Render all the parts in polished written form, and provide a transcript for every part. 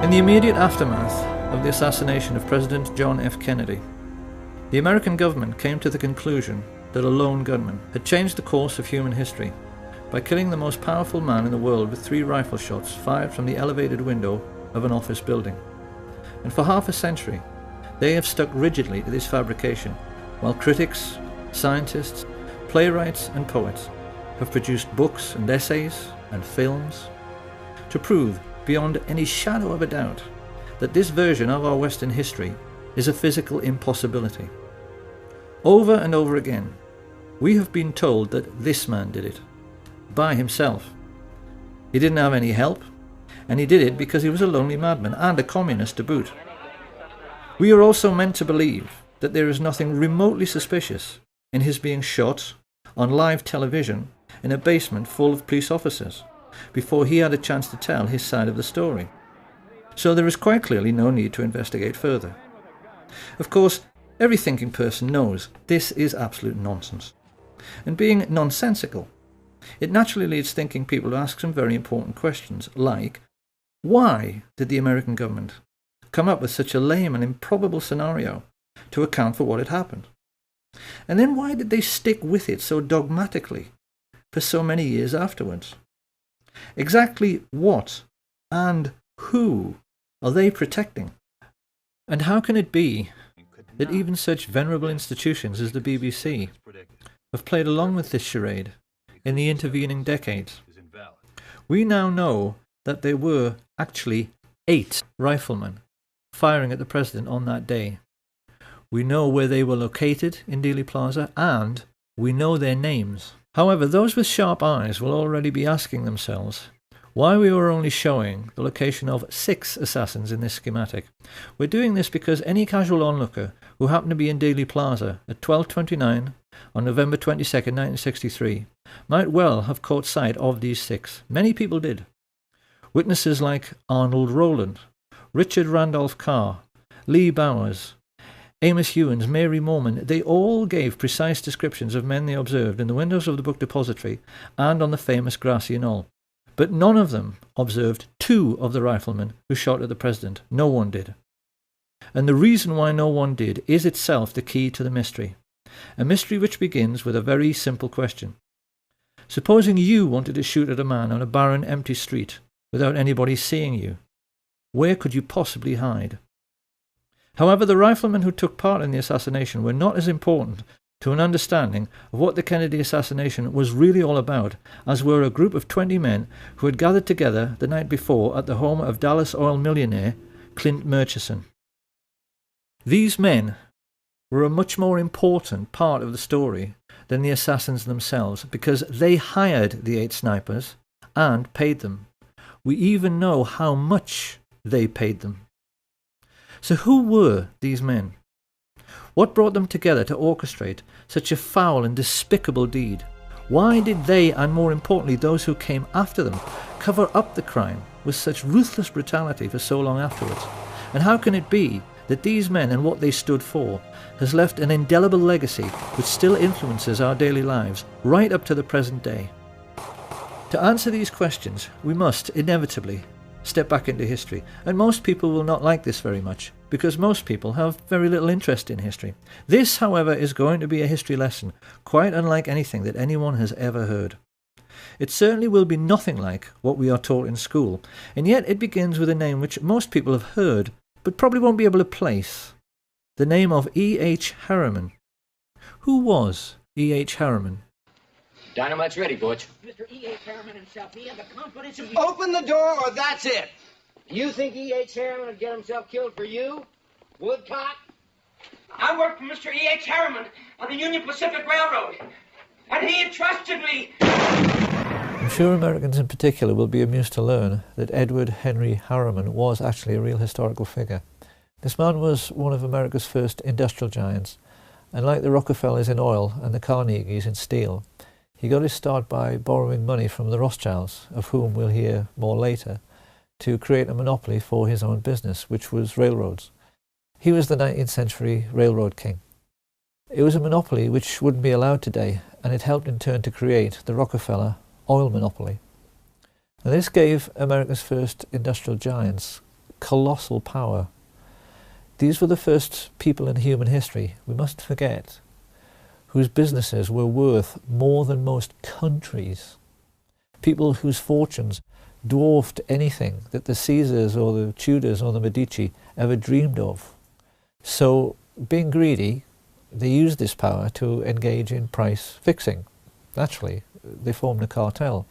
In the immediate aftermath of the assassination of President John F. Kennedy, the American government came to the conclusion that a lone gunman had changed the course of human history by killing the most powerful man in the world with 3 rifle shots fired from the elevated window of an office building. And for half a century, they have stuck rigidly to this fabrication, while critics, scientists, playwrights and poets have produced books and essays and films to prove beyond any shadow of a doubt that this version of our Western history is a physical impossibility. Over and over again, we have been told that this man did it, by himself. He didn't have any help, and he did it because he was a lonely madman and a communist to boot. We are also meant to believe that there is nothing remotely suspicious in his being shot on live television in a basement full of police officers before he had a chance to tell his side of the story. So there is quite clearly no need to investigate further. Of course, every thinking person knows this is absolute nonsense. And being nonsensical, it naturally leads thinking people to ask some very important questions, like, why did the American government come up with such a lame and improbable scenario to account for what had happened? And then why did they stick with it so dogmatically for so many years afterwards? Exactly what and who are they protecting? And how can it be that even such venerable institutions as the BBC have played along with this charade in the intervening decades? We now know that there were actually 8 riflemen firing at the president on that day. We know where they were located in Dealey Plaza, and we know their names. However, those with sharp eyes will already be asking themselves why we were only showing the location of 6 assassins in this schematic. We're doing this because any casual onlooker who happened to be in Dealey Plaza at 12:29 on November 22nd, 1963, might well have caught sight of these 6. Many people did. Witnesses like Arnold Rowland, Richard Randolph Carr, Lee Bowers, Amos Hewins, Mary Mormon, they all gave precise descriptions of men they observed in the windows of the book depository and on the famous grassy knoll. But none of them observed 2 of the riflemen who shot at the president. No one did. And the reason why no one did is itself the key to the mystery. A mystery which begins with a very simple question. Supposing you wanted to shoot at a man on a barren, empty street without anybody seeing you, where could you possibly hide? However, the riflemen who took part in the assassination were not as important to an understanding of what the Kennedy assassination was really all about as were a group of 20 men who had gathered together the night before at the home of Dallas oil millionaire Clint Murchison. These men were a much more important part of the story than the assassins themselves, because they hired the 8 snipers and paid them. We even know how much they paid them. So who were these men? What brought them together to orchestrate such a foul and despicable deed? Why did they, and more importantly those who came after them, cover up the crime with such ruthless brutality for so long afterwards? And how can it be that these men and what they stood for has left an indelible legacy which still influences our daily lives right up to the present day? To answer these questions, we must inevitably step back into history, and most people will not like this very much, because most people have very little interest in history. This, however, is going to be a history lesson, quite unlike anything that anyone has ever heard. It certainly will be nothing like what we are taught in school, and yet it begins with a name which most people have heard, but probably won't be able to place. The name of E.H. Harriman. Who was E.H. Harriman? Dynamite's ready, Butch. Mr. E.H. Harriman himself, he had the confidence of... Open the door or that's it! You think E.H. Harriman would get himself killed for you? Woodcock? I worked for Mr. E.H. Harriman on the Union Pacific Railroad, and he entrusted me. I'm sure Americans in particular will be amused to learn that Edward Henry Harriman was actually a real historical figure. This man was one of America's first industrial giants, and like the Rockefellers in oil and the Carnegies in steel, he got his start by borrowing money from the Rothschilds, of whom we'll hear more later, to create a monopoly for his own business, which was railroads. He was the 19th century railroad king. It was a monopoly which wouldn't be allowed today, and it helped in turn to create the Rockefeller oil monopoly. Now, this gave America's first industrial giants colossal power. These were the first people in human history, we mustn't forget, whose businesses were worth more than most countries. People whose fortunes dwarfed anything that the Caesars or the Tudors or the Medici ever dreamed of. So, being greedy, they used this power to engage in price fixing. Naturally, they formed a cartel.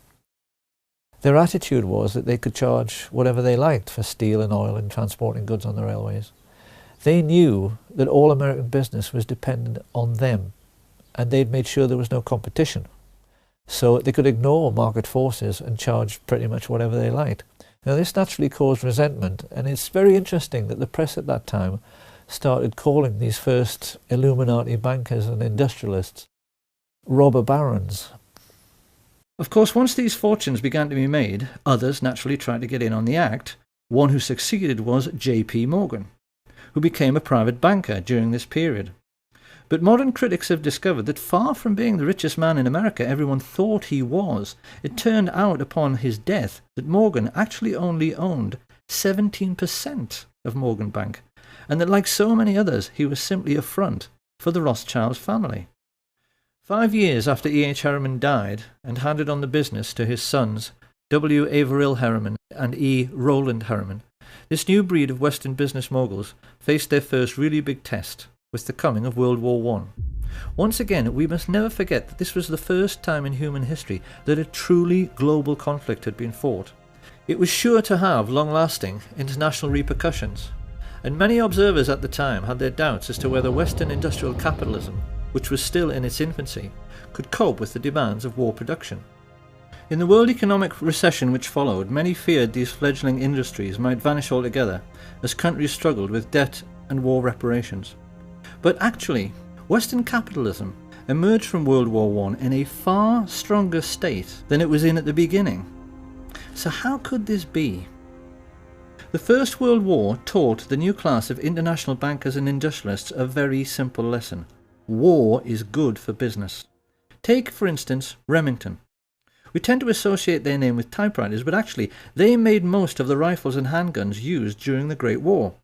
Their attitude was that they could charge whatever they liked for steel and oil and transporting goods on the railways. They knew that all American business was dependent on them, and they'd made sure there was no competition. So they could ignore market forces and charge pretty much whatever they liked. Now, this naturally caused resentment, and it's very interesting that the press at that time started calling these first Illuminati bankers and industrialists robber barons. Of course, once these fortunes began to be made, others naturally tried to get in on the act. One who succeeded was J.P. Morgan, who became a private banker during this period. But modern critics have discovered that far from being the richest man in America everyone thought he was, it turned out upon his death that Morgan actually only owned 17% of Morgan Bank, and that like so many others he was simply a front for the Rothschild family. 5 years after E.H. Harriman died and handed on the business to his sons W. Averill Harriman and E. Rowland Harriman, this new breed of Western business moguls faced their first really big test with the coming of World War I. Once again, we must never forget that this was the first time in human history that a truly global conflict had been fought. It was sure to have long-lasting international repercussions, and many observers at the time had their doubts as to whether Western industrial capitalism, which was still in its infancy, could cope with the demands of war production. In the world economic recession which followed, many feared these fledgling industries might vanish altogether as countries struggled with debt and war reparations. But actually, Western capitalism emerged from World War I in a far stronger state than it was in at the beginning. So how could this be? The First World War taught the new class of international bankers and industrialists a very simple lesson. War is good for business. Take, for instance, Remington. We tend to associate their name with typewriters, but actually they made most of the rifles and handguns used during the Great War,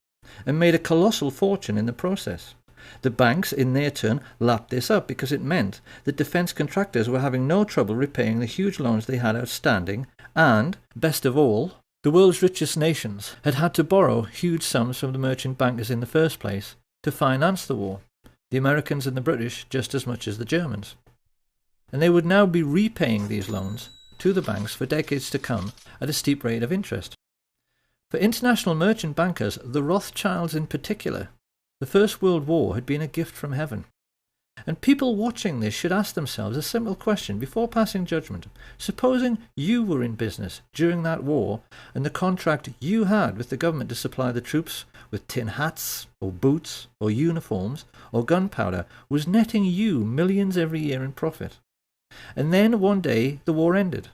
and made a colossal fortune in the process. The banks, in their turn, lapped this up because it meant that defence contractors were having no trouble repaying the huge loans they had outstanding, and, best of all, the world's richest nations had had to borrow huge sums from the merchant bankers in the first place to finance the war, the Americans and the British just as much as the Germans. And they would now be repaying these loans to the banks for decades to come at a steep rate of interest. For international merchant bankers, the Rothschilds in particular, the First World War had been a gift from heaven. And people watching this should ask themselves a simple question before passing judgment. Supposing you were in business during that war, and the contract you had with the government to supply the troops with tin hats, or boots, or uniforms, or gunpowder was netting you millions every year in profit. And then one day the war ended,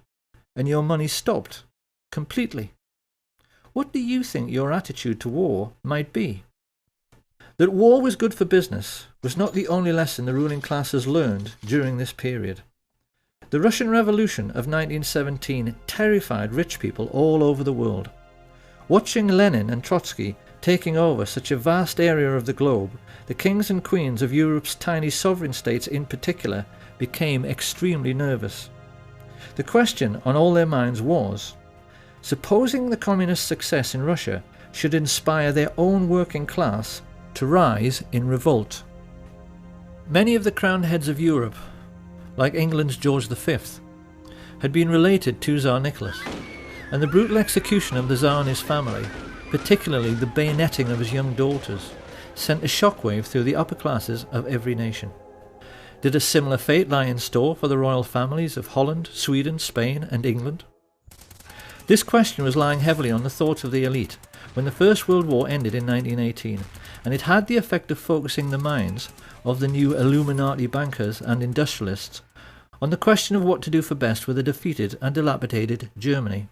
and your money stopped completely. What do you think your attitude to war might be? That war was good for business was not the only lesson the ruling classes learned during this period. The Russian Revolution of 1917 terrified rich people all over the world. Watching Lenin and Trotsky taking over such a vast area of the globe, the kings and queens of Europe's tiny sovereign states in particular became extremely nervous. The question on all their minds was, supposing the communist success in Russia should inspire their own working class to rise in revolt. Many of the crowned heads of Europe, like England's George V, had been related to Tsar Nicholas, and the brutal execution of the Tsar and his family, particularly the bayoneting of his young daughters, sent a shockwave through the upper classes of every nation. Did a similar fate lie in store for the royal families of Holland, Sweden, Spain and England? This question was lying heavily on the thoughts of the elite when the First World War ended in 1918, and it had the effect of focusing the minds of the new Illuminati bankers and industrialists on the question of what to do for best with a defeated and dilapidated Germany.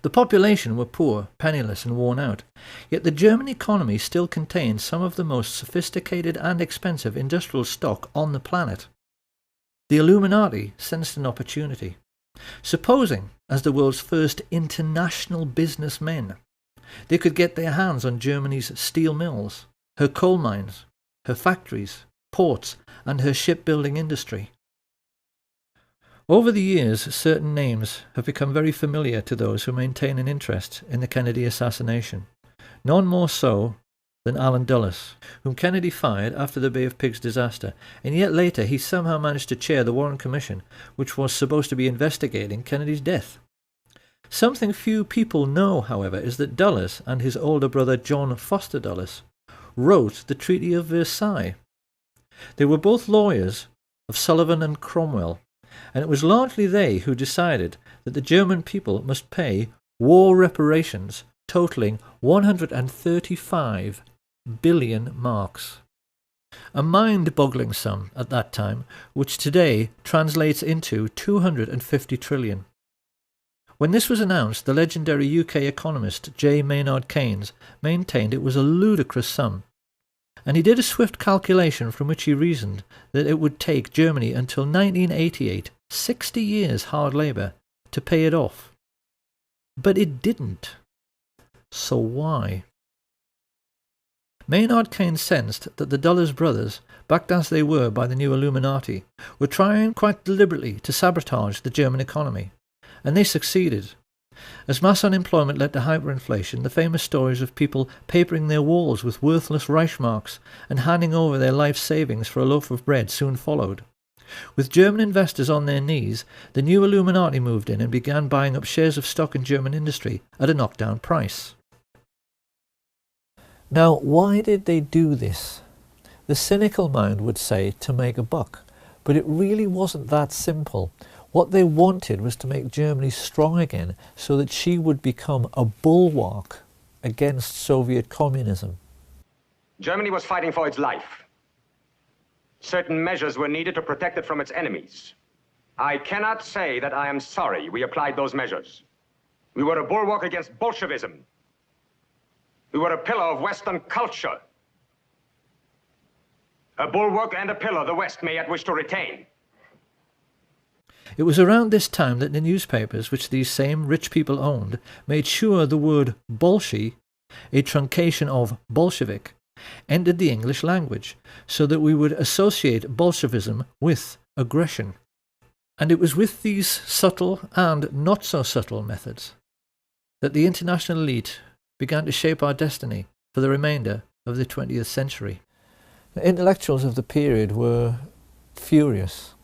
The population were poor, penniless and worn out, yet the German economy still contained some of the most sophisticated and expensive industrial stock on the planet. The Illuminati sensed an opportunity. Supposing, as the world's first international businessmen, they could get their hands on Germany's steel mills, her coal mines, her factories, ports, and her shipbuilding industry. Over the years, certain names have become very familiar to those who maintain an interest in the Kennedy assassination, none more so than Allen Dulles, whom Kennedy fired after the Bay of Pigs disaster, and yet later he somehow managed to chair the Warren Commission, which was supposed to be investigating Kennedy's death. Something few people know, however, is that Dulles and his older brother John Foster Dulles wrote the Treaty of Versailles. They were both lawyers of Sullivan and Cromwell, and it was largely they who decided that the German people must pay war reparations totaling 135 billion marks. A mind-boggling sum at that time, which today translates into 250 trillion. When this was announced, the legendary UK economist J. Maynard Keynes maintained it was a ludicrous sum, and he did a swift calculation from which he reasoned that it would take Germany until 1988, 60 years hard labour, to pay it off. But it didn't. So why? Maynard Keynes sensed that the Dulles brothers, backed as they were by the new Illuminati, were trying quite deliberately to sabotage the German economy, and they succeeded. As mass unemployment led to hyperinflation, the famous stories of people papering their walls with worthless Reichsmarks and handing over their life savings for a loaf of bread soon followed. With German investors on their knees, the new Illuminati moved in and began buying up shares of stock in German industry at a knockdown price. Now, why did they do this? The cynical mind would say to make a buck, but it really wasn't that simple. What they wanted was to make Germany strong again so that she would become a bulwark against Soviet communism. Germany was fighting for its life. Certain measures were needed to protect it from its enemies. I cannot say that I am sorry we applied those measures. We were a bulwark against Bolshevism. We were a pillar of Western culture. A bulwark and a pillar the West may yet wish to retain. It was around this time that the newspapers, which these same rich people owned, made sure the word Bolshi, a truncation of Bolshevik, entered the English language, so that we would associate Bolshevism with aggression. And it was with these subtle and not so subtle methods that the international elite began to shape our destiny for the remainder of the 20th century. The intellectuals of the period were furious.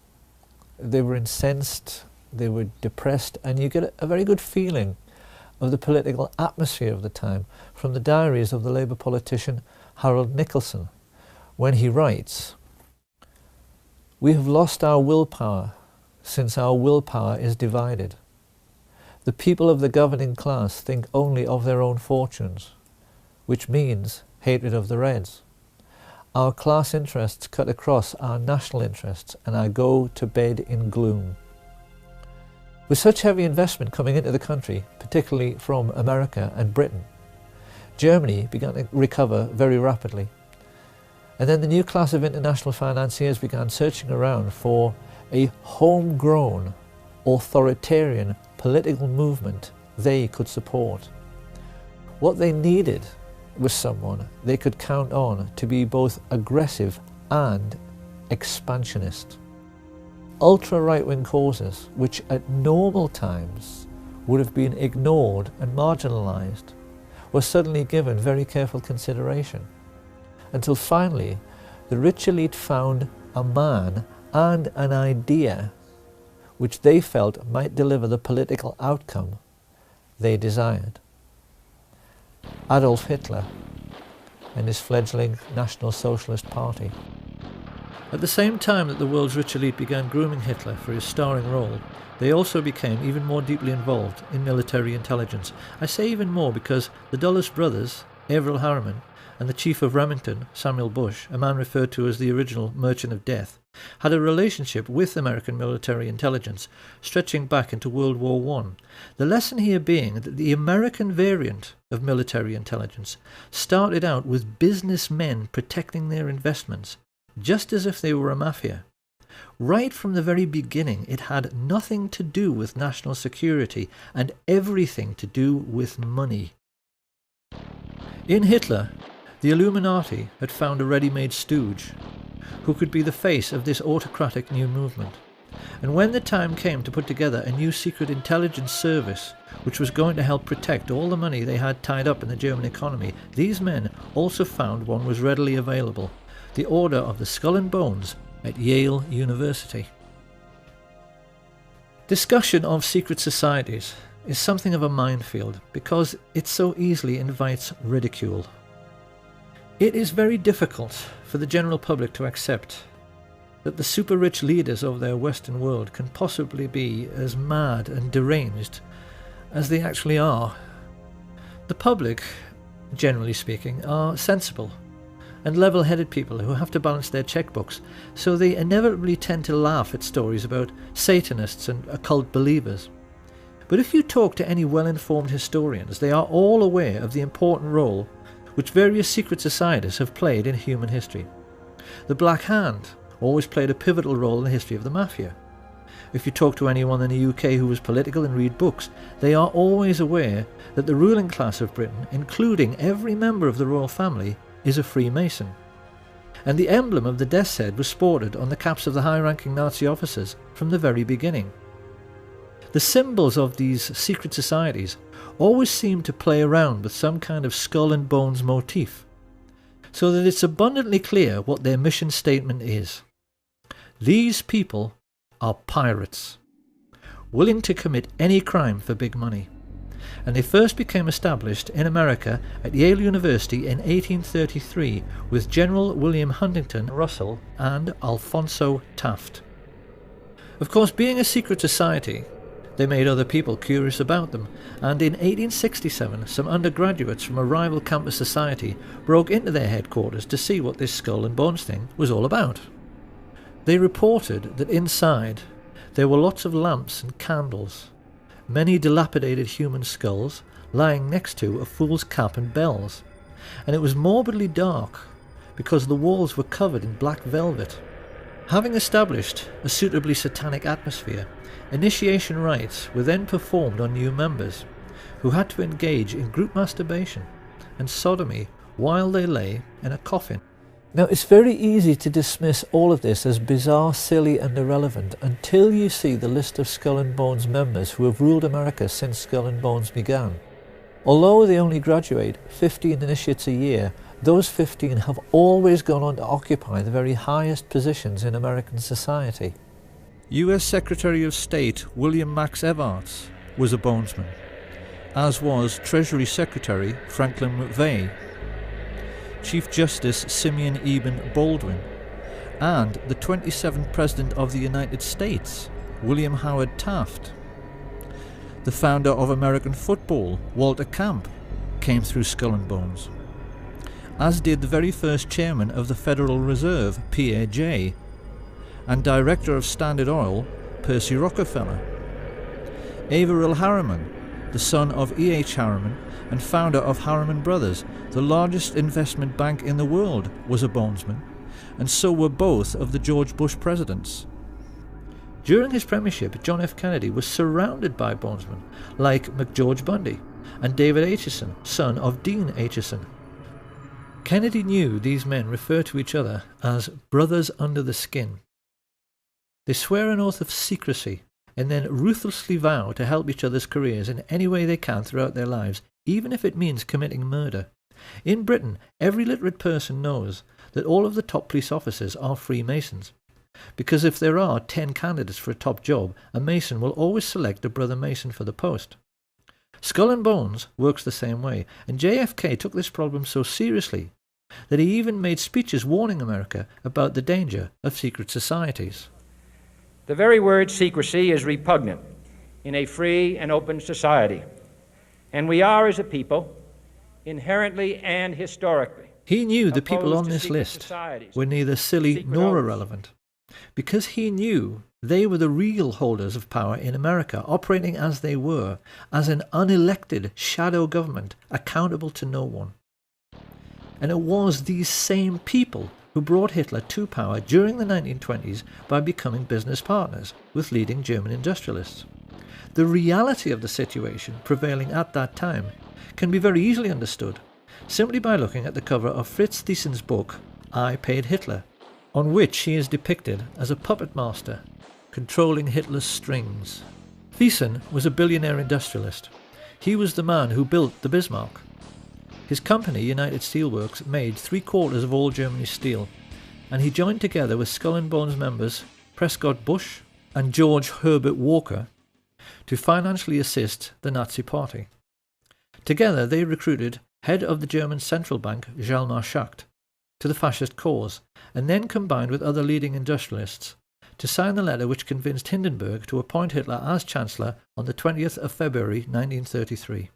They were incensed, they were depressed, and you get a very good feeling of the political atmosphere of the time from the diaries of the Labour politician Harold Nicolson, when he writes, "We have lost our willpower since our willpower is divided. The people of the governing class think only of their own fortunes, which means hatred of the Reds. Our class interests cut across our national interests, and I go to bed in gloom." With such heavy investment coming into the country, particularly from America and Britain, Germany began to recover very rapidly. And then the new class of international financiers began searching around for a homegrown, authoritarian political movement they could support. What they needed was someone they could count on to be both aggressive and expansionist. Ultra-right-wing causes, which at normal times would have been ignored and marginalised, were suddenly given very careful consideration, until finally the rich elite found a man and an idea which they felt might deliver the political outcome they desired. Adolf Hitler and his fledgling National Socialist Party. At the same time that the world's rich elite began grooming Hitler for his starring role, they also became even more deeply involved in military intelligence. I say even more because the Dulles brothers, Averell Harriman and the chief of Remington, Samuel Bush, a man referred to as the original Merchant of Death, had a relationship with American military intelligence stretching back into World War I. The lesson here being that the American variant of military intelligence started out with businessmen protecting their investments, just as if they were a mafia. Right from the very beginning, it had nothing to do with national security and everything to do with money. In Hitler, the Illuminati had found a ready-made stooge who could be the face of this autocratic new movement. And when the time came to put together a new secret intelligence service which was going to help protect all the money they had tied up in the German economy, these men also found one was readily available: the Order of the Skull and Bones at Yale University. Discussion of secret societies is something of a minefield because it so easily invites ridicule. It is very difficult for the general public to accept that the super-rich leaders of their Western world can possibly be as mad and deranged as they actually are. The public, generally speaking, are sensible and level-headed people who have to balance their checkbooks, so they inevitably tend to laugh at stories about Satanists and occult believers. But if you talk to any well-informed historians, they are all aware of the important role which various secret societies have played in human history. The Black Hand always played a pivotal role in the history of the mafia. If you talk to anyone in the UK who was political and read books, they are always aware that the ruling class of Britain, including every member of the royal family, is a Freemason. And the emblem of the death's head was sported on the caps of the high-ranking Nazi officers from the very beginning. The symbols of these secret societies always seem to play around with some kind of skull and bones motif, so that it's abundantly clear what their mission statement is. These people are pirates, willing to commit any crime for big money. And they first became established in America at Yale University in 1833 with General William Huntington Russell and Alphonso Taft. Of course, being a secret society, they made other people curious about them, and in 1867 some undergraduates from a rival campus society broke into their headquarters to see what this skull and bones thing was all about. They reported that inside there were lots of lamps and candles, many dilapidated human skulls lying next to a fool's cap and bells, and it was morbidly dark because the walls were covered in black velvet. Having established a suitably satanic atmosphere, initiation rites were then performed on new members, who had to engage in group masturbation and sodomy while they lay in a coffin. Now, it's very easy to dismiss all of this as bizarre, silly and irrelevant until you see the list of Skull and Bones members who have ruled America since Skull and Bones began. Although they only graduate 15 initiates a year, those 15 have always gone on to occupy the very highest positions in American society. US Secretary of State William Max Evarts was a bonesman, as was Treasury Secretary Franklin McVeigh, Chief Justice Simeon Eben Baldwin, and the 27th President of the United States, William Howard Taft. The founder of American football, Walter Camp, came through Skull and Bones, as did the very first chairman of the Federal Reserve, Pierre Jay, and director of Standard Oil, Percy Rockefeller. Averill Harriman, the son of E.H. Harriman and founder of Harriman Brothers, the largest investment bank in the world, was a bonesman, and so were both of the George Bush presidents. During his premiership, John F. Kennedy was surrounded by bonesmen like McGeorge Bundy and David Acheson, son of Dean Acheson. Kennedy knew these men refer to each other as brothers under the skin. They swear an oath of secrecy and then ruthlessly vow to help each other's careers in any way they can throughout their lives, even if it means committing murder. In Britain, every literate person knows that all of the top police officers are Freemasons, because if there are 10 candidates for a top job, a Mason will always select a brother Mason for the post. Skull and Bones works the same way, and JFK took this problem so seriously that he even made speeches warning America about the danger of secret societies. The very word secrecy is repugnant in a free and open society, and we are, as a people, inherently and historically He knew the people opposed on to this secret list societies, were neither silly secret nor oaths. irrelevant, because he knew they were the real holders of power in America, operating as they were, as an unelected shadow government accountable to no one. And it was these same people who brought Hitler to power during the 1920s by becoming business partners with leading German industrialists. The reality of the situation prevailing at that time can be very easily understood simply by looking at the cover of Fritz Thiesen's book, I Paid Hitler, on which he is depicted as a puppet master controlling Hitler's strings. Thiesen was a billionaire industrialist. He was the man who built the Bismarck. His company, United Steelworks, made 3/4 of all Germany's steel, and he joined together with Skull and Bones members Prescott Bush and George Herbert Walker to financially assist the Nazi Party. Together they recruited head of the German central bank Hjalmar Schacht to the fascist cause, and then combined with other leading industrialists to sign the letter which convinced Hindenburg to appoint Hitler as Chancellor on the 20th of February 1933.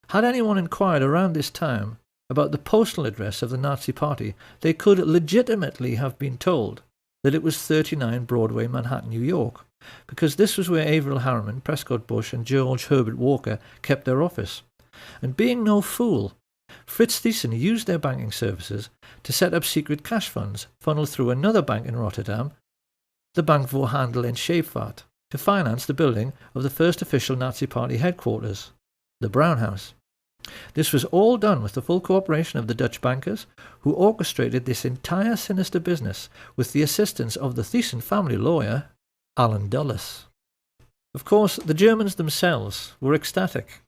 Had anyone inquired around this time about the postal address of the Nazi Party, they could legitimately have been told that it was 39 Broadway, Manhattan, New York, because this was where Averell Harriman, Prescott Bush and George Herbert Walker kept their office. And being no fool, Fritz Thyssen used their banking services to set up secret cash funds funneled through another bank in Rotterdam, the Bank voor Handel en Scheepvaart, to finance the building of the first official Nazi Party headquarters, the Brown House. This was all done with the full cooperation of the Dutch bankers, who orchestrated this entire sinister business with the assistance of the Thyssen family lawyer, Alan Dulles. Of course, the Germans themselves were ecstatic.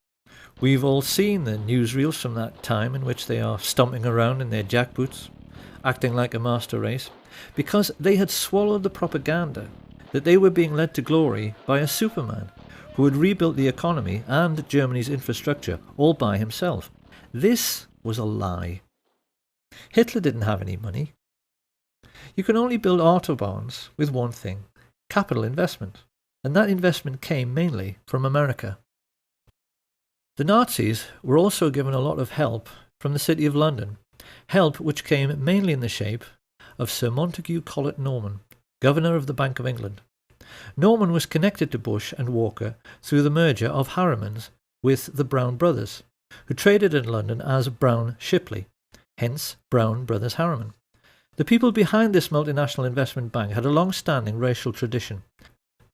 We've all seen the newsreels from that time in which they are stomping around in their jackboots, acting like a master race, because they had swallowed the propaganda that they were being led to glory by a Superman who had rebuilt the economy and Germany's infrastructure all by himself. This was a lie. Hitler didn't have any money. You can only build autobahns with one thing: capital investment, and that investment came mainly from America. The Nazis were also given a lot of help from the City of London, help which came mainly in the shape of Sir Montague Collett Norman, Governor of the Bank of England. Norman was connected to Bush and Walker through the merger of Harriman's with the Brown brothers, who traded in London as Brown Shipley, hence Brown Brothers Harriman. The people behind this multinational investment bank had a long-standing racial tradition.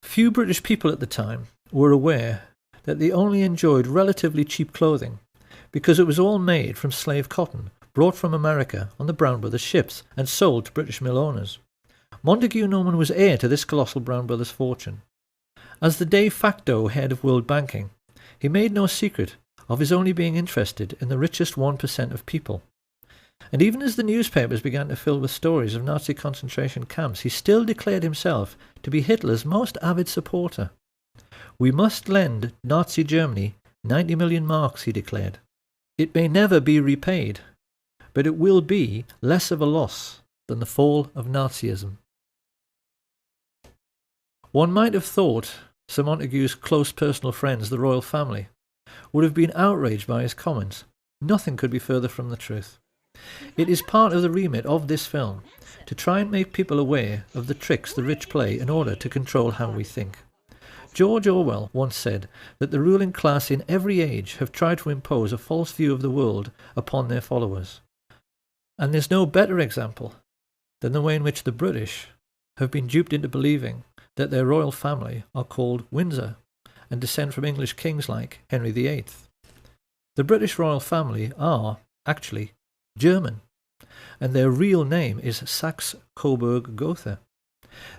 Few British people at the time were aware that they only enjoyed relatively cheap clothing because it was all made from slave cotton brought from America on the Brown Brothers ships and sold to British mill owners. Montague Norman was heir to this colossal Brown Brothers fortune. As the de facto head of world banking, he made no secret of his only being interested in the richest 1% of people. And even as the newspapers began to fill with stories of Nazi concentration camps, he still declared himself to be Hitler's most avid supporter. "We must lend Nazi Germany 90 million marks," he declared. "It may never be repaid, but it will be less of a loss than the fall of Nazism." One might have thought Sir Montague's close personal friends, the royal family, would have been outraged by his comments. Nothing could be further from the truth. It is part of the remit of this film to try and make people aware of the tricks the rich play in order to control how we think. George Orwell once said that the ruling class in every age have tried to impose a false view of the world upon their followers. And there's no better example than the way in which the British have been duped into believing that their royal family are called Windsor and descend from English kings like Henry VIII. The British royal family are, actually, German, and their real name is Saxe-Coburg-Gotha.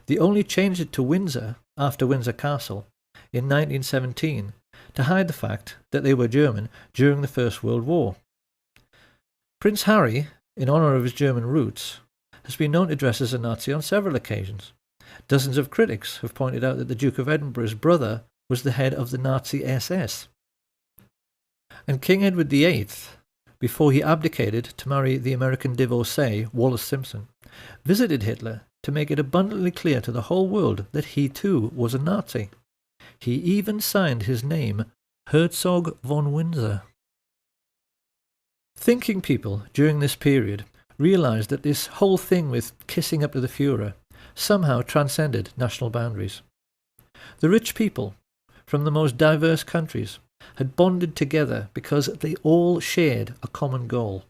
They only changed it to Windsor after Windsor Castle in 1917 to hide the fact that they were German during the First World War. Prince Harry, in honour of his German roots, has been known to dress as a Nazi on several occasions. Dozens of critics have pointed out that the Duke of Edinburgh's brother was the head of the Nazi SS. And King Edward VIII, before he abdicated to marry the American divorcee Wallis Simpson, visited Hitler to make it abundantly clear to the whole world that he too was a Nazi. He even signed his name Herzog von Windsor. Thinking people during this period realised that this whole thing with kissing up to the Führer somehow transcended national boundaries. The rich people from the most diverse countries had bonded together because they all shared a common goal.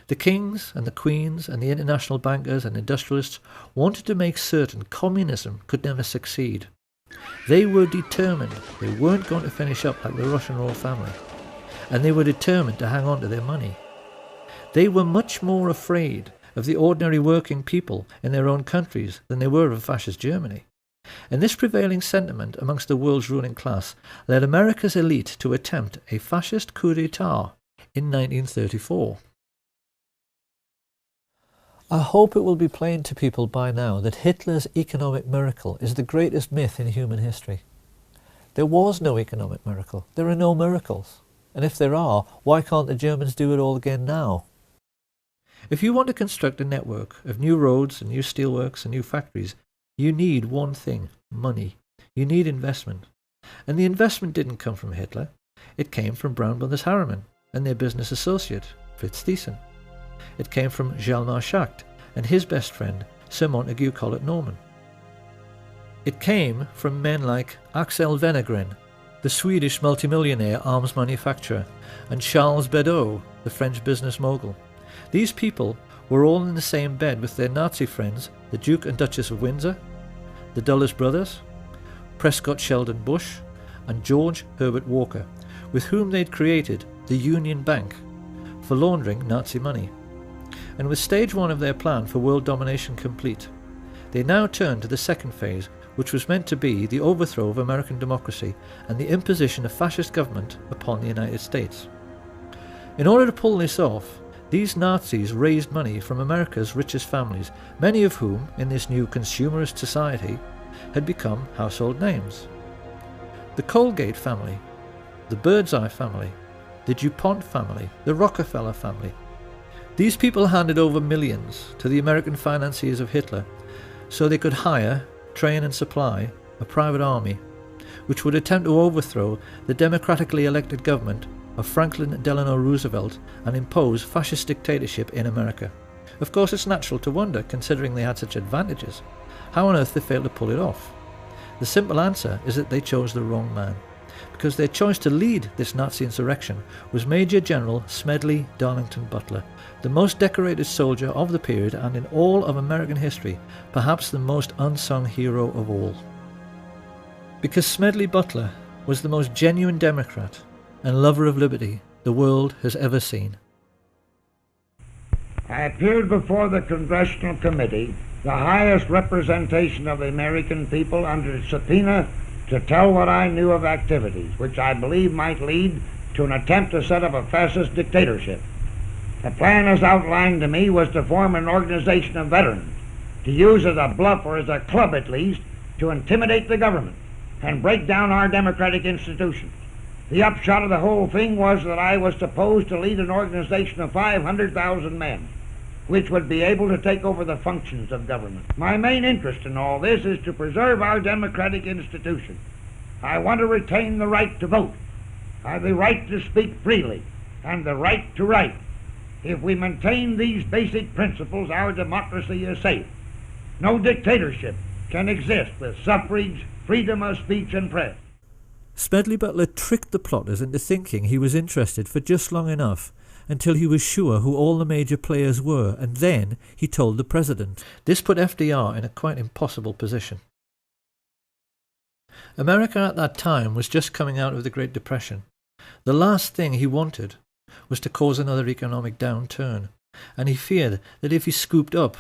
The kings and the queens and the international bankers and industrialists wanted to make certain communism could never succeed. They were determined they weren't going to finish up like the Russian royal family, and they were determined to hang on to their money. They were much more afraid of the ordinary working people in their own countries than they were of fascist Germany. And this prevailing sentiment amongst the world's ruling class led America's elite to attempt a fascist coup d'etat in 1934. I hope it will be plain to people by now that Hitler's economic miracle is the greatest myth in human history. There was no economic miracle. There are no miracles. And if there are, why can't the Germans do it all again now? If you want to construct a network of new roads and new steelworks and new factories, you need one thing: money. You need investment. And the investment didn't come from Hitler. It came from Brown Brothers Harriman and their business associate, Fritz Thyssen. It came from Hjalmar Schacht and his best friend, Sir Montague Collett Norman. It came from men like Axel Wenner-Gren, the Swedish multimillionaire arms manufacturer, and Charles Beddoes, the French business mogul. These people were all in the same bed with their Nazi friends, the Duke and Duchess of Windsor, the Dulles brothers, Prescott Sheldon Bush, and George Herbert Walker, with whom they'd created the Union Bank for laundering Nazi money. And with stage one of their plan for world domination complete, they now turned to the second phase, which was meant to be the overthrow of American democracy and the imposition of fascist government upon the United States. In order to pull this off, these Nazis raised money from America's richest families, many of whom, in this new consumerist society, had become household names. The Colgate family, the Birdseye family, the DuPont family, the Rockefeller family. These people handed over millions to the American financiers of Hitler so they could hire, train and supply a private army which would attempt to overthrow the democratically elected government of Franklin Delano Roosevelt and impose fascist dictatorship in America. Of course, it's natural to wonder, considering they had such advantages, how on earth they failed to pull it off. The simple answer is that they chose the wrong man, because their choice to lead this Nazi insurrection was Major General Smedley Darlington Butler, the most decorated soldier of the period and in all of American history, perhaps the most unsung hero of all. Because Smedley Butler was the most genuine Democrat and lover of liberty the world has ever seen. I appeared before the Congressional Committee, the highest representation of the American people, under subpoena to tell what I knew of activities which I believe might lead to an attempt to set up a fascist dictatorship. The plan as outlined to me was to form an organization of veterans, to use as a bluff, or as a club at least, to intimidate the government and break down our democratic institutions. The upshot of the whole thing was that I was supposed to lead an organization of 500,000 men, which would be able to take over the functions of government. My main interest in all this is to preserve our democratic institutions. I want to retain the right to vote, the right to speak freely, and the right to write. If we maintain these basic principles, our democracy is safe. No dictatorship can exist with suffrage, freedom of speech and press. Smedley Butler tricked the plotters into thinking he was interested for just long enough until he was sure who all the major players were, and then he told the president. This put FDR in a quite impossible position. America at that time was just coming out of the Great Depression. The last thing he wanted was to cause another economic downturn, and he feared that if he scooped up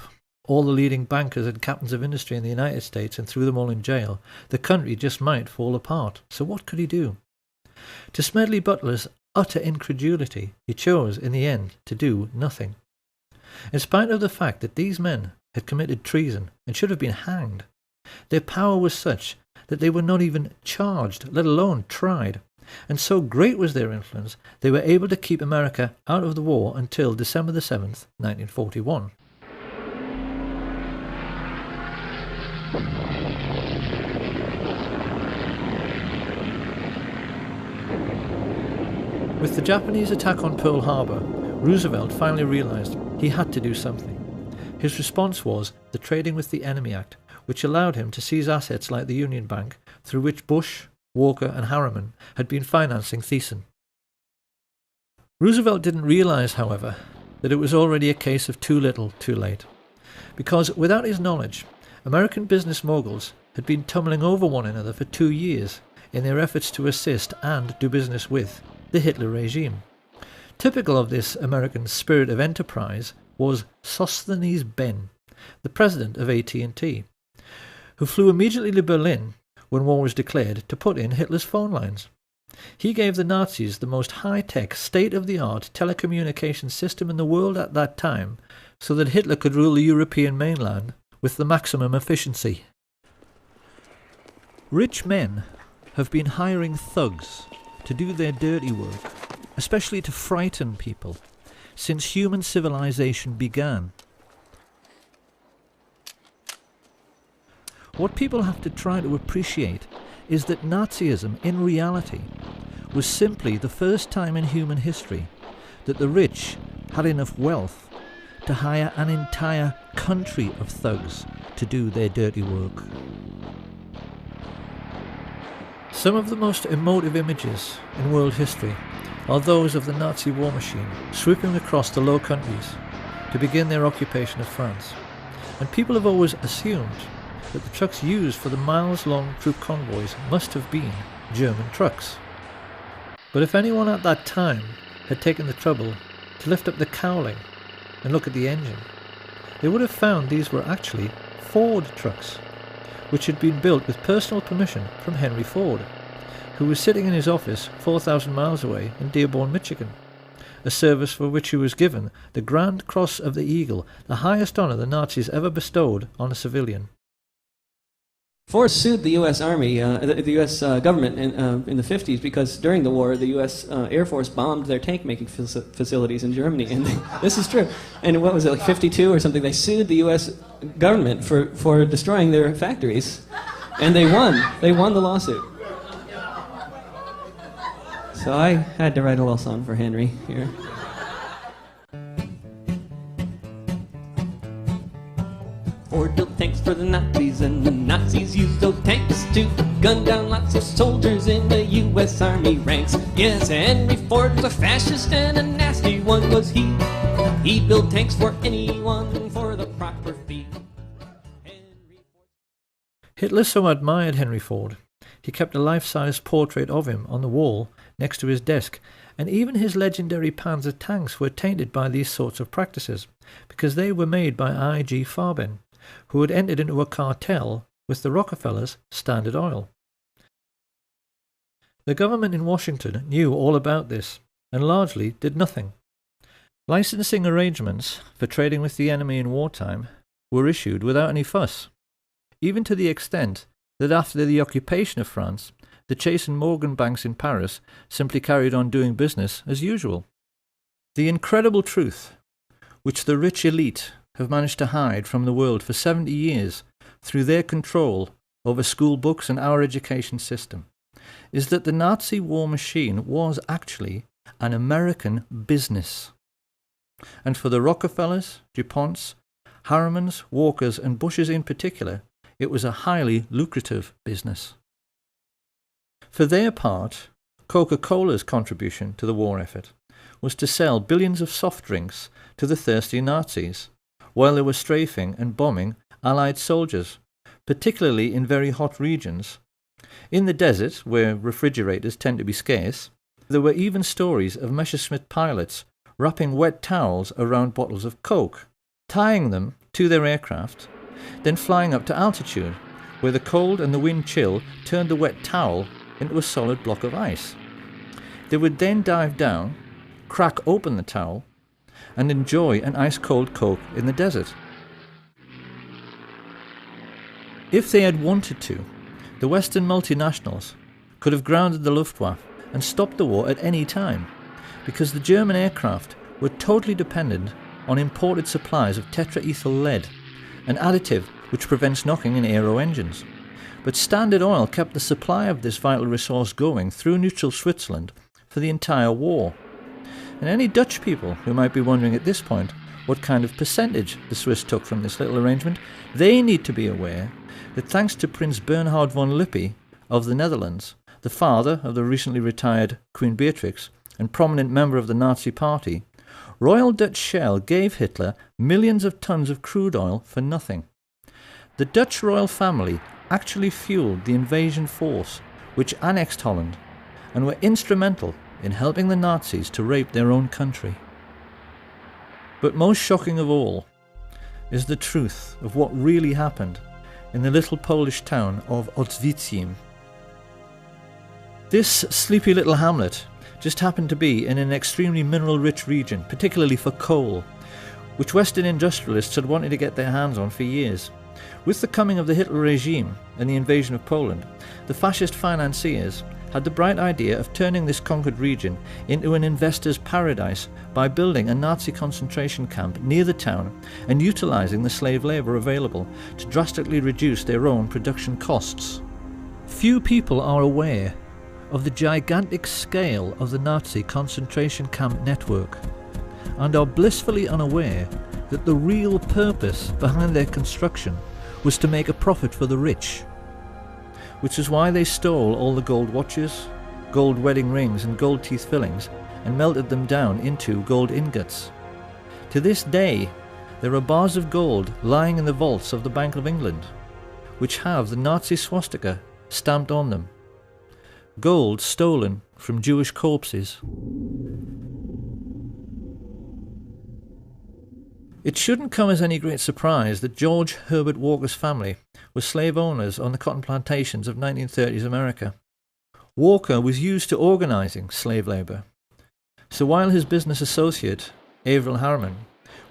all the leading bankers and captains of industry in the United States and threw them all in jail, the country just might fall apart. So what could he do? To Smedley Butler's utter incredulity, he chose, in the end, to do nothing. In spite of the fact that these men had committed treason and should have been hanged, their power was such that they were not even charged, let alone tried, and so great was their influence, they were able to keep America out of the war until December the 7th, 1941. With the Japanese attack on Pearl Harbor, Roosevelt finally realized he had to do something. His response was the Trading with the Enemy Act, which allowed him to seize assets like the Union Bank, through which Bush, Walker and Harriman had been financing Thiessen. Roosevelt didn't realize, however, that it was already a case of too little, too late. Because without his knowledge, American business moguls had been tumbling over one another for 2 years in their efforts to assist and do business with the Hitler regime. Typical of this American spirit of enterprise was Sosthenes Ben, the president of AT&T, who flew immediately to Berlin when war was declared to put in Hitler's phone lines. He gave the Nazis the most high-tech, state-of-the-art telecommunications system in the world at that time, so that Hitler could rule the European mainland with the maximum efficiency. Rich men have been hiring thugs to do their dirty work, especially to frighten people, since human civilization began. What people have to try to appreciate is that Nazism, in reality, was simply the first time in human history that the rich had enough wealth to hire an entire country of thugs to do their dirty work. Some of the most emotive images in world history are those of the Nazi war machine sweeping across the Low Countries to begin their occupation of France, and people have always assumed that the trucks used for the miles-long troop convoys must have been German trucks. But if anyone at that time had taken the trouble to lift up the cowling and look at the engine, they would have found these were actually Ford trucks, which had been built with personal permission from Henry Ford, who was sitting in his office 4,000 miles away in Dearborn, Michigan, a service for which he was given the Grand Cross of the Eagle, the highest honor the Nazis ever bestowed on a civilian. Ford sued the U.S. Army, the U.S. government in the 50s because during the war the U.S. Air Force bombed their tank-making facilities in Germany, and this is true. And what was it, like 52 or something? They sued the U.S. government for destroying their factories, and they won. They won the lawsuit. So I had to write a little song for Henry here. Ford built tanks for the Nazis, and the Nazis used those tanks to gun down lots of soldiers in the U.S. Army ranks. Yes, Henry Ford was a fascist, and a nasty one was he. He built tanks for anyone for the proper fee. Hitler so admired Henry Ford, he kept a life-size portrait of him on the wall next to his desk, and even his legendary Panzer tanks were tainted by these sorts of practices, because they were made by I.G. Farben, who had entered into a cartel with the Rockefellers' Standard Oil. The government in Washington knew all about this, and largely did nothing. Licensing arrangements for trading with the enemy in wartime were issued without any fuss, even to the extent that after the occupation of France, the Chase and Morgan banks in Paris simply carried on doing business as usual. The incredible truth, which the rich elite have managed to hide from the world for 70 years through their control over school books and our education system, is that the Nazi war machine was actually an American business. And for the Rockefellers, DuPonts, Harrimans, Walkers and Bushes in particular, it was a highly lucrative business. For their part, Coca-Cola's contribution to the war effort was to sell billions of soft drinks to the thirsty Nazis, while they were strafing and bombing Allied soldiers, particularly in very hot regions. In the desert, where refrigerators tend to be scarce, there were even stories of Messerschmitt pilots wrapping wet towels around bottles of Coke, tying them to their aircraft, then flying up to altitude, where the cold and the wind chill turned the wet towel into a solid block of ice. They would then dive down, crack open the towel, and enjoy an ice-cold Coke in the desert. If they had wanted to, the Western multinationals could have grounded the Luftwaffe and stopped the war at any time, because the German aircraft were totally dependent on imported supplies of tetraethyl lead, an additive which prevents knocking in aero engines. But Standard Oil kept the supply of this vital resource going through neutral Switzerland for the entire war. And any Dutch people who might be wondering at this point what kind of percentage the Swiss took from this little arrangement, they need to be aware that thanks to Prince Bernhard von Lippe of the Netherlands, the father of the recently retired Queen Beatrix and prominent member of the Nazi Party, Royal Dutch Shell gave Hitler millions of tons of crude oil for nothing. The Dutch royal family actually fueled the invasion force which annexed Holland and were instrumental in helping the Nazis to rape their own country. But most shocking of all is the truth of what really happened in the little Polish town of Oświęcim. This sleepy little hamlet just happened to be in an extremely mineral-rich region, particularly for coal, which Western industrialists had wanted to get their hands on for years. With the coming of the Hitler regime and the invasion of Poland, the fascist financiers had the bright idea of turning this conquered region into an investor's paradise by building a Nazi concentration camp near the town and utilising the slave labour available to drastically reduce their own production costs. Few people are aware of the gigantic scale of the Nazi concentration camp network and are blissfully unaware that the real purpose behind their construction was to make a profit for the rich, which is why they stole all the gold watches, gold wedding rings and gold teeth fillings and melted them down into gold ingots. To this day, there are bars of gold lying in the vaults of the Bank of England, which have the Nazi swastika stamped on them. Gold stolen from Jewish corpses. It shouldn't come as any great surprise that George Herbert Walker's family were slave owners on the cotton plantations of 1930s America. Walker was used to organising slave labour. So while his business associate, Averell Harriman,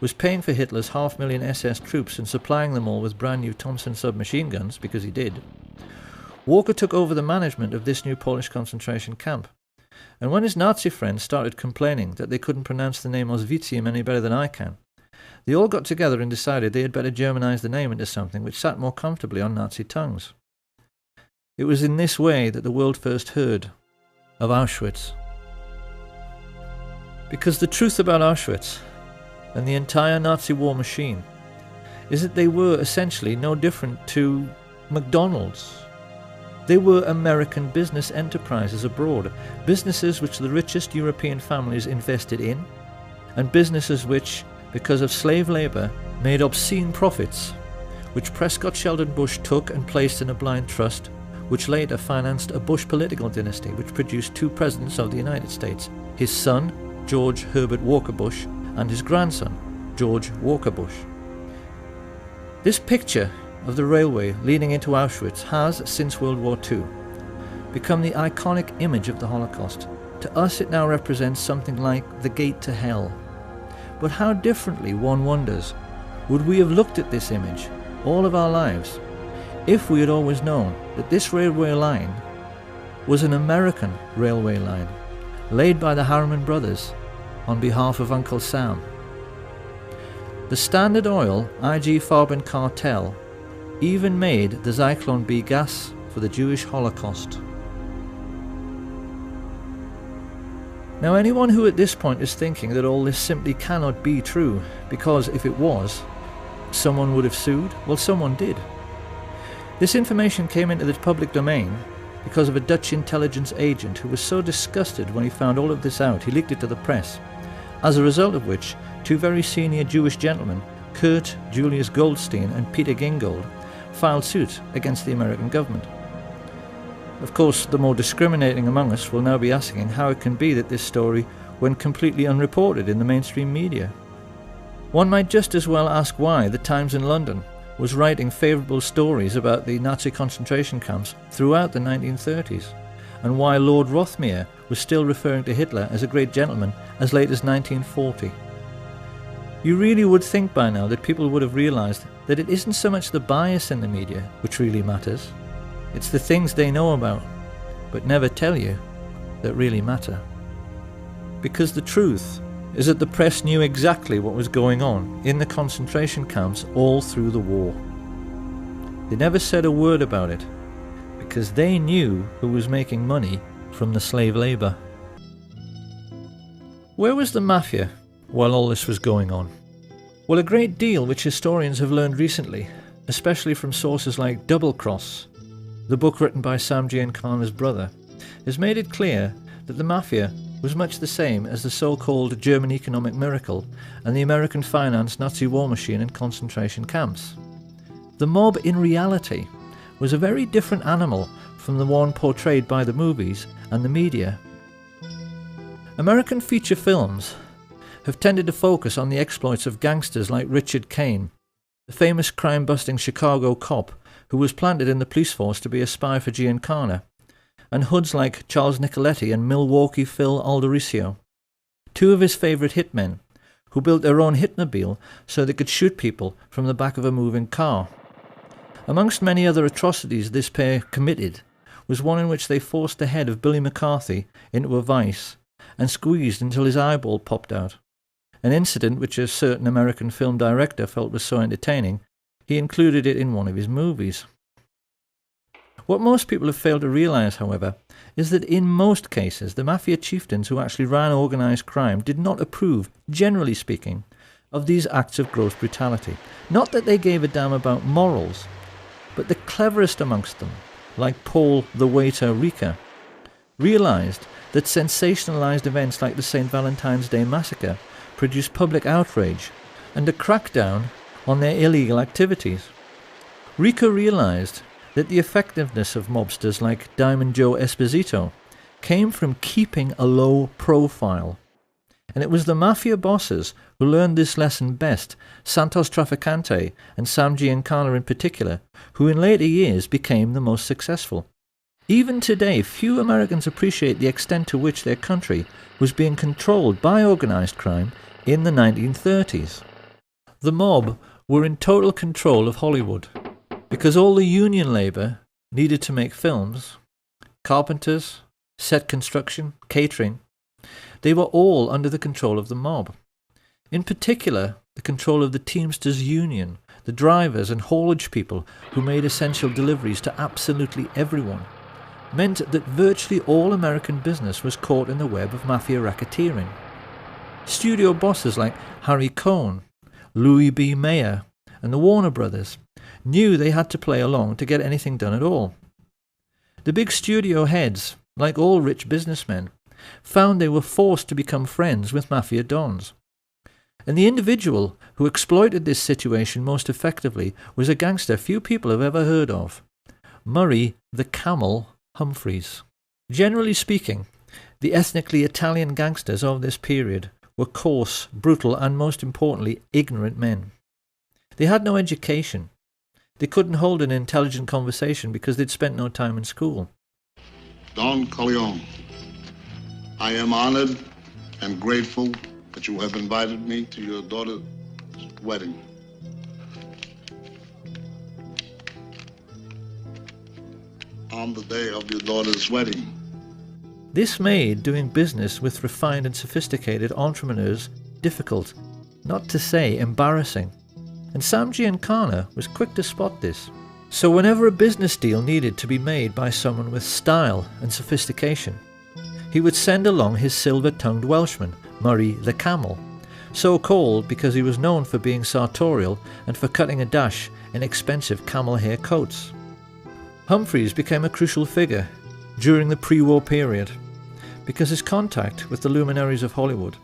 was paying for Hitler's 500,000 SS troops and supplying them all with brand new Thompson submachine guns, because he did, Walker took over the management of this new Polish concentration camp. And when his Nazi friends started complaining that they couldn't pronounce the name Oświęcim any better than I can, they all got together and decided they had better Germanize the name into something which sat more comfortably on Nazi tongues. It was in this way that the world first heard of Auschwitz. Because the truth about Auschwitz and the entire Nazi war machine is that they were essentially no different to McDonald's. They were American business enterprises abroad, businesses which the richest European families invested in, and businesses which, because of slave labour, made obscene profits, which Prescott Sheldon Bush took and placed in a blind trust, which later financed a Bush political dynasty which produced two presidents of the United States, his son, George Herbert Walker Bush, and his grandson, George Walker Bush. This picture of the railway leading into Auschwitz has, since World War II, become the iconic image of the Holocaust. To us it now represents something like the gate to hell. But how differently, one wonders, would we have looked at this image all of our lives if we had always known that this railway line was an American railway line laid by the Harriman brothers on behalf of Uncle Sam. The Standard Oil IG Farben cartel even made the Zyklon B gas for the Jewish Holocaust. Now, anyone who at this point is thinking that all this simply cannot be true, because if it was, someone would have sued, well, someone did. This information came into the public domain because of a Dutch intelligence agent who was so disgusted when he found all of this out, he leaked it to the press, as a result of which two very senior Jewish gentlemen, Kurt Julius Goldstein and Peter Gingold, filed suit against the American government. Of course, the more discriminating among us will now be asking how it can be that this story went completely unreported in the mainstream media. One might just as well ask why the Times in London was writing favourable stories about the Nazi concentration camps throughout the 1930s, and why Lord Rothermere was still referring to Hitler as a great gentleman as late as 1940. You really would think by now that people would have realised that it isn't so much the bias in the media which really matters, it's the things they know about, but never tell you, that really matter. Because the truth is that the press knew exactly what was going on in the concentration camps all through the war. They never said a word about it, because they knew who was making money from the slave labour. Where was the mafia while all this was going on? Well, a great deal which historians have learned recently, especially from sources like Double Cross, the book written by Sam Giancana's brother, has made it clear that the mafia was much the same as the so-called German economic miracle and the American finance Nazi war machine in concentration camps. The mob in reality was a very different animal from the one portrayed by the movies and the media. American feature films have tended to focus on the exploits of gangsters like Richard Kane, the famous crime-busting Chicago cop who was planted in the police force to be a spy for Giancana, and hoods like Charles Nicoletti and Milwaukee Phil Aldericio, two of his favourite hitmen, who built their own hitmobile so they could shoot people from the back of a moving car. Amongst many other atrocities this pair committed was one in which they forced the head of Billy McCarthy into a vice and squeezed until his eyeball popped out, an incident which a certain American film director felt was so entertaining he included it in one of his movies. What most people have failed to realise, however, is that in most cases the mafia chieftains who actually ran organised crime did not approve, generally speaking, of these acts of gross brutality. Not that they gave a damn about morals, but the cleverest amongst them, like Paul the waiter Rica, realised that sensationalised events like the St. Valentine's Day massacre produced public outrage and a crackdown on their illegal activities. Rica realised that the effectiveness of mobsters like Diamond Joe Esposito came from keeping a low profile. And it was the mafia bosses who learned this lesson best, Santos Trafficante and Sam Giancana in particular, who in later years became the most successful. Even today, few Americans appreciate the extent to which their country was being controlled by organised crime in the 1930s. The mob were in total control of Hollywood, because all the union labour needed to make films, carpenters, set construction, catering, they were all under the control of the mob. In particular, the control of the Teamsters Union, the drivers and haulage people who made essential deliveries to absolutely everyone, meant that virtually all American business was caught in the web of mafia racketeering. Studio bosses like Harry Cohn, Louis B. Mayer, and the Warner Brothers knew they had to play along to get anything done at all. The big studio heads, like all rich businessmen, found they were forced to become friends with mafia dons. And the individual who exploited this situation most effectively was a gangster few people have ever heard of, Murray the Camel Humphreys. Generally speaking, the ethnically Italian gangsters of this period were coarse, brutal, and most importantly, ignorant men. They had no education. They couldn't hold an intelligent conversation because they'd spent no time in school. Don Corleone, I am honored and grateful that you have invited me to your daughter's wedding. On the day of your daughter's wedding. This made doing business with refined and sophisticated entrepreneurs difficult, not to say embarrassing. And Sam Giancana was quick to spot this. So whenever a business deal needed to be made by someone with style and sophistication, he would send along his silver-tongued Welshman, Murray the Camel, so called because he was known for being sartorial and for cutting a dash in expensive camel hair coats. Humphreys became a crucial figure during the pre-war period because his contact with the luminaries of Hollywood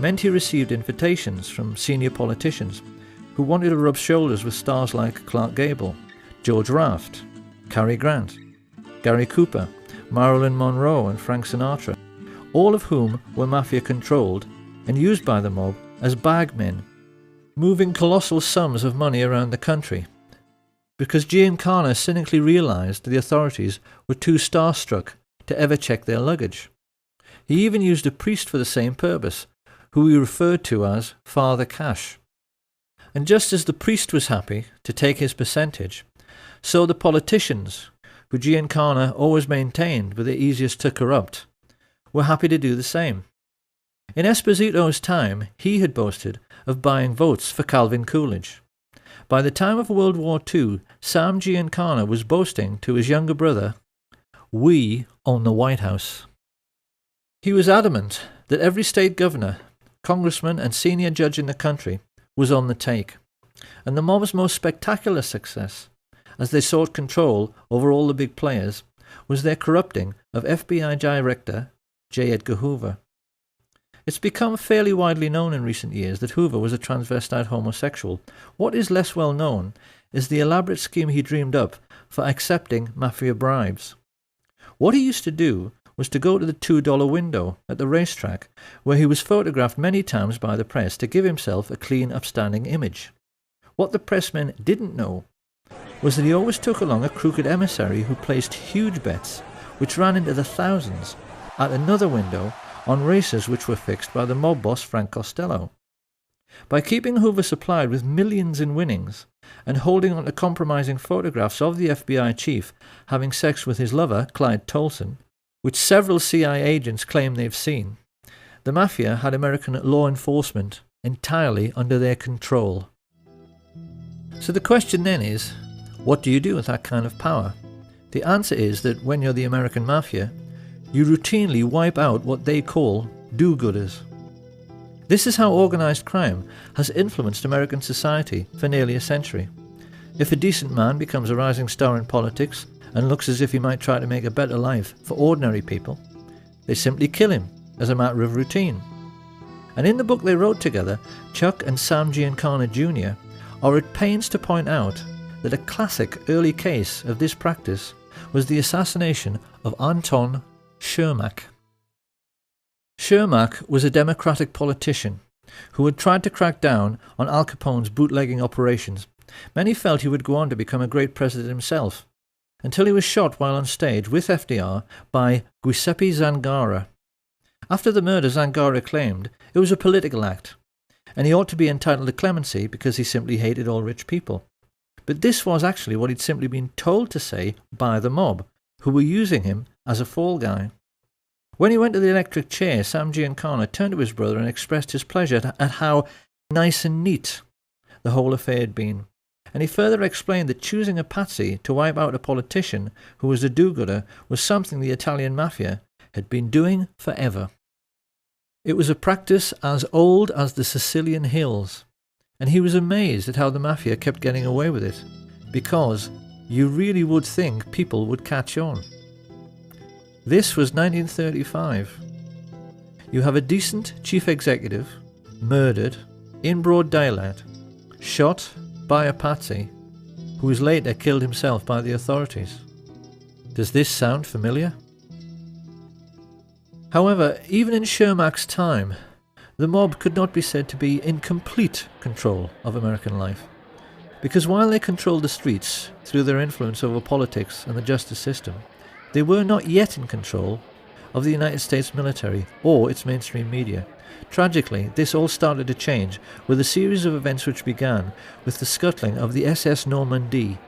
meant he received invitations from senior politicians who wanted to rub shoulders with stars like Clark Gable, George Raft, Cary Grant, Gary Cooper, Marilyn Monroe and Frank Sinatra, all of whom were mafia-controlled and used by the mob as bagmen, moving colossal sums of money around the country, because Giancana cynically realised the authorities were too starstruck to ever check their luggage. He even used a priest for the same purpose, who he referred to as Father Cash. And just as the priest was happy to take his percentage, so the politicians, who Giancana always maintained were the easiest to corrupt, were happy to do the same. In Esposito's time, he had boasted of buying votes for Calvin Coolidge. By the time of World War II, Sam Giancana was boasting to his younger brother, "We own the White House." He was adamant that every state governor, congressman and senior judge in the country was on the take, and the mob's most spectacular success, as they sought control over all the big players, was their corrupting of FBI Director J. Edgar Hoover. It's become fairly widely known in recent years that Hoover was a transvestite homosexual. What is less well known is the elaborate scheme he dreamed up for accepting mafia bribes. What he used to do was to go to the $2 window at the racetrack, where he was photographed many times by the press to give himself a clean, upstanding image. What the pressmen didn't know was that he always took along a crooked emissary who placed huge bets, which ran into the thousands, at another window on races which were fixed by the mob boss Frank Costello. By keeping Hoover supplied with millions in winnings and holding on to compromising photographs of the FBI chief having sex with his lover, Clyde Tolson, which several CIA agents claim they've seen, the mafia had American law enforcement entirely under their control. So the question then is, what do you do with that kind of power? The answer is that when you're the American mafia, you routinely wipe out what they call do-gooders. This is how organised crime has influenced American society for nearly a century. If a decent man becomes a rising star in politics and looks as if he might try to make a better life for ordinary people, they simply kill him as a matter of routine. And in the book they wrote together, Chuck and Sam Giancana Jr. are at pains to point out that a classic early case of this practice was the assassination of Anton Shermack. Shermack was a Democratic politician who had tried to crack down on Al Capone's bootlegging operations. Many felt he would go on to become a great president himself, until he was shot while on stage with FDR by Giuseppe Zangara. After the murder, Zangara claimed it was a political act, and he ought to be entitled to clemency because he simply hated all rich people. But this was actually what he'd simply been told to say by the mob, who were using him as a fall guy. When he went to the electric chair, Sam Giancana turned to his brother and expressed his pleasure at how nice and neat the whole affair had been. And he further explained that choosing a patsy to wipe out a politician who was a do-gooder was something the Italian mafia had been doing forever. It was a practice as old as the Sicilian hills, and he was amazed at how the mafia kept getting away with it, because you really would think people would catch on. This was 1935. You have a decent chief executive murdered in broad daylight, shot by a patsy, who was later killed himself by the authorities. Does this sound familiar? However, even in Shermack's time, the mob could not be said to be in complete control of American life, because while they controlled the streets through their influence over politics and the justice system, they were not yet in control of the United States military or its mainstream media. Tragically, this all started to change with a series of events which began with the scuttling of the SS Normandie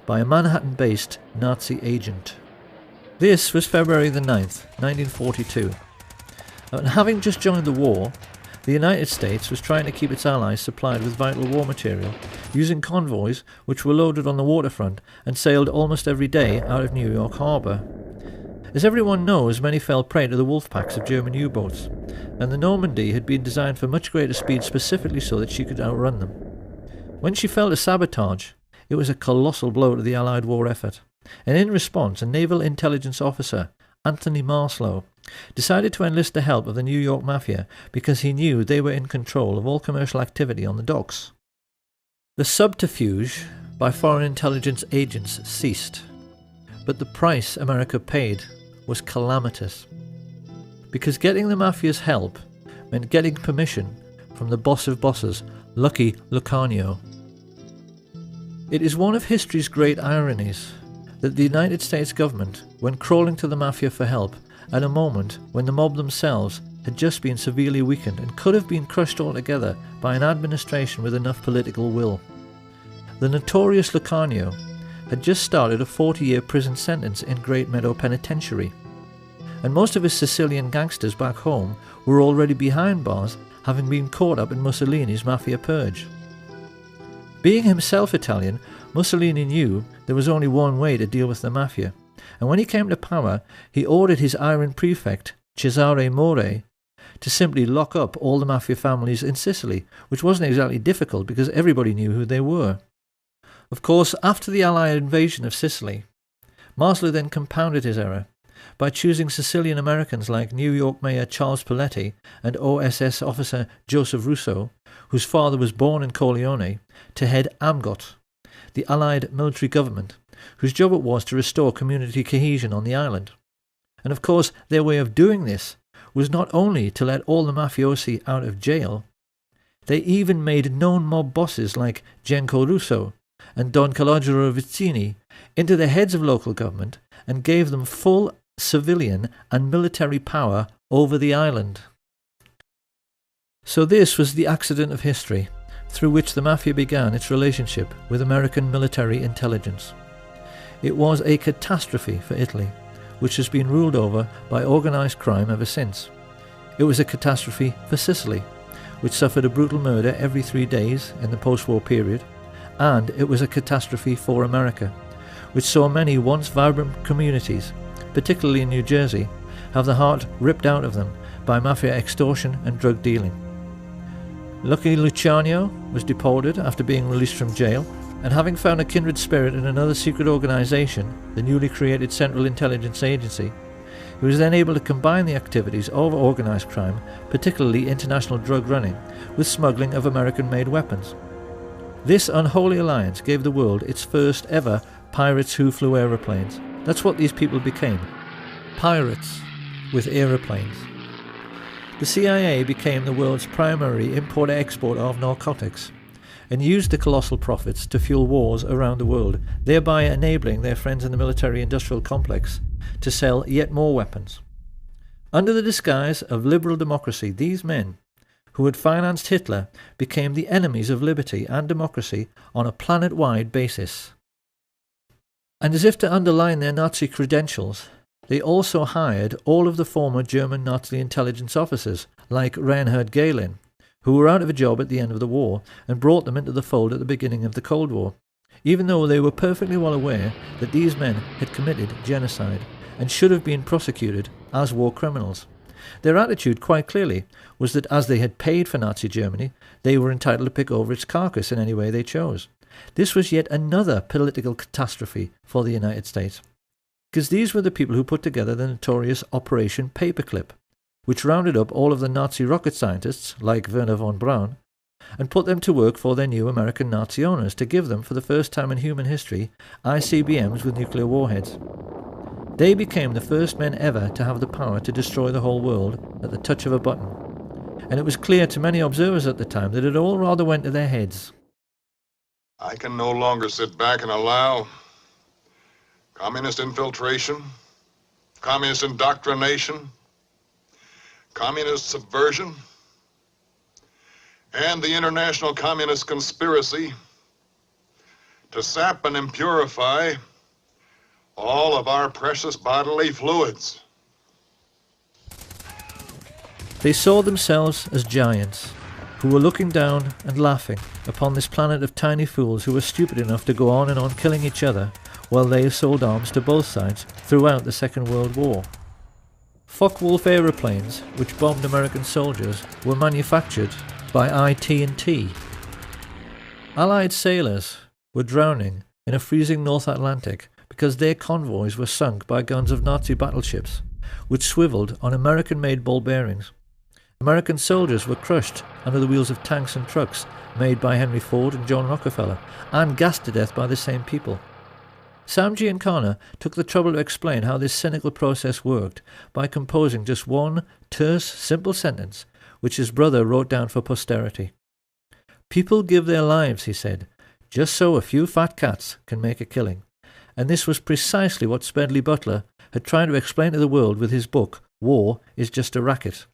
by a Manhattan-based Nazi agent. This was February the 9th, 1942. And having just joined the war, the United States was trying to keep its allies supplied with vital war material, using convoys which were loaded on the waterfront and sailed almost every day out of New York Harbor. As everyone knows, many fell prey to the wolf packs of German U-boats, and the Normandy had been designed for much greater speed specifically so that she could outrun them. When she fell to sabotage, it was a colossal blow to the Allied war effort, and in response, a naval intelligence officer, Anthony Marslow, decided to enlist the help of the New York Mafia because he knew they were in control of all commercial activity on the docks. The subterfuge by foreign intelligence agents ceased, but the price America paid was calamitous, because getting the Mafia's help meant getting permission from the boss of bosses, Lucky Lucanio. It is one of history's great ironies that the United States government went crawling to the Mafia for help at a moment when the mob themselves had just been severely weakened and could have been crushed altogether by an administration with enough political will. The notorious Lucanio had just started a 40-year prison sentence in Great Meadow Penitentiary, and most of his Sicilian gangsters back home were already behind bars, having been caught up in Mussolini's Mafia purge. Being himself Italian, Mussolini knew there was only one way to deal with the Mafia, and when he came to power, he ordered his iron prefect, Cesare More, to simply lock up all the mafia families in Sicily, which wasn't exactly difficult because everybody knew who they were. Of course, after the Allied invasion of Sicily, Marsala then compounded his error by choosing Sicilian Americans like New York Mayor Charles Paletti and OSS officer Joseph Russo, whose father was born in Corleone, to head AMGOT, the Allied military government, whose job it was to restore community cohesion on the island. And of course, their way of doing this was not only to let all the mafiosi out of jail, they even made known mob bosses like Genco Russo and Don Calogero Vizzini into the heads of local government and gave them full civilian and military power over the island. So this was the accident of history through which the mafia began its relationship with American military intelligence. It was a catastrophe for Italy, which has been ruled over by organised crime ever since. It was a catastrophe for Sicily, which suffered a brutal murder every 3 days in the post-war period, and it was a catastrophe for America, which saw many once vibrant communities, particularly in New Jersey, have the heart ripped out of them by mafia extortion and drug dealing. Lucky Luciano was deported after being released from jail, and having found a kindred spirit in another secret organisation, the newly created Central Intelligence Agency, he was then able to combine the activities of organised crime, particularly international drug running, with smuggling of American-made weapons. This unholy alliance gave the world its first ever pirates who flew aeroplanes. That's what these people became. Pirates with aeroplanes. The CIA became the world's primary import-exporter of narcotics and used the colossal profits to fuel wars around the world, thereby enabling their friends in the military-industrial complex to sell yet more weapons. Under the disguise of liberal democracy, these men, who had financed Hitler, became the enemies of liberty and democracy on a planet-wide basis. And as if to underline their Nazi credentials, they also hired all of the former German Nazi intelligence officers, like Reinhard Gehlen, who were out of a job at the end of the war, and brought them into the fold at the beginning of the Cold War, even though they were perfectly well aware that these men had committed genocide and should have been prosecuted as war criminals. Their attitude, quite clearly, was that as they had paid for Nazi Germany, they were entitled to pick over its carcass in any way they chose. This was yet another political catastrophe for the United States, because these were the people who put together the notorious Operation Paperclip, which rounded up all of the Nazi rocket scientists, like Werner von Braun, and put them to work for their new American Nazi owners to give them, for the first time in human history, ICBMs with nuclear warheads. They became the first men ever to have the power to destroy the whole world at the touch of a button, and it was clear to many observers at the time that it all rather went to their heads. I can no longer sit back and allow communist infiltration, communist indoctrination, communist subversion, and the international communist conspiracy to sap and impurify all of our precious bodily fluids. They saw themselves as giants, who were looking down and laughing upon this planet of tiny fools who were stupid enough to go on and on killing each other while they sold arms to both sides throughout the Second World War. Focke-Wulf aeroplanes, which bombed American soldiers, were manufactured by IT&T. Allied sailors were drowning in a freezing North Atlantic because their convoys were sunk by guns of Nazi battleships, which swiveled on American-made ball bearings. American soldiers were crushed under the wheels of tanks and trucks made by Henry Ford and John Rockefeller, and gassed to death by the same people. Sam Giancana took the trouble to explain how this cynical process worked by composing just one terse, simple sentence, which his brother wrote down for posterity. "People give their lives," he said, "just so a few fat cats can make a killing." And this was precisely what Smedley Butler had tried to explain to the world with his book, War is Just a Racket.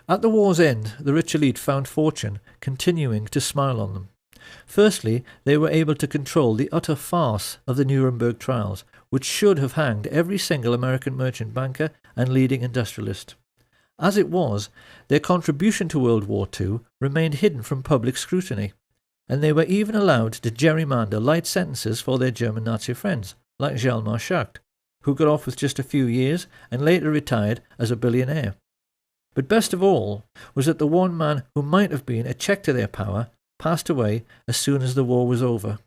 At the war's end, the rich elite found fortune continuing to smile on them. Firstly, they were able to control the utter farce of the Nuremberg trials, which should have hanged every single American merchant banker and leading industrialist. As it was, their contribution to World War II remained hidden from public scrutiny, and they were even allowed to gerrymander light sentences for their German Nazi friends, like Hjalmar Schacht, who got off with just a few years and later retired as a billionaire, But best of all was that the one man who might have been a check to their power passed away as soon as the war was over.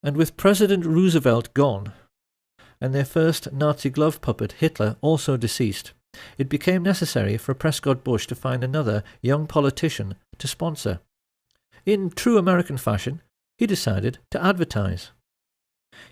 And with President Roosevelt gone, and their first Nazi glove puppet Hitler also deceased, it became necessary for Prescott Bush to find another young politician to sponsor. In true American fashion, he decided to advertise.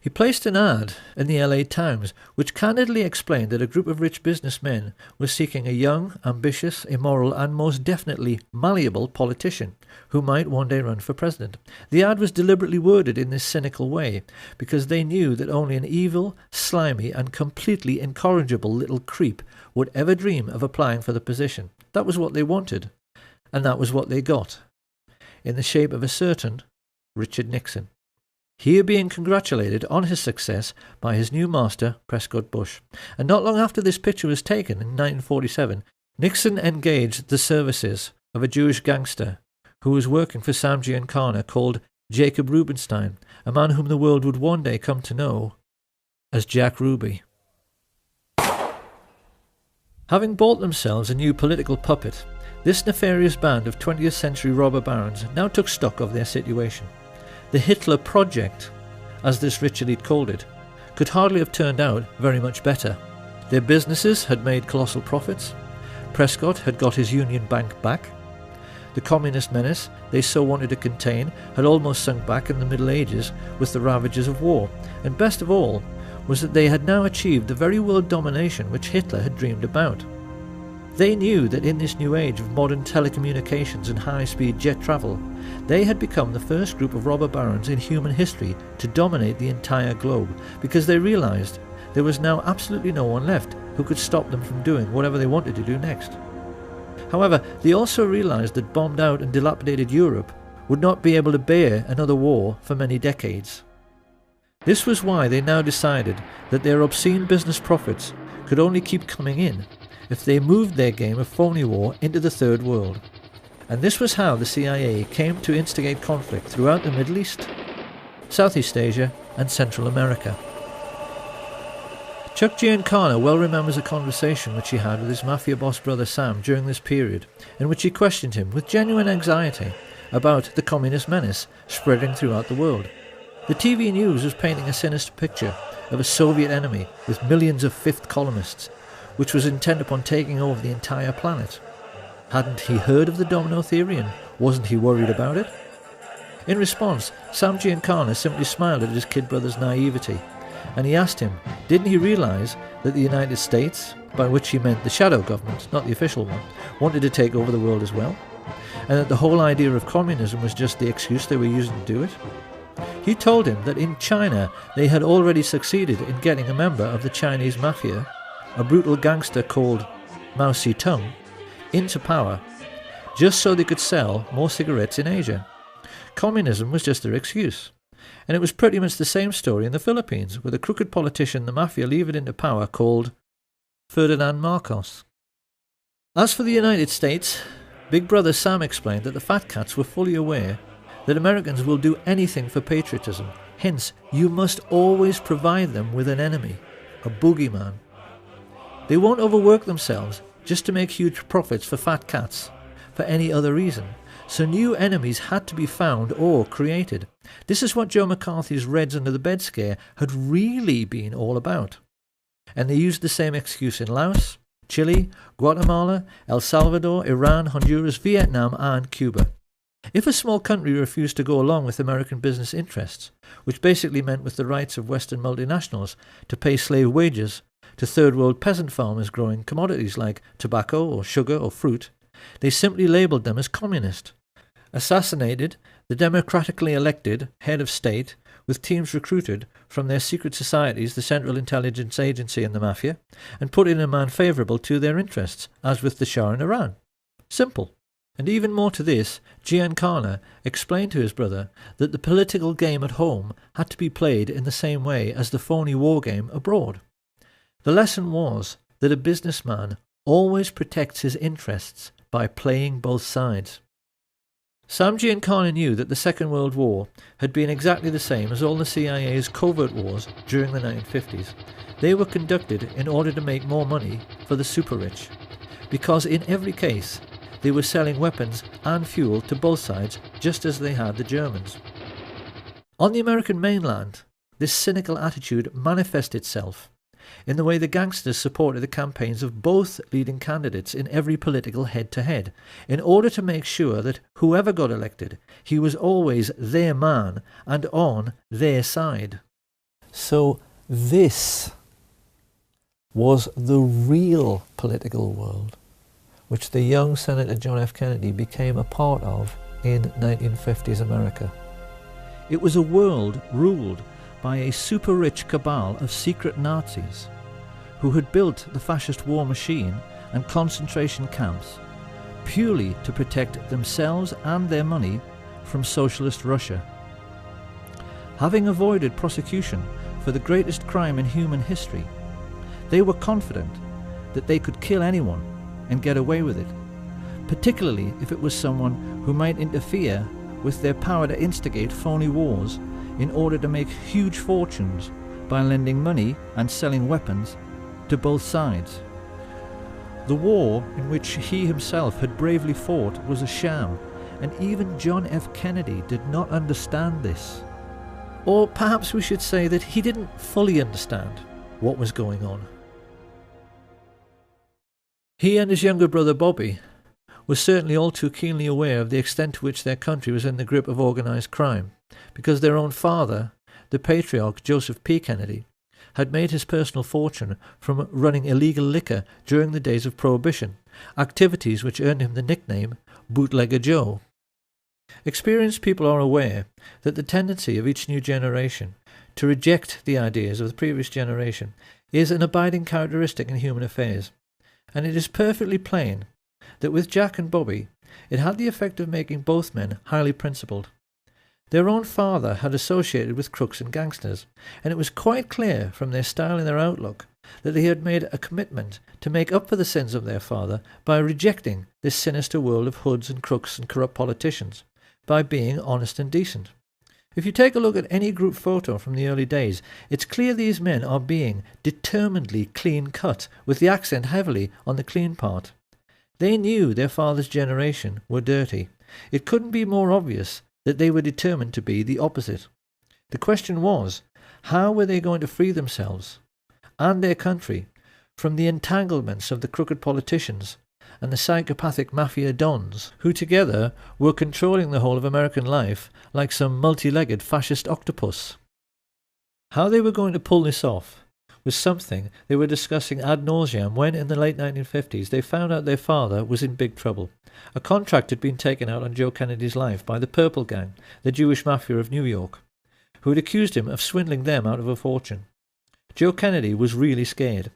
He placed an ad in the LA Times which candidly explained that a group of rich businessmen was seeking a young, ambitious, immoral and most definitely malleable politician who might one day run for president. The ad was deliberately worded in this cynical way because they knew that only an evil, slimy and completely incorrigible little creep would ever dream of applying for the position. That was what they wanted, and that was what they got, in the shape of a certain Richard Nixon. Here being congratulated on his success by his new master, Prescott Bush. And not long after this picture was taken in 1947, Nixon engaged the services of a Jewish gangster who was working for Sam Giancana called Jacob Rubenstein, a man whom the world would one day come to know as Jack Ruby. Having bought themselves a new political puppet, this nefarious band of 20th century robber barons now took stock of their situation. The Hitler Project, as this rich elite called it, could hardly have turned out very much better. Their businesses had made colossal profits. Prescott had got his Union Bank back. The communist menace they so wanted to contain had almost sunk back in the Middle Ages with the ravages of war. And best of all was that they had now achieved the very world domination which Hitler had dreamed about. They knew that in this new age of modern telecommunications and high-speed jet travel, they had become the first group of robber barons in human history to dominate the entire globe, because they realized there was now absolutely no one left who could stop them from doing whatever they wanted to do next. However, they also realized that bombed out and dilapidated Europe would not be able to bear another war for many decades. This was why they now decided that their obscene business profits could only keep coming in if they moved their game of phony war into the Third World. And this was how the CIA came to instigate conflict throughout the Middle East, Southeast Asia and Central America. Chuck Giancana well remembers a conversation which he had with his mafia boss brother Sam during this period, in which he questioned him with genuine anxiety about the communist menace spreading throughout the world. The TV news was painting a sinister picture of a Soviet enemy with millions of fifth columnists, which was intent upon taking over the entire planet. Hadn't he heard of the domino theory, and wasn't he worried about it? In response, Sam Giancana simply smiled at his kid brother's naivety, and he asked him, didn't he realise that the United States, by which he meant the shadow government, not the official one, wanted to take over the world as well, and that the whole idea of communism was just the excuse they were using to do it? He told him that in China they had already succeeded in getting a member of the Chinese mafia, a brutal gangster called Mao Zedong, into power, just so they could sell more cigarettes in Asia. Communism was just their excuse. And it was pretty much the same story in the Philippines, with a crooked politician the mafia levered into power called Ferdinand Marcos. As for the United States, Big Brother Sam explained that the fat cats were fully aware that Americans will do anything for patriotism. Hence, you must always provide them with an enemy, a boogeyman. They won't overwork themselves just to make huge profits for fat cats for any other reason. So new enemies had to be found or created. This is what Joe McCarthy's Reds Under the Bed scare had really been all about. And they used the same excuse in Laos, Chile, Guatemala, El Salvador, Iran, Honduras, Vietnam and Cuba. If a small country refused to go along with American business interests, which basically meant with the rights of Western multinationals to pay slave wages to third world peasant farmers growing commodities like tobacco or sugar or fruit, they simply labelled them as communist, assassinated the democratically elected head of state with teams recruited from their secret societies, the Central Intelligence Agency and the Mafia, and put in a man favourable to their interests, as with the Shah in Iran. Simple. And even more to this, Giancana explained to his brother that the political game at home had to be played in the same way as the phony war game abroad. The lesson was that a businessman always protects his interests by playing both sides. Sam Giancana knew that the Second World War had been exactly the same as all the CIA's covert wars during the 1950s. They were conducted in order to make more money for the super-rich. because in every case they were selling weapons and fuel to both sides, just as they had the Germans. On the American mainland, this cynical attitude manifested itself in the way the gangsters supported the campaigns of both leading candidates in every political head-to-head, in order to make sure that whoever got elected, he was always their man and on their side. So this was the real political world which the young Senator John F. Kennedy became a part of in 1950s America. It was a world ruled by a super-rich cabal of secret Nazis who had built the fascist war machine and concentration camps purely to protect themselves and their money from socialist Russia. Having avoided prosecution for the greatest crime in human history, they were confident that they could kill anyone and get away with it, particularly if it was someone who might interfere with their power to instigate phony wars in order to make huge fortunes by lending money and selling weapons to both sides. The war in which he himself had bravely fought was a sham, and even John F. Kennedy did not understand this. Or perhaps we should say that he didn't fully understand what was going on. He and his younger brother Bobby were certainly all too keenly aware of the extent to which their country was in the grip of organised crime, because their own father, the patriarch Joseph P. Kennedy, had made his personal fortune from running illegal liquor during the days of Prohibition, activities which earned him the nickname Bootlegger Joe. Experienced people are aware that the tendency of each new generation to reject the ideas of the previous generation is an abiding characteristic in human affairs, and it is perfectly plain that with Jack and Bobby it had the effect of making both men highly principled. Their own father had associated with crooks and gangsters, and it was quite clear from their style and their outlook that they had made a commitment to make up for the sins of their father by rejecting this sinister world of hoods and crooks and corrupt politicians, by being honest and decent. If you take a look at any group photo from the early days, it's clear these men are being determinedly clean-cut, with the accent heavily on the clean part. They knew their father's generation were dirty. It couldn't be more obvious that they were determined to be the opposite. The question was, how were they going to free themselves and their country from the entanglements of the crooked politicians and the psychopathic mafia dons, who together were controlling the whole of American life like some multi-legged fascist octopus? How they were going to pull this off was something they were discussing ad nauseam when, in the late 1950s, they found out their father was in big trouble. A contract had been taken out on Joe Kennedy's life by the Purple Gang, the Jewish mafia of New York, who had accused him of swindling them out of a fortune. Joe Kennedy was really scared,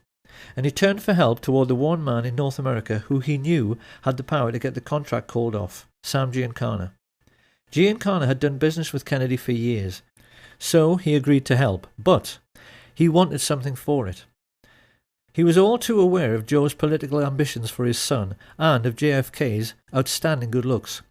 and he turned for help toward the one man in North America who he knew had the power to get the contract called off, Sam Giancana. Giancana had done business with Kennedy for years, so he agreed to help, but he wanted something for it. He was all too aware of Joe's political ambitions for his son and of JFK's outstanding good looks.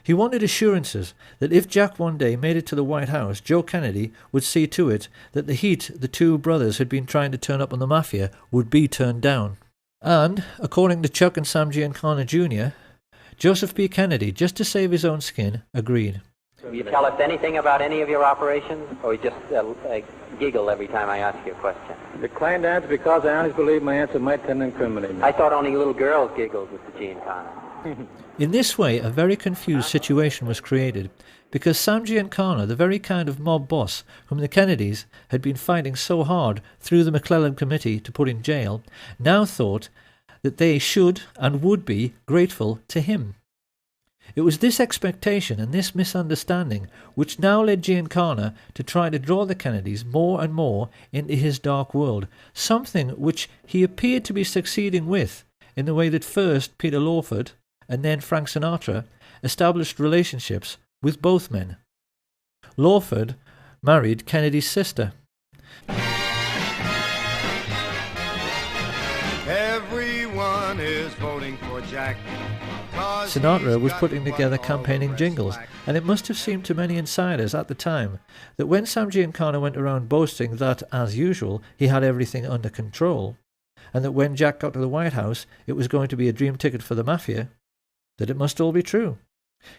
He wanted assurances that if Jack one day made it to the White House, Joe Kennedy would see to it that the heat the two brothers had been trying to turn up on the mafia would be turned down. And, according to Chuck and Sam Giancana Jr., Joseph P. Kennedy, just to save his own skin, agreed. Will you tell us anything about any of your operations, or you just giggle every time I ask you a question? Declined to answer because I honestly believe my answer might tend to incriminate me. I thought only little girls giggled with the Giancana. In this way, a very confused situation was created, because Sam Giancana, the very kind of mob boss whom the Kennedys had been fighting so hard through the McClellan Committee to put in jail, now thought that they should and would be grateful to him. It was this expectation and this misunderstanding which now led Giancana to try to draw the Kennedys more and more into his dark world, something which he appeared to be succeeding with in the way that first Peter Lawford and then Frank Sinatra established relationships with both men. Lawford married Kennedy's sister. Everyone is voting for Jack. Sinatra was putting together campaigning jingles, and it must have seemed to many insiders at the time that when Sam Giancana went around boasting that, as usual, he had everything under control, and that when Jack got to the White House it was going to be a dream ticket for the Mafia, that it must all be true.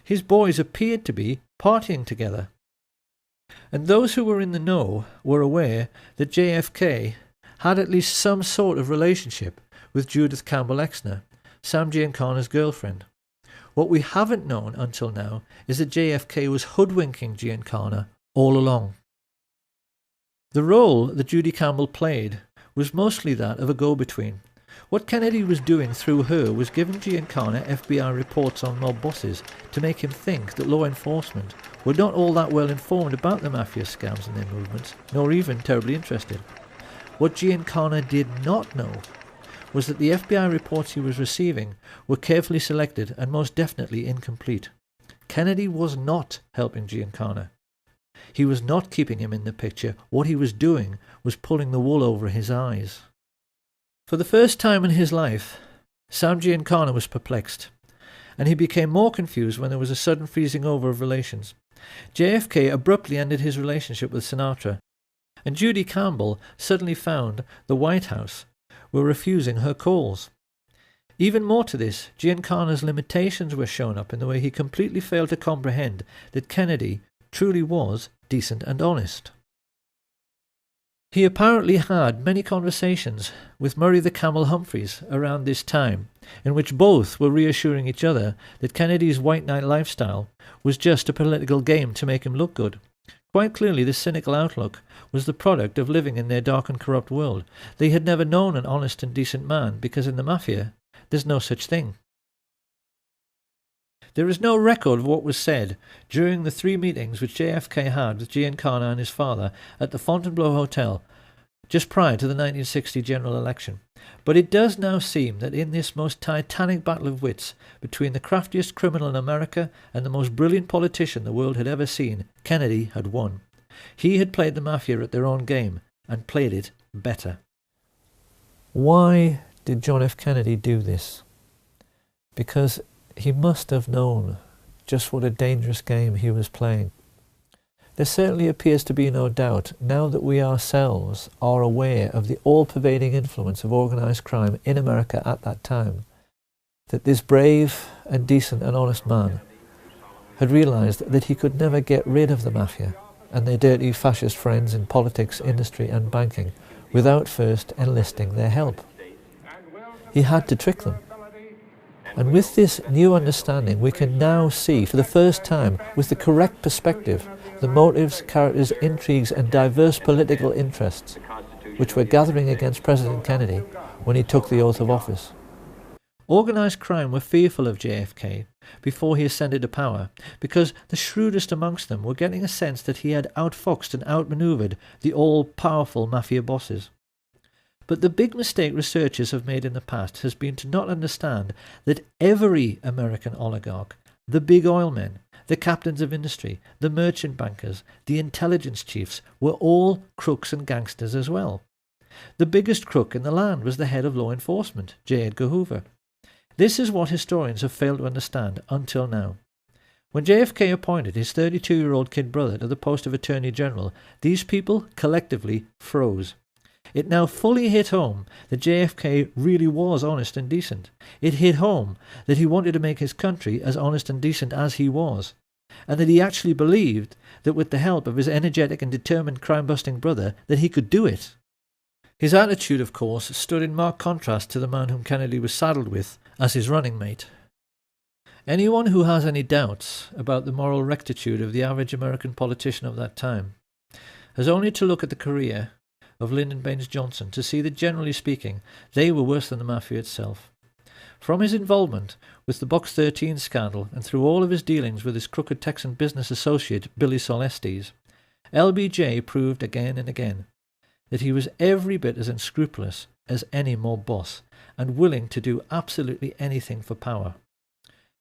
His boys appeared to be partying together. And those who were in the know were aware that JFK had at least some sort of relationship with Judith Campbell Exner, Sam Giancana's girlfriend. What we haven't known until now is that JFK was hoodwinking Giancana all along. The role that Judy Campbell played was mostly that of a go-between. What Kennedy was doing through her was giving Giancana FBI reports on mob bosses to make him think that law enforcement were not all that well informed about the Mafia scams and their movements, nor even terribly interested. What Giancana did not know was that the FBI reports he was receiving were carefully selected and most definitely incomplete. Kennedy was not helping Giancana. He was not keeping him in the picture. What he was doing was pulling the wool over his eyes. For the first time in his life, Sam Giancana was perplexed, and he became more confused when there was a sudden freezing over of relations. JFK abruptly ended his relationship with Sinatra, and Judy Campbell suddenly found the White House were refusing her calls. Even more to this, Giancana's limitations were shown up in the way he completely failed to comprehend that Kennedy truly was decent and honest. He apparently had many conversations with Murray the Camel Humphreys around this time, in which both were reassuring each other that Kennedy's white knight lifestyle was just a political game to make him look good. Quite clearly, this cynical outlook was the product of living in their dark and corrupt world. They had never known an honest and decent man, because in the Mafia there's no such thing. There is no record of what was said during the 3 meetings which JFK had with Giancana and his father at the Fontainebleau Hotel just prior to the 1960 general election. But it does now seem that in this most titanic battle of wits between the craftiest criminal in America and the most brilliant politician the world had ever seen, Kennedy had won. He had played the Mafia at their own game, and played it better. Why did John F. Kennedy do this? Because he must have known just what a dangerous game he was playing. There certainly appears to be no doubt, now that we ourselves are aware of the all-pervading influence of organised crime in America at that time, that this brave and decent and honest man had realised that he could never get rid of the Mafia and their dirty fascist friends in politics, industry and banking without first enlisting their help. He had to trick them. And with this new understanding, we can now see for the first time, with the correct perspective, the motives, characters, intrigues and diverse political interests which were gathering against President Kennedy when he took the oath of office. Organised crime were fearful of JFK before he ascended to power, because the shrewdest amongst them were getting a sense that he had outfoxed and outmanoeuvred the all-powerful Mafia bosses. But the big mistake researchers have made in the past has been to not understand that every American oligarch, the big oil men, the captains of industry, the merchant bankers, the intelligence chiefs, were all crooks and gangsters as well. The biggest crook in the land was the head of law enforcement, J. Edgar Hoover. This is what historians have failed to understand until now. When JFK appointed his 32-year-old kid brother to the post of Attorney General, these people collectively froze. It now fully hit home that JFK really was honest and decent. It hit home that he wanted to make his country as honest and decent as he was, and that he actually believed that with the help of his energetic and determined crime-busting brother that he could do it. His attitude, of course, stood in marked contrast to the man whom Kennedy was saddled with as his running mate. Anyone who has any doubts about the moral rectitude of the average American politician of that time has only to look at the career of Lyndon Baines Johnson to see that, generally speaking, they were worse than the Mafia itself. From his involvement with the Box 13 scandal and through all of his dealings with his crooked Texan business associate Billy Sol Estes, LBJ proved again and again that he was every bit as unscrupulous as any mob boss and willing to do absolutely anything for power.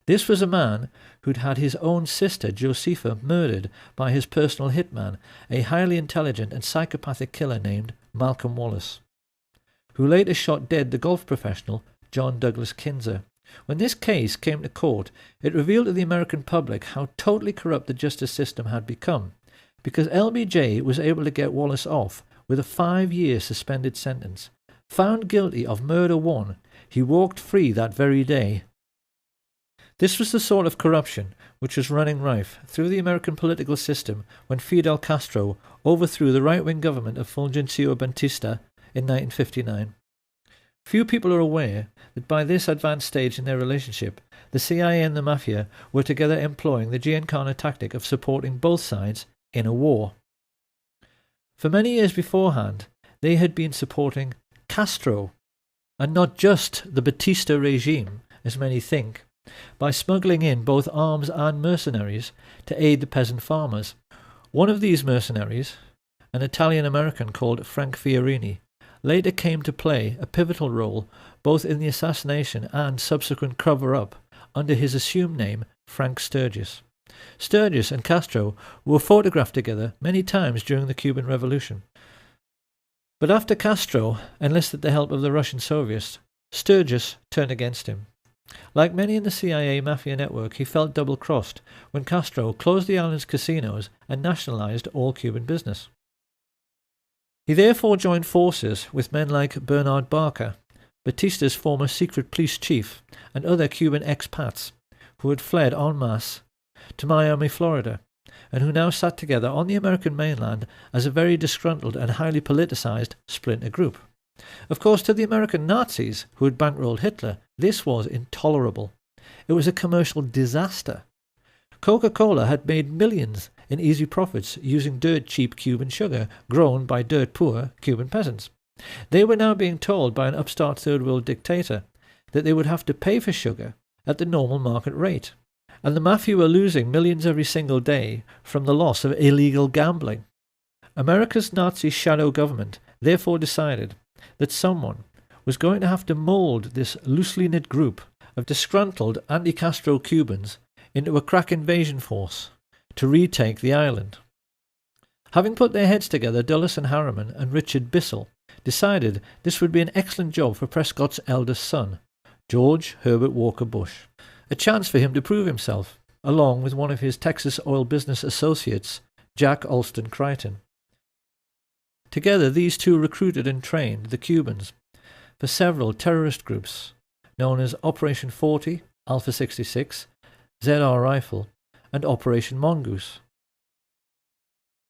This was a man who'd had his own sister, Josepha, murdered by his personal hitman, a highly intelligent and psychopathic killer named Malcolm Wallace, who later shot dead the golf professional John Douglas Kinzer. When this case came to court, it revealed to the American public how totally corrupt the justice system had become, because LBJ was able to get Wallace off with a 5-year suspended sentence, Found guilty of murder one, he walked free that very day. This was the sort of corruption which was running rife through the American political system when Fidel Castro overthrew the right-wing government of Fulgencio Batista in 1959. Few people are aware that by this advanced stage in their relationship, the CIA and the Mafia were together employing the Giancana tactic of supporting both sides in a war. For many years beforehand, they had been supporting Castro, and not just the Batista regime, as many think, by smuggling in both arms and mercenaries to aid the peasant farmers. One of these mercenaries, an Italian-American called Frank Fiorini, later came to play a pivotal role both in the assassination and subsequent cover-up under his assumed name Frank Sturgis. Sturgis and Castro were photographed together many times during the Cuban Revolution. But after Castro enlisted the help of the Russian Soviets, Sturgis turned against him. Like many in the CIA Mafia network, he felt double-crossed when Castro closed the island's casinos and nationalized all Cuban business. He therefore joined forces with men like Bernard Barker, Batista's former secret police chief, and other Cuban expats who had fled en masse to Miami, Florida, and who now sat together on the American mainland as a very disgruntled and highly politicized splinter group. Of course, to the American Nazis who had bankrolled Hitler, this was intolerable. It was a commercial disaster. Coca-Cola had made millions in easy profits using dirt-cheap Cuban sugar grown by dirt-poor Cuban peasants. They were now being told by an upstart third-world dictator that they would have to pay for sugar at the normal market rate, and the Mafia were losing millions every single day from the loss of illegal gambling. America's Nazi shadow government therefore decided that someone was going to have to mould this loosely knit group of disgruntled anti-Castro Cubans into a crack invasion force to retake the island. Having put their heads together, Dulles and Harriman and Richard Bissell decided this would be an excellent job for Prescott's eldest son, George Herbert Walker Bush, a chance for him to prove himself, along with one of his Texas oil business associates, Jack Alston Crichton. Together, these two recruited and trained the Cubans for several terrorist groups known as Operation 40, Alpha 66, ZR Rifle, and Operation Mongoose.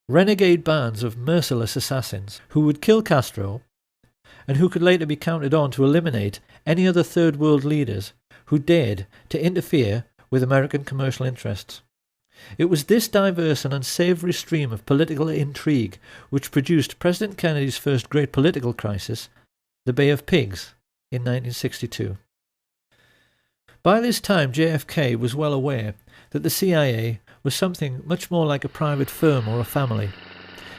Renegade bands of merciless assassins who would kill Castro and who could later be counted on to eliminate any other third world leaders who dared to interfere with American commercial interests. It was this diverse and unsavoury stream of political intrigue which produced President Kennedy's first great political crisis, the Bay of Pigs, in 1962. By this time, JFK was well aware that the CIA was something much more like a private firm or a family.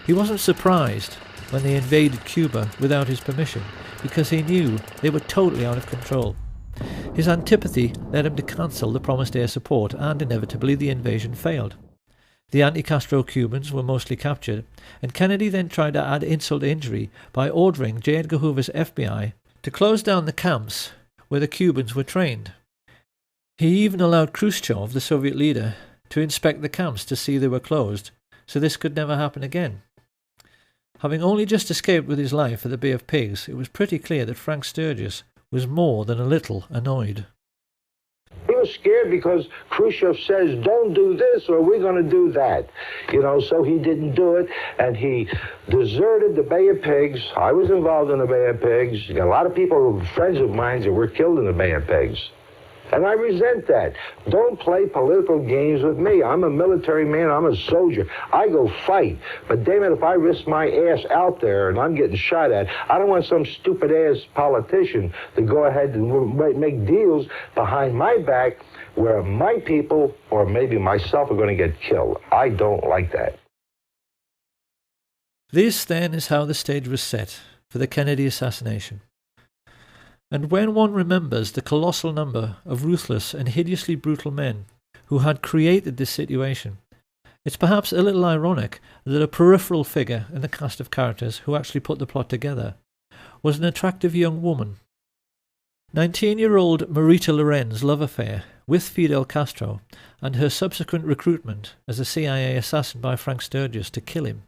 He wasn't surprised when they invaded Cuba without his permission, because he knew they were totally out of control. His antipathy led him to cancel the promised air support, and inevitably the invasion failed. The anti-Castro Cubans were mostly captured, and Kennedy then tried to add insult to injury by ordering J. Edgar Hoover's FBI to close down the camps where the Cubans were trained. He even allowed Khrushchev, the Soviet leader, to inspect the camps to see they were closed, so this could never happen again. Having only just escaped with his life at the Bay of Pigs, it was pretty clear that Frank Sturgis was more than a little annoyed. He was scared because Khrushchev says, don't do this or we're going to do that. You know, so he didn't do it, and he deserted the Bay of Pigs. I was involved in the Bay of Pigs. A lot of people, friends of mine, that were killed in the Bay of Pigs. And I resent that. Don't play political games with me. I'm a military man. I'm a soldier. I go fight. But damn it, if I risk my ass out there and I'm getting shot at, I don't want some stupid-ass politician to go ahead and make deals behind my back where my people, or maybe myself, are going to get killed. I don't like that. This, then, is how the stage was set for the Kennedy assassination. And when one remembers the colossal number of ruthless and hideously brutal men who had created this situation, it's perhaps a little ironic that a peripheral figure in the cast of characters who actually put the plot together was an attractive young woman. 19-year-old Marita Loren's love affair with Fidel Castro and her subsequent recruitment as a CIA assassin by Frank Sturgis to kill him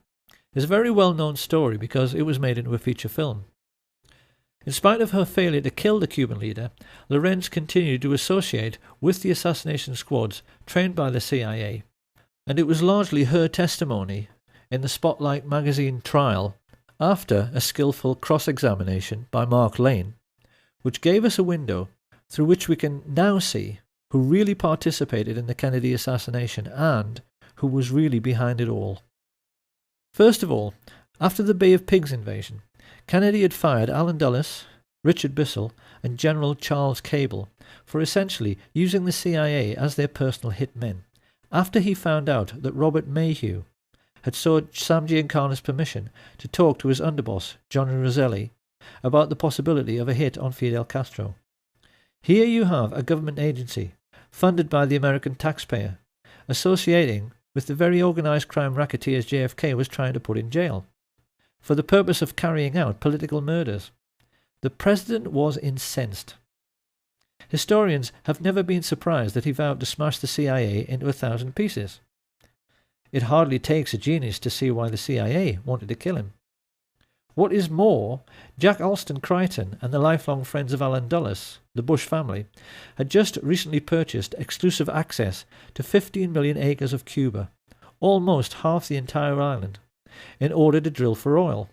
is a very well-known story because it was made into a feature film. In spite of her failure to kill the Cuban leader, Lorenz continued to associate with the assassination squads trained by the CIA, and it was largely her testimony in the Spotlight magazine trial after a skillful cross-examination by Mark Lane, which gave us a window through which we can now see who really participated in the Kennedy assassination and who was really behind it all. First of all, after the Bay of Pigs invasion, Kennedy had fired Allen Dulles, Richard Bissell, and General Charles Cable for essentially using the CIA as their personal hitmen, after he found out that Robert Mayhew had sought Sam Giancana's permission to talk to his underboss, Johnny Roselli, about the possibility of a hit on Fidel Castro. Here you have a government agency, funded by the American taxpayer, associating with the very organised crime racketeers JFK was trying to put in jail, for the purpose of carrying out political murders. The president was incensed. Historians have never been surprised that he vowed to smash the CIA into 1,000 pieces. It hardly takes a genius to see why the CIA wanted to kill him. What is more, Jack Alston Crichton and the lifelong friends of Allen Dulles, the Bush family, had just recently purchased exclusive access to 15 million acres of Cuba, almost half the entire island, in order to drill for oil.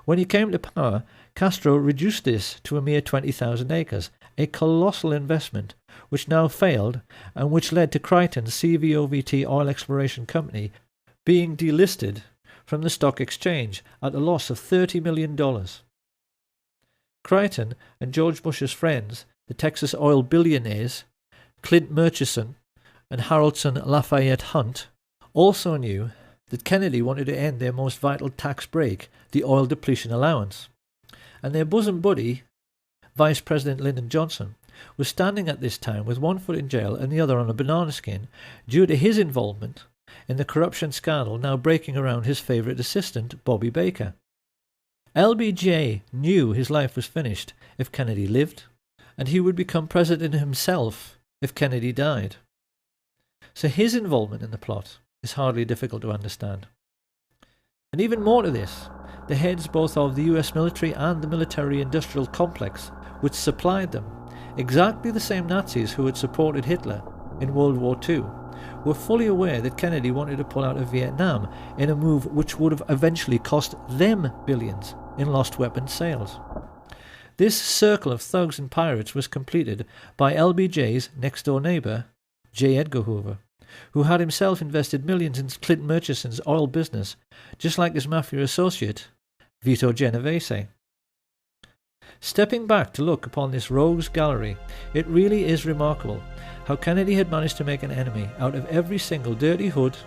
When he came to power, Castro reduced this to a mere 20,000 acres, a colossal investment which now failed and which led to Crichton's CVOVT Oil Exploration Company being delisted from the stock exchange at a loss of $30 million. Crichton and George Bush's friends, the Texas oil billionaires, Clint Murchison and Haroldson Lafayette Hunt, also knew that Kennedy wanted to end their most vital tax break, the oil depletion allowance, and their bosom buddy, Vice President Lyndon Johnson, was standing at this time with one foot in jail and the other on a banana skin due to his involvement in the corruption scandal now breaking around his favourite assistant, Bobby Baker. LBJ knew his life was finished if Kennedy lived, and he would become president himself if Kennedy died. So his involvement in the plot is hardly difficult to understand. And even more to this, the heads both of the US military and the military-industrial complex which supplied them, exactly the same Nazis who had supported Hitler in World War II, were fully aware that Kennedy wanted to pull out of Vietnam in a move which would have eventually cost them billions in lost weapons sales. This circle of thugs and pirates was completed by LBJ's next-door neighbour, J. Edgar Hoover, who had himself invested millions in Clint Murchison's oil business, just like his mafia associate, Vito Genovese. Stepping back to look upon this rogues gallery, it really is remarkable how Kennedy had managed to make an enemy out of every single dirty hood,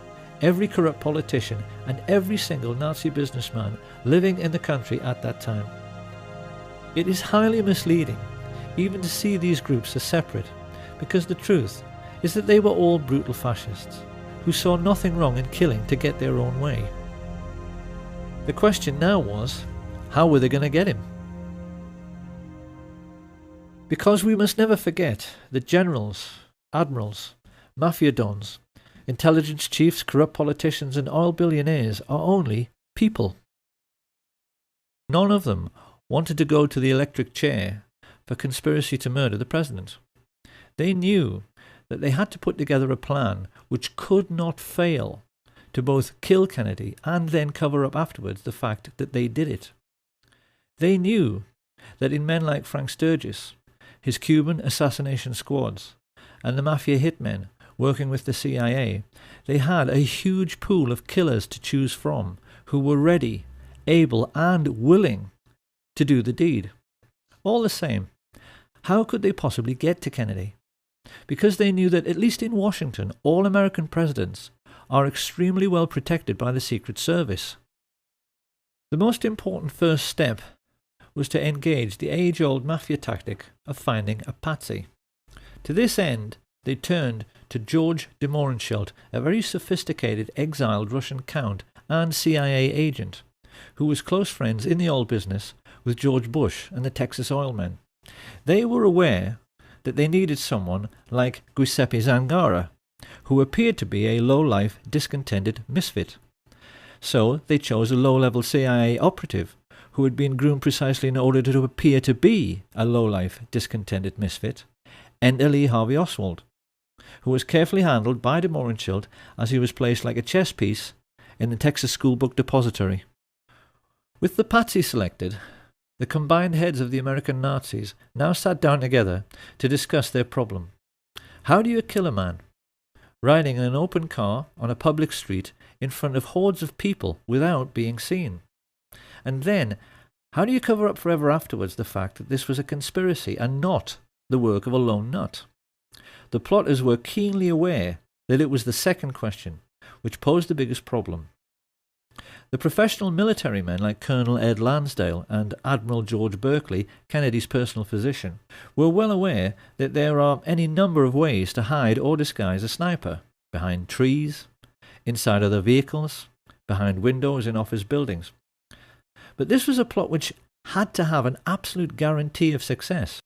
every corrupt politician, and every single Nazi businessman living in the country at that time. It is highly misleading even to see these groups as separate, because the truth is that they were all brutal fascists, who saw nothing wrong in killing to get their own way. The question now was, how were they going to get him? Because we must never forget that generals, admirals, mafia dons, intelligence chiefs, corrupt politicians and oil billionaires are only people. None of them wanted to go to the electric chair for conspiracy to murder the president. They knew that they had to put together a plan which could not fail to both kill Kennedy and then cover up afterwards the fact that they did it. They knew that in men like Frank Sturgis, his Cuban assassination squads, and the mafia hitmen working with the CIA, they had a huge pool of killers to choose from who were ready, able and willing to do the deed. All the same, how could they possibly get to Kennedy? Because they knew that, at least in Washington, all American presidents are extremely well protected by the Secret Service. The most important first step was to engage the age-old mafia tactic of finding a patsy. To this end, they turned to George de Mohrenschildt, a very sophisticated exiled Russian count and CIA agent, who was close friends in the oil business with George Bush and the Texas oil men. They were aware that they needed someone like Giuseppe Zangara, who appeared to be a low-life, discontented misfit. So they chose a low-level CIA operative who had been groomed precisely in order to appear to be a low-life, discontented misfit, enter Lee Harvey Oswald, who was carefully handled by de Mohrenschildt as he was placed like a chess piece in the Texas School Book Depository. With the patsy selected, the combined heads of the American Nazis now sat down together to discuss their problem. How do you kill a man? Riding in an open car on a public street in front of hordes of people without being seen. And then, how do you cover up forever afterwards the fact that this was a conspiracy and not the work of a lone nut? The plotters were keenly aware that it was the second question which posed the biggest problem. The professional military men like Colonel Ed Lansdale and Admiral George Berkeley, Kennedy's personal physician, were well aware that there are any number of ways to hide or disguise a sniper: behind trees, inside other vehicles, behind windows in office buildings. But this was a plot which had to have an absolute guarantee of success.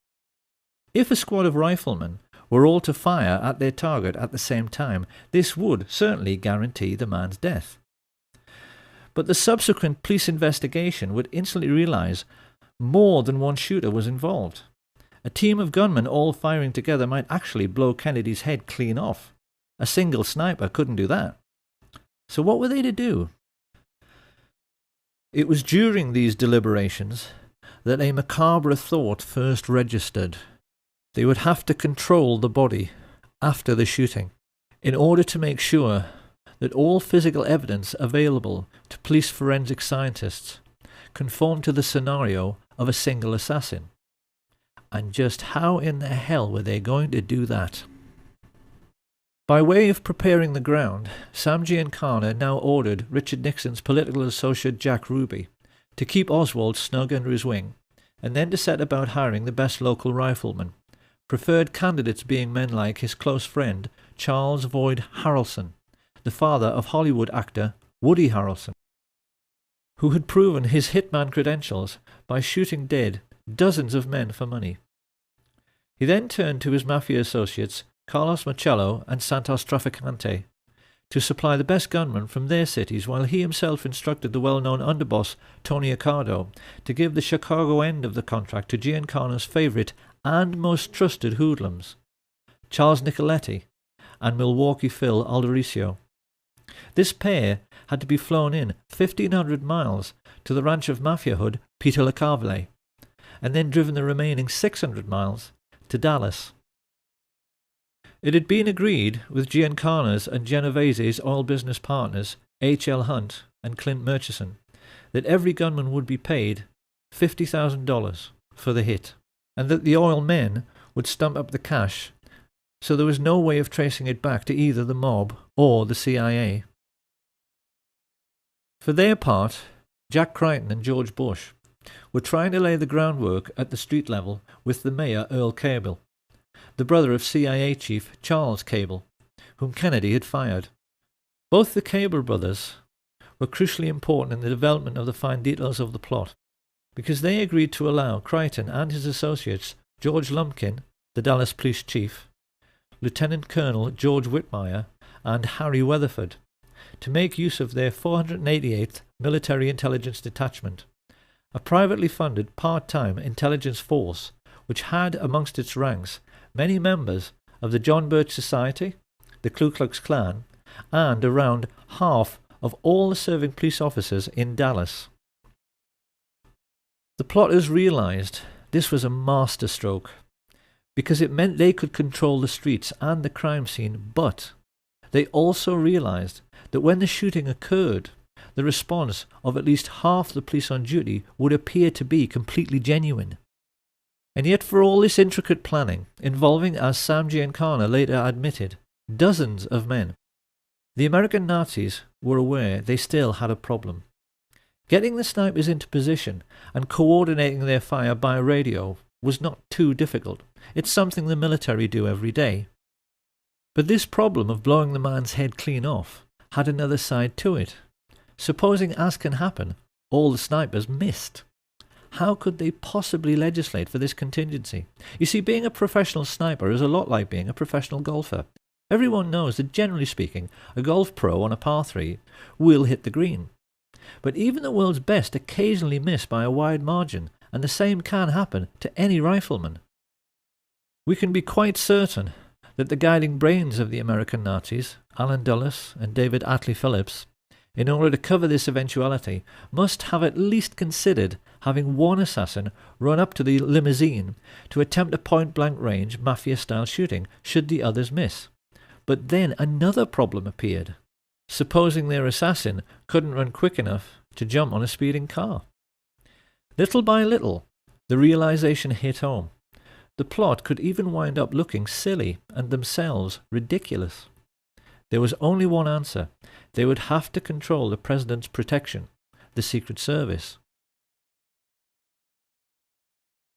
If a squad of riflemen were all to fire at their target at the same time, this would certainly guarantee the man's death. But the subsequent police investigation would instantly realize more than one shooter was involved. A team of gunmen all firing together might actually blow Kennedy's head clean off. A single sniper couldn't do that. So what were they to do? It was during these deliberations that a macabre thought first registered. They would have to control the body after the shooting in order to make sure that all physical evidence available to police forensic scientists conformed to the scenario of a single assassin. And just how in the hell were they going to do that? By way of preparing the ground, Sam Giancana now ordered Richard Nixon's political associate Jack Ruby to keep Oswald snug under his wing, and then to set about hiring the best local riflemen, preferred candidates being men like his close friend Charles Boyd Harrelson, the father of Hollywood actor Woody Harrelson, who had proven his hitman credentials by shooting dead dozens of men for money. He then turned to his mafia associates Carlos Marcello and Santos Trafficante to supply the best gunmen from their cities, while he himself instructed the well-known underboss Tony Accardo to give the Chicago end of the contract to Giancana's favourite and most trusted hoodlums, Charles Nicoletti and Milwaukee Phil Aldericio. This pair had to be flown in 1,500 miles to the ranch of mafia hood Peter LeCarvelet, and then driven the remaining 600 miles to Dallas. It had been agreed with Giancana's and Genovese's oil business partners H.L. Hunt and Clint Murchison that every gunman would be paid $50,000 for the hit, and that the oil men would stump up the cash, so there was no way of tracing it back to either the mob or the CIA. For their part, Jack Crichton and George Bush were trying to lay the groundwork at the street level with the mayor Earl Cable, the brother of CIA chief Charles Cable, whom Kennedy had fired. Both the Cable brothers were crucially important in the development of the fine details of the plot, because they agreed to allow Crichton and his associates George Lumpkin, the Dallas police chief, Lieutenant Colonel George Whitmire, and Harry Weatherford to make use of their 488th Military Intelligence Detachment, a privately funded part-time intelligence force which had amongst its ranks many members of the John Birch Society, the Ku Klux Klan, and around half of all the serving police officers in Dallas. The plotters realized this was a masterstroke, because it meant they could control the streets and the crime scene, but they also realized that when the shooting occurred, the response of at least half the police on duty would appear to be completely genuine. And yet for all this intricate planning, involving, as Sam Giancana later admitted, dozens of men, the American Nazis were aware they still had a problem. Getting the snipers into position and coordinating their fire by radio was not too difficult. It's something the military do every day. But this problem of blowing the man's head clean off had another side to it. Supposing, as can happen, all the snipers missed. How could they possibly legislate for this contingency? You see, being a professional sniper is a lot like being a professional golfer. Everyone knows that, generally speaking, a golf pro on a par 3 will hit the green. But even the world's best occasionally miss by a wide margin, and the same can happen to any rifleman. We can be quite certain that the guiding brains of the American Nazis, Allen Dulles and David Atlee Phillips, in order to cover this eventuality, must have at least considered having one assassin run up to the limousine to attempt a point-blank range mafia-style shooting should the others miss. But then another problem appeared. Supposing their assassin couldn't run quick enough to jump on a speeding car. Little by little, the realization hit home. The plot could even wind up looking silly and themselves ridiculous. There was only one answer. They would have to control the president's protection, the Secret Service.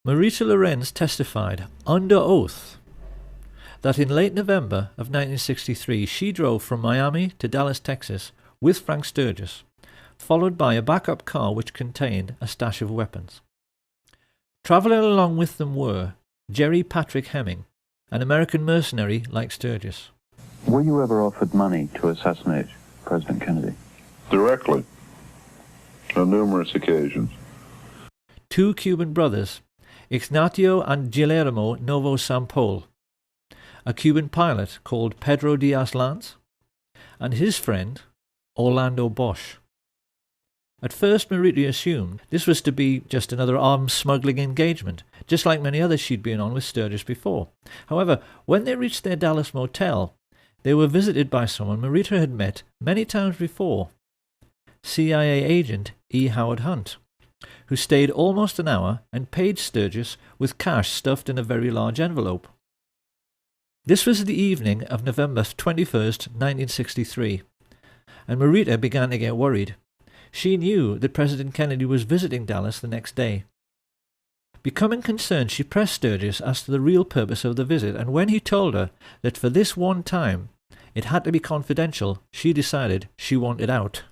Marita Lorenz testified under oath that in late November of 1963 she drove from Miami to Dallas, Texas with Frank Sturgis, followed by a backup car which contained a stash of weapons. Travelling along with them were Jerry Patrick Hemming, an American mercenary like Sturgis. Were you ever offered money to assassinate President Kennedy? Directly, on numerous occasions. Two Cuban brothers, Ignacio and Guillermo Novo Sampol, a Cuban pilot called Pedro Diaz-Lanz, and his friend Orlando Bosch. At first Marita assumed this was to be just another arms smuggling engagement, just like many others she'd been on with Sturgis before. However, when they reached their Dallas motel, they were visited by someone Marita had met many times before, CIA agent E. Howard Hunt, who stayed almost an hour and paid Sturgis with cash stuffed in a very large envelope. This was the evening of November 21st, 1963, and Marita began to get worried. She knew that President Kennedy was visiting Dallas the next day. Becoming concerned, she pressed Sturgis as to the real purpose of the visit, and when he told her that for this one time it had to be confidential, she decided she wanted out.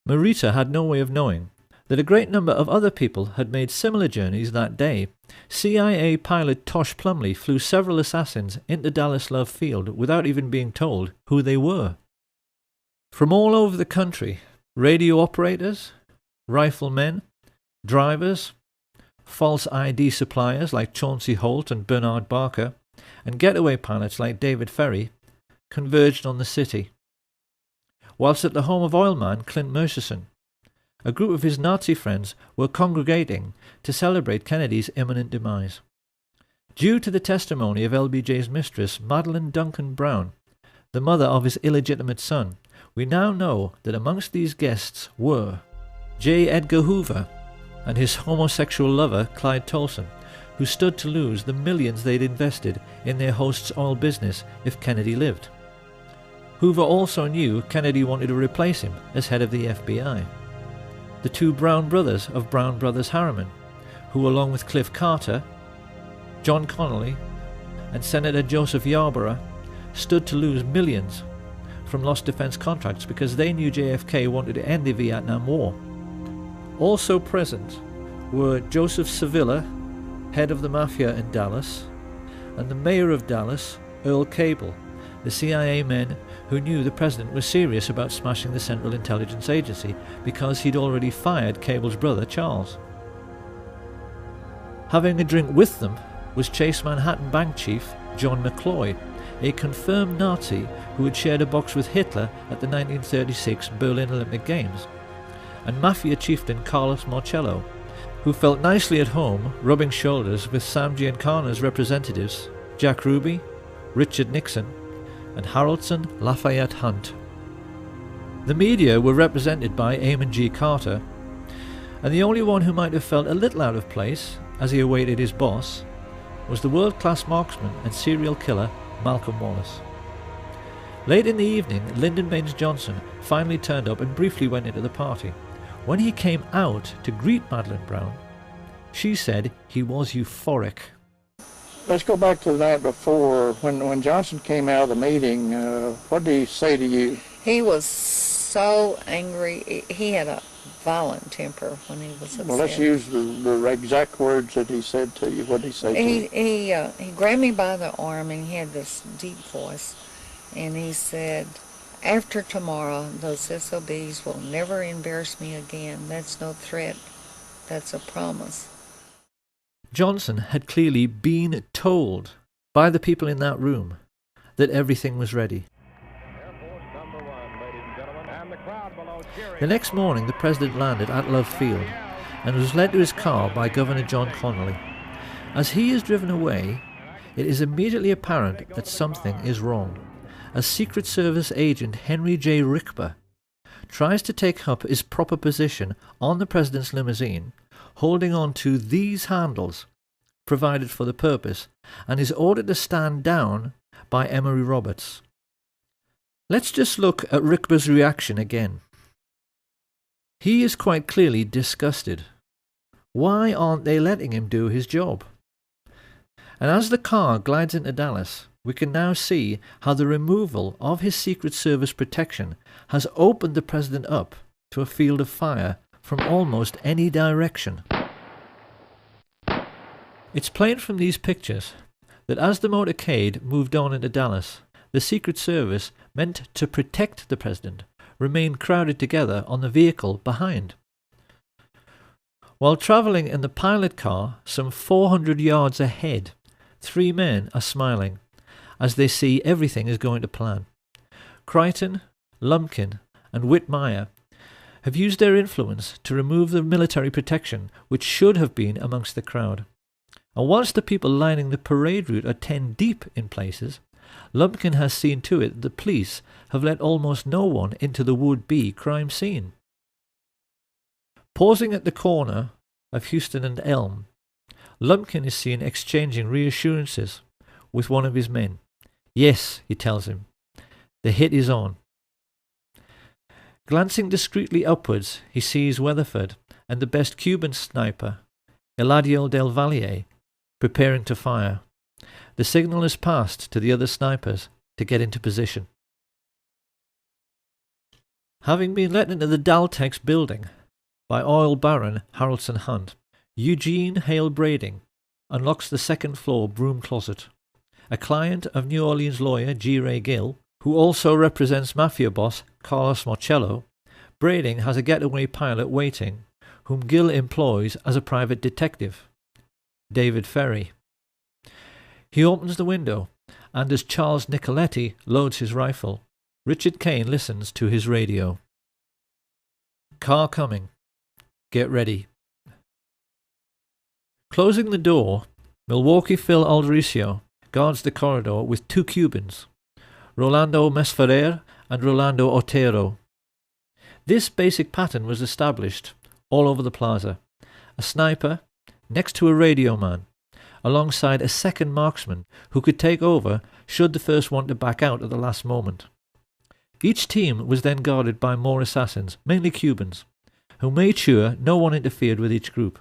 Marita had no way of knowing that a great number of other people had made similar journeys that day. CIA pilot Tosh Plumley flew several assassins into Dallas Love Field without even being told who they were. From all over the country, radio operators, riflemen, drivers, false ID suppliers like Chauncey Holt and Bernard Barker, and getaway pilots like David Ferry converged on the city. Whilst at the home of oilman Clint Murchison, a group of his Nazi friends were congregating to celebrate Kennedy's imminent demise. Due to the testimony of LBJ's mistress, Madeline Duncan Brown, the mother of his illegitimate son, we now know that amongst these guests were J. Edgar Hoover and his homosexual lover Clyde Tolson, who stood to lose the millions they'd invested in their host's oil business if Kennedy lived. Hoover also knew Kennedy wanted to replace him as head of the FBI. The two Brown brothers of Brown Brothers Harriman, who along with Cliff Carter, John Connolly, and Senator Joseph Yarborough stood to lose millions from lost defense contracts because they knew JFK wanted to end the Vietnam War. Also present were Joseph Sevilla, head of the Mafia in Dallas, and the mayor of Dallas, Earl Cable, the CIA men who knew the president was serious about smashing the Central Intelligence Agency because he'd already fired Cable's brother, Charles. Having a drink with them was Chase Manhattan Bank chief John McCloy, a confirmed Nazi who had shared a box with Hitler at the 1936 Berlin Olympic Games, and Mafia chieftain Carlos Marcello, who felt nicely at home rubbing shoulders with Sam Giancana's representatives Jack Ruby, Richard Nixon, and Haroldson Lafayette Hunt. The media were represented by Eamon G. Carter, and the only one who might have felt a little out of place as he awaited his boss was the world-class marksman and serial killer Malcolm Wallace. Late in the evening, Lyndon Baines Johnson finally turned up and briefly went into the party. When he came out to greet Madeline Brown, she said he was euphoric. Let's go back to the night before. When Johnson came out of the meeting, what did he say to you? He was so angry. He had a violent temper when he was upset. Well, let's use the exact words that he said to you. What did he say to you? He grabbed me by the arm and he had this deep voice. And he said, After tomorrow, those SOBs will never embarrass me again. That's no threat. That's a promise. Johnson had clearly been told by the people in that room that everything was ready. The next morning, the President landed at Love Field and was led to his car by Governor John Connolly. As he is driven away, it is immediately apparent that something is wrong, as Secret Service agent Henry J. Rickber tries to take up his proper position on the President's limousine, holding on to these handles provided for the purpose, and is ordered to stand down by Emory Roberts. Let's just look at Rickber's reaction again. He is quite clearly disgusted. Why aren't they letting him do his job? And as the car glides into Dallas, we can now see how the removal of his Secret Service protection has opened the President up to a field of fire from almost any direction. It's plain from these pictures that as the motorcade moved on into Dallas, the Secret Service, meant to protect the President, remained crowded together on the vehicle behind. While travelling in the pilot car some 400 yards ahead, 3 men are smiling as they see everything is going to plan. Crichton, Lumpkin and Whitmire have used their influence to remove the military protection which should have been amongst the crowd. And whilst the people lining the parade route are 10 deep in places, Lumpkin has seen to it that the police have let almost no one into the would-be crime scene. Pausing at the corner of Houston and Elm, Lumpkin is seen exchanging reassurances with one of his men. Yes, he tells him, the hit is on. Glancing discreetly upwards, he sees Weatherford and the best Cuban sniper, Eladio del Valle, preparing to fire. The signal is passed to the other snipers to get into position. Having been let into the Daltex building by oil baron Harrelson Hunt, Eugene Hale Brading unlocks the second-floor broom closet. A client of New Orleans lawyer G. Ray Gill, who also represents mafia boss Carlos Marcello, Brading has a getaway pilot waiting, whom Gill employs as a private detective, David Ferry. He opens the window, and as Charles Nicoletti loads his rifle, Richard Kane listens to his radio. Car coming. Get ready. Closing the door, Milwaukee Phil Aldericio guards the corridor with 2 Cubans, Rolando Mesferrer and Rolando Otero. This basic pattern was established all over the plaza. A sniper next to a radio man, alongside a second marksman who could take over should the first want to back out at the last moment. Each team was then guarded by more assassins, mainly Cubans, who made sure no one interfered with each group.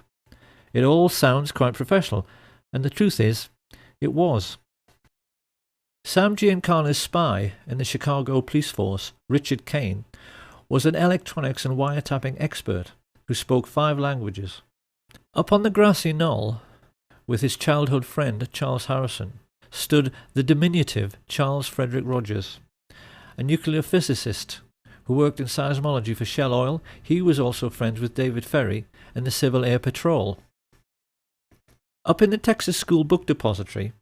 It all sounds quite professional, and the truth is, it was. Sam Giancana's spy in the Chicago police force, Richard Kane, was an electronics and wiretapping expert who spoke 5 languages. Up on the grassy knoll, with his childhood friend Charles Harrison, stood the diminutive Charles Frederick Rogers, a nuclear physicist who worked in seismology for Shell Oil. He was also friends with David Ferry and the Civil Air Patrol. Up in the Texas School Book Depository,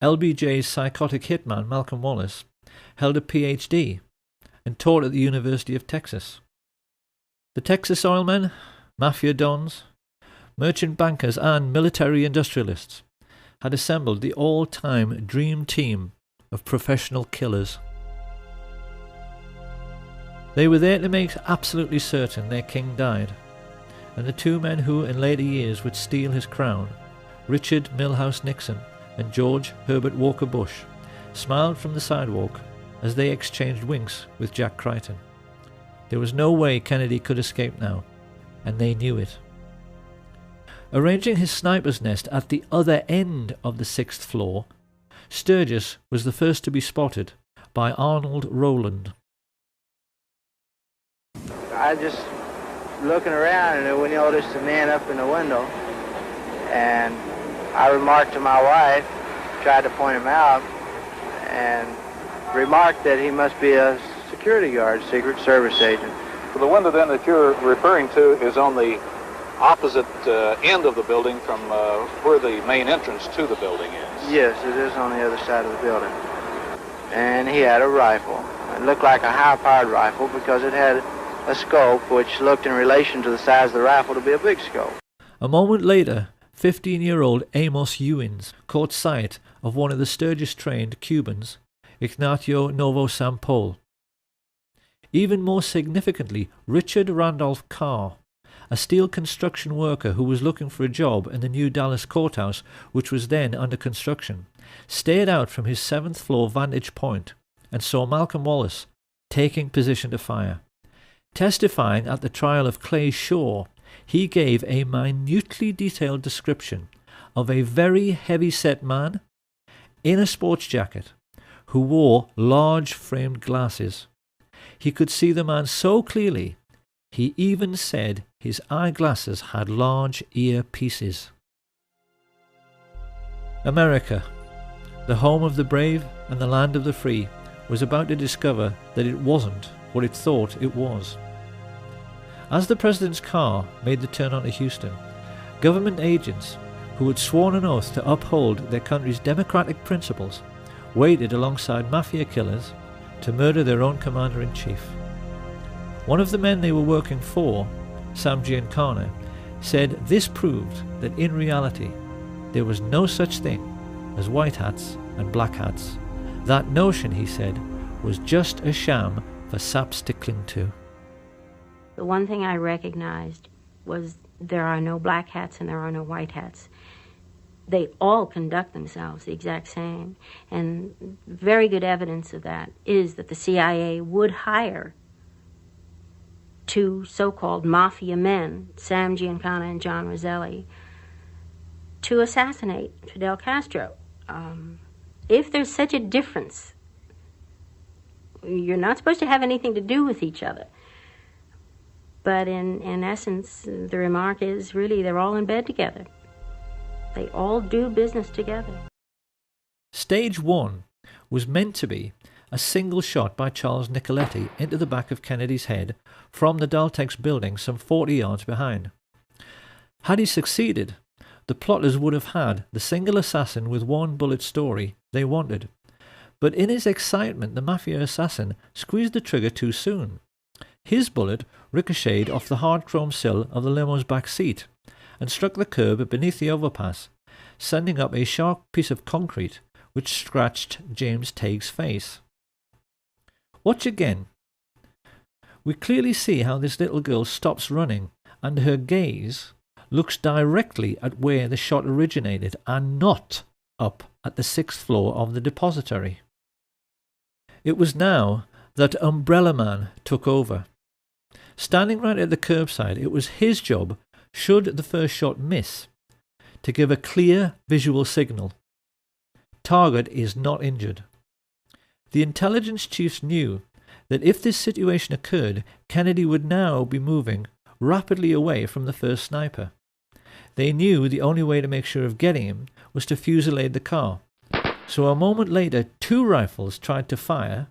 LBJ's psychotic hitman Malcolm Wallace held a PhD and taught at the University of Texas. The Texas oilmen, mafia dons, merchant bankers and military industrialists had assembled the all-time dream team of professional killers. They were there to make absolutely certain their king died, and the 2 men who in later years would steal his crown, Richard Milhouse Nixon and George Herbert Walker Bush, smiled from the sidewalk as they exchanged winks with Jack Crichton. There was no way Kennedy could escape now, and they knew it. Arranging his sniper's nest at the other end of the 6th floor, Sturgis was the first to be spotted by Arnold Rowland. I just looking around and we noticed a man up in the window, and I remarked to my wife, tried to point him out, and remarked that he must be a security guard, Secret Service agent. The window then that you're referring to is on the opposite end of the building from where the main entrance to the building is. Yes, it is on the other side of the building. And he had a rifle. It looked like a high-powered rifle because it had a scope which looked in relation to the size of the rifle to be a big scope. A moment later, 15-year-old Amos Ewins caught sight of one of the Sturgis-trained Cubans, Ignacio Novosampol. Even more significantly, Richard Randolph Carr, a steel construction worker who was looking for a job in the new Dallas courthouse, which was then under construction, stared out from his 7th-floor vantage point and saw Malcolm Wallace taking position to fire. Testifying at the trial of Clay Shaw, he gave a minutely detailed description of a very heavy-set man in a sports jacket who wore large framed glasses. He could see the man so clearly, he even said his eyeglasses had large earpieces. America, the home of the brave and the land of the free, was about to discover that it wasn't what it thought it was. As the president's car made the turn onto Houston, government agents who had sworn an oath to uphold their country's democratic principles waited alongside mafia killers to murder their own commander-in-chief. One of the men they were working for, Sam Giancana, said this proved that in reality there was no such thing as white hats and black hats. That notion, he said, was just a sham for saps to cling to. The one thing I recognized was there are no black hats and there are no white hats. They all conduct themselves the exact same. And very good evidence of that is that the CIA would hire 2 so-called mafia men, Sam Giancana and John Roselli, to assassinate Fidel Castro. If there's such a difference, you're not supposed to have anything to do with each other. But in essence, the remark is really they're all in bed together. They all do business together. Stage 1 was meant to be a single shot by Charles Nicoletti into the back of Kennedy's head from the Daltex building some 40 yards behind. Had he succeeded, the plotters would have had the single assassin with one bullet story they wanted. But in his excitement, the mafia assassin squeezed the trigger too soon. His bullet ricocheted off the hard chrome sill of the limo's back seat and struck the curb beneath the overpass, sending up a sharp piece of concrete which scratched James Tague's face. Watch again. We clearly see how this little girl stops running and her gaze looks directly at where the shot originated and not up at the 6th floor of the depository. It was now that Umbrella Man took over. Standing right at the curbside, it was his job, should the first shot miss, to give a clear visual signal. Target is not injured. The intelligence chiefs knew that if this situation occurred, Kennedy would now be moving rapidly away from the first sniper. They knew the only way to make sure of getting him was to fusillade the car. So a moment later, 2 rifles tried to fire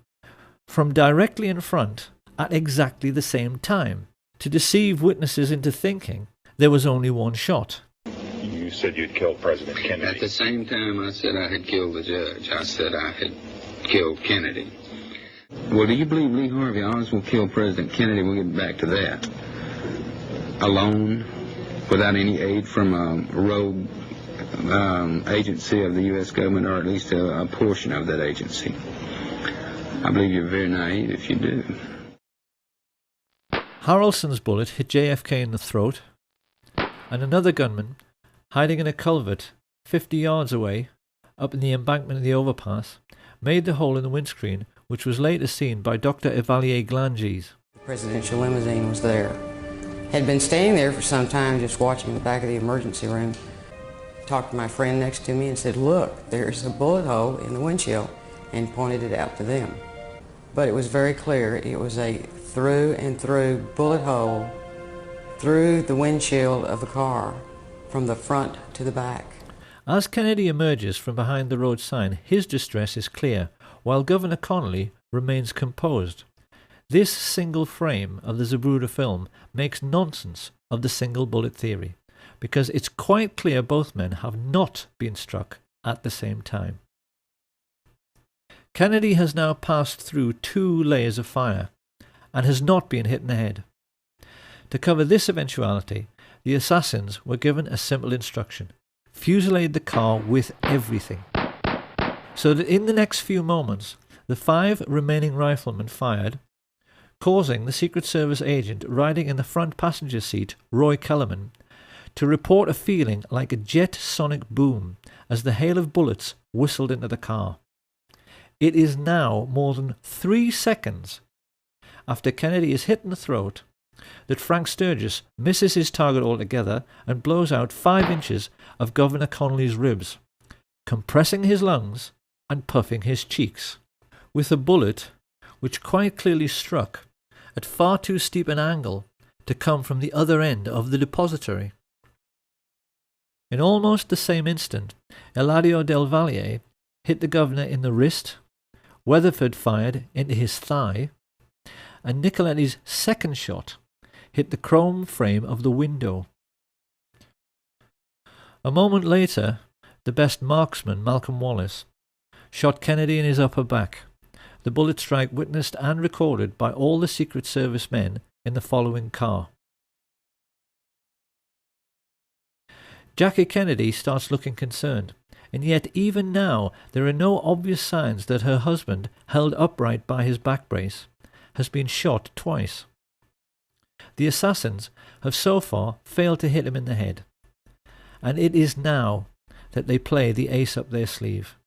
from directly in front at exactly the same time, to deceive witnesses into thinking there was only one shot. You said you'd killed President Kennedy. At the same time I said I had killed the judge, I said I had killed Kennedy. Well, do you believe Lee Harvey Oswald killed President Kennedy? We'll get back to that. Alone, without any aid from a rogue agency of the U.S. government, or at least a portion of that agency. I believe you're very naive if you do. Harrelson's bullet hit JFK in the throat, and another gunman, hiding in a culvert 50 yards away, up in the embankment of the overpass, made the hole in the windscreen, which was later seen by Dr. Evalier Glanges. The presidential limousine was there. Had been standing there for some time just watching the back of the emergency room. Talked to my friend next to me and said, "Look, there's a bullet hole in the windshield," and pointed it out to them. But it was very clear it was a through and through bullet hole through the windshield of the car from the front to the back. As Kennedy emerges from behind the road sign, his distress is clear, while Governor Connolly remains composed. This single frame of the Zapruder film makes nonsense of the single bullet theory, because it's quite clear both men have not been struck at the same time. Kennedy has now passed through 2 layers of fire and has not been hit in the head. To cover this eventuality, the assassins were given a simple instruction: fusillade the car with everything. So that in the next few moments, the 5 remaining riflemen fired, causing the Secret Service agent riding in the front passenger seat, Roy Kellerman, to report a feeling like a jet sonic boom as the hail of bullets whistled into the car. It is now more than 3 seconds after Kennedy is hit in the throat that Frank Sturgis misses his target altogether and blows out 5 inches of Governor Connolly's ribs, compressing his lungs and puffing his cheeks, with a bullet which quite clearly struck at far too steep an angle to come from the other end of the depository. In almost the same instant, Eladio Del Valle hit the governor in the wrist, Weatherford fired into his thigh, and Nicoletti's second shot hit the chrome frame of the window. A moment later, the best marksman, Malcolm Wallace, shot Kennedy in his upper back, the bullet strike witnessed and recorded by all the Secret Service men in the following car. Jackie Kennedy starts looking concerned, and yet even now there are no obvious signs that her husband, held upright by his back brace, has been shot twice. The assassins have so far failed to hit him in the head, and it is now that they play the ace up their sleeve.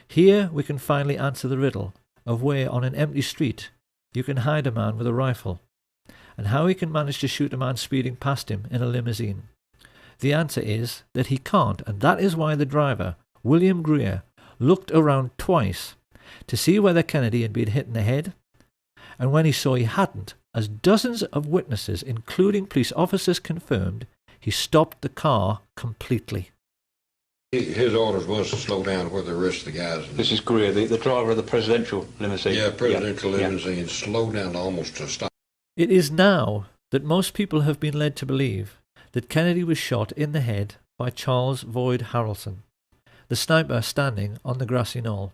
Here we can finally answer the riddle of where on an empty street you can hide a man with a rifle, and how he can manage to shoot a man speeding past him in a limousine. The answer is that he can't, and that is why the driver, William Greer, looked around twice to see whether Kennedy had been hit in the head, and when he saw he hadn't, as dozens of witnesses, including police officers, confirmed, he stopped the car completely. His orders was to slow down where the rest of the guys... This is Greer, the driver of the presidential limousine. Yeah, presidential limousine. Slow down almost to stop. It is now that most people have been led to believe that Kennedy was shot in the head by Charles Boyd Harrelson, the sniper standing on the grassy knoll.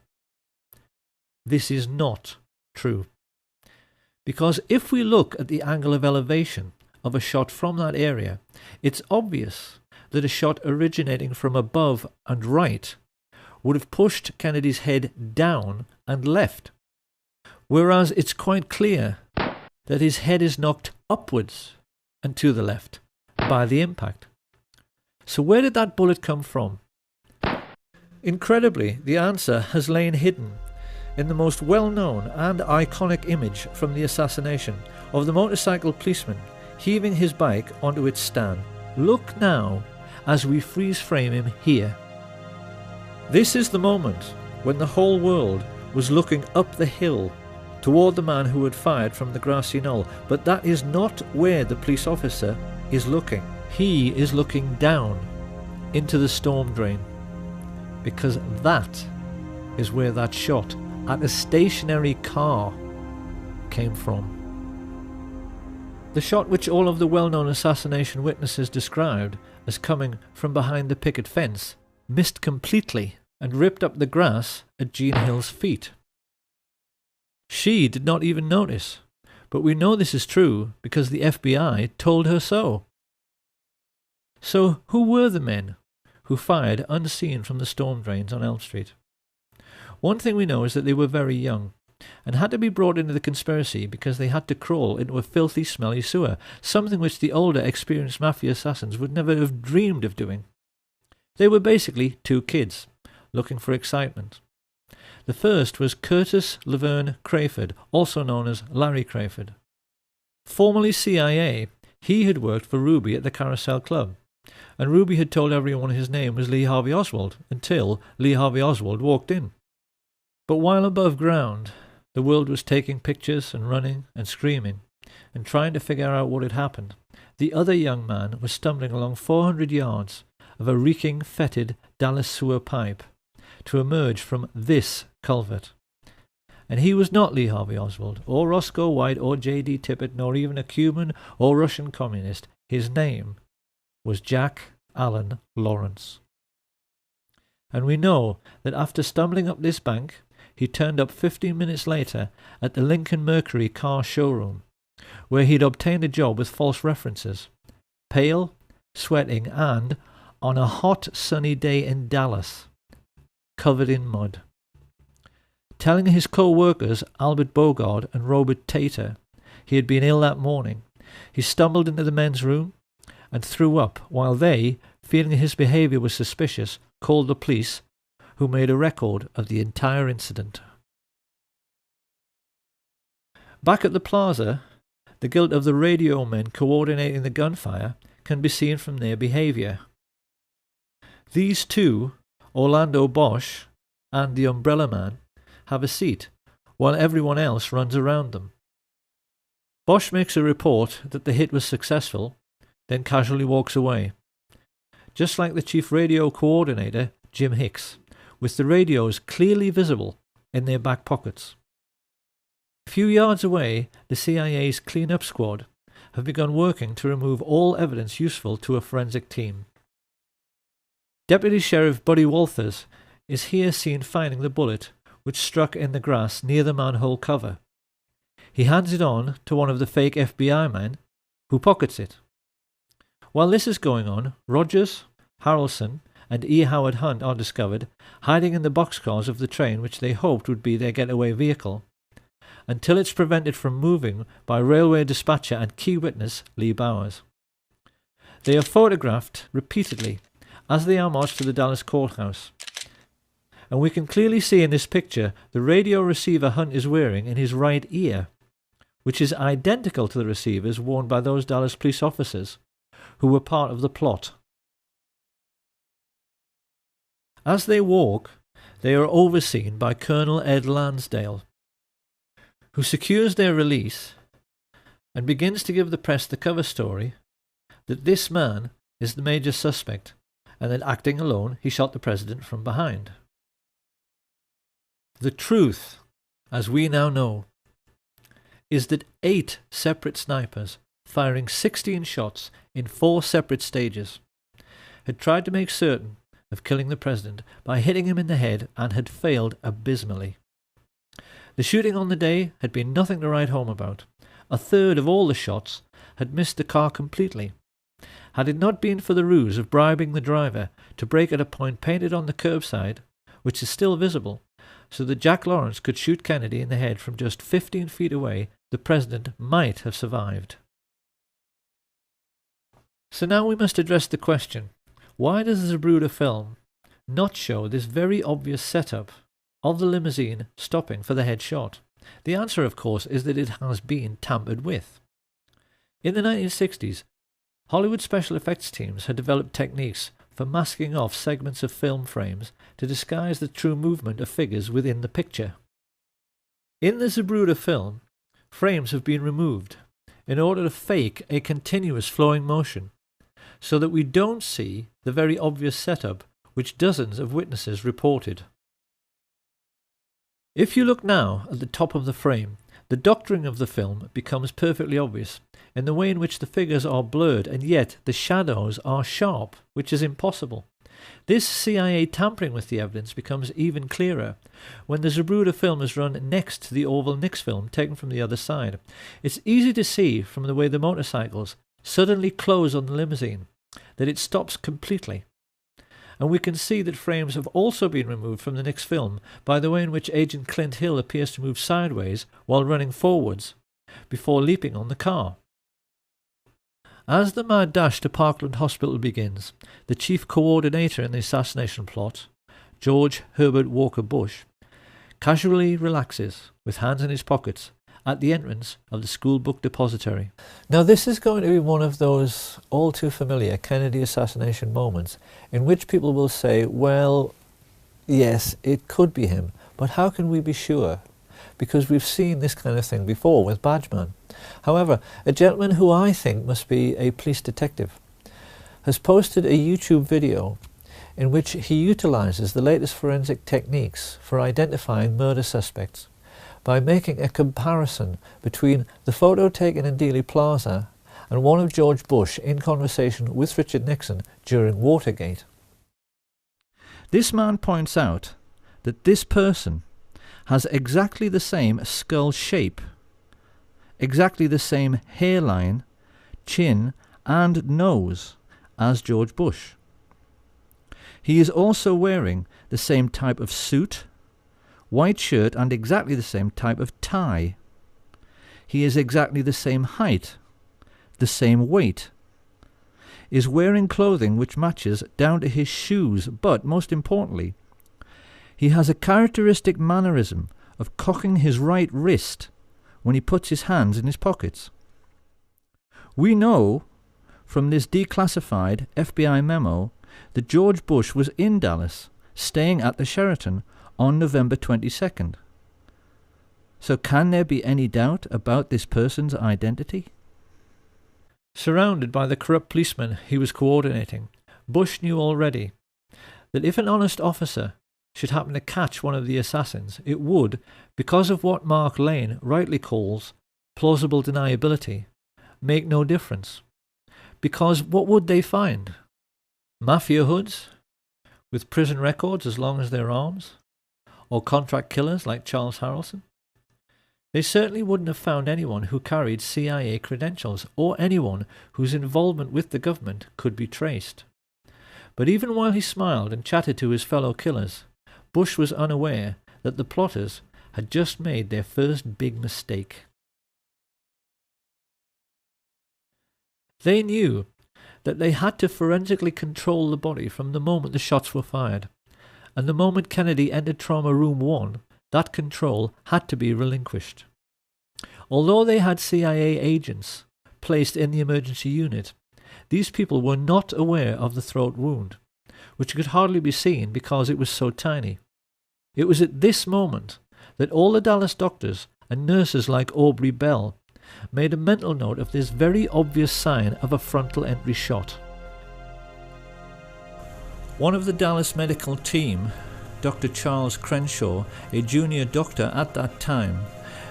This is not true, because if we look at the angle of elevation of a shot from that area, it's obvious that a shot originating from above and right would have pushed Kennedy's head down and left, whereas it's quite clear that his head is knocked upwards and to the left by the impact. So where did that bullet come from? Incredibly, the answer has lain hidden in the most well-known and iconic image from the assassination of the motorcycle policeman heaving his bike onto its stand. Look now as we freeze frame him here. This is the moment when the whole world was looking up the hill toward the man who had fired from the grassy knoll, but that is not where the police officer is looking. He is looking down into the storm drain, because that is where that shot at a stationary car came from. The shot which all of the well-known assassination witnesses described as coming from behind the picket fence missed completely and ripped up the grass at Jean Hill's feet. She did not even notice, but we know this is true because the FBI told her so. So who were the men who fired unseen from the storm drains on Elm Street? One thing we know is that they were very young and had to be brought into the conspiracy because they had to crawl into a filthy, smelly sewer, something which the older, experienced mafia assassins would never have dreamed of doing. They were basically 2 kids, looking for excitement. The first was Curtis Laverne Crayford, also known as Larry Crayford. Formerly CIA, he had worked for Ruby at the Carousel Club, and Ruby had told everyone his name was Lee Harvey Oswald until Lee Harvey Oswald walked in. But while above ground, the world was taking pictures and running and screaming and trying to figure out what had happened, the other young man was stumbling along 400 yards of a reeking, fetid Dallas sewer pipe to emerge from this culvert. And he was not Lee Harvey Oswald, or Roscoe White, or J.D. Tippit, nor even a Cuban or Russian communist. His name was Jack Allen Lawrence. And we know that after stumbling up this bank, he turned up 15 minutes later at the Lincoln Mercury car showroom, where he'd obtained a job with false references, pale, sweating, and on a hot sunny day in Dallas, covered in mud. Telling his co-workers Albert Bogard and Robert Tater he had been ill that morning, he stumbled into the men's room and threw up, while they, feeling his behaviour was suspicious, called the police, who made a record of the entire incident. Back at the plaza, the guilt of the radio men coordinating the gunfire can be seen from their behaviour. These two, Orlando Bosch and the Umbrella Man, have a seat, while everyone else runs around them. Bosch makes a report that the hit was successful, then casually walks away, just like the chief radio coordinator, Jim Hicks, with the radios clearly visible in their back pockets. A few yards away, the CIA's clean-up squad have begun working to remove all evidence useful to a forensic team. Deputy Sheriff Buddy Walters is here seen finding the bullet which struck in the grass near the manhole cover. He hands it on to one of the fake FBI men, who pockets it. While this is going on, Rogers, Harrelson, and E. Howard Hunt are discovered hiding in the boxcars of the train which they hoped would be their getaway vehicle, until it's prevented from moving by railway dispatcher and key witness Lee Bowers. They are photographed repeatedly as they are marched to the Dallas courthouse, and we can clearly see in this picture the radio receiver Hunt is wearing in his right ear, which is identical to the receivers worn by those Dallas police officers who were part of the plot. As they walk, they are overseen by Colonel Ed Lansdale, who secures their release and begins to give the press the cover story that this man is the major suspect and that acting alone he shot the president from behind. The truth, as we now know, is that 8 separate snipers, firing 16 shots in 4 separate stages, had tried to make certain of killing the president by hitting him in the head and had failed abysmally. The shooting on the day had been nothing to write home about. A third of all the shots had missed the car completely. Had it not been for the ruse of bribing the driver to brake at a point painted on the curbside, which is still visible, so that Jack Lawrence could shoot Kennedy in the head from just 15 feet away, the president might have survived. So now we must address the question, why does the Zapruder film not show this very obvious setup of the limousine stopping for the headshot? The answer, of course, is that it has been tampered with. In the 1960s, Hollywood special effects teams had developed techniques for masking off segments of film frames to disguise the true movement of figures within the picture. In the Zapruder film, frames have been removed in order to fake a continuous flowing motion, so that we don't see the very obvious setup which dozens of witnesses reported. If you look now at the top of the frame, the doctoring of the film becomes perfectly obvious in the way in which the figures are blurred and yet the shadows are sharp, which is impossible. This CIA tampering with the evidence becomes even clearer when the Zapruder film is run next to the Orville Nix film taken from the other side. It's easy to see from the way the motorcycles suddenly close on the limousine that it stops completely. And we can see that frames have also been removed from the Nix film by the way in which Agent Clint Hill appears to move sideways while running forwards before leaping on the car. As the mad dash to Parkland Hospital begins, the chief coordinator in the assassination plot, George Herbert Walker Bush, casually relaxes with hands in his pockets at the entrance of the school book depository. Now this is going to be one of those all too familiar Kennedy assassination moments in which people will say, well, yes, it could be him, but how can we be sure? Because we've seen this kind of thing before with Badgeman. However, a gentleman who I think must be a police detective has posted a YouTube video in which he utilizes the latest forensic techniques for identifying murder suspects by making a comparison between the photo taken in Dealey Plaza and one of George Bush in conversation with Richard Nixon during Watergate. This man points out that this person has exactly the same skull shape, exactly the same hairline, chin and nose as George Bush. He is also wearing the same type of suit, white shirt and exactly the same type of tie. He is exactly the same height, the same weight, is wearing clothing which matches down to his shoes, but most importantly, he has a characteristic mannerism of cocking his right wrist when he puts his hands in his pockets. We know from this declassified FBI memo that George Bush was in Dallas, staying at the Sheraton on November 22nd. So can there be any doubt about this person's identity? Surrounded by the corrupt policemen he was coordinating, Bush knew already that if an honest officer should happen to catch one of the assassins, it would, because of what Mark Lane rightly calls plausible deniability, make no difference. Because what would they find? Mafia hoods with prison records as long as their arms? Or contract killers like Charles Harrelson? They certainly wouldn't have found anyone who carried CIA credentials or anyone whose involvement with the government could be traced. But even while he smiled and chatted to his fellow killers, Bush was unaware that the plotters had just made their first big mistake. They knew that they had to forensically control the body from the moment the shots were fired, and the moment Kennedy entered Trauma Room 1, that control had to be relinquished. Although they had CIA agents placed in the emergency unit, these people were not aware of the throat wound, which could hardly be seen because it was so tiny. It was at this moment that all the Dallas doctors and nurses like Aubrey Bell made a mental note of this very obvious sign of a frontal entry shot. One of the Dallas medical team, Dr. Charles Crenshaw, a junior doctor at that time,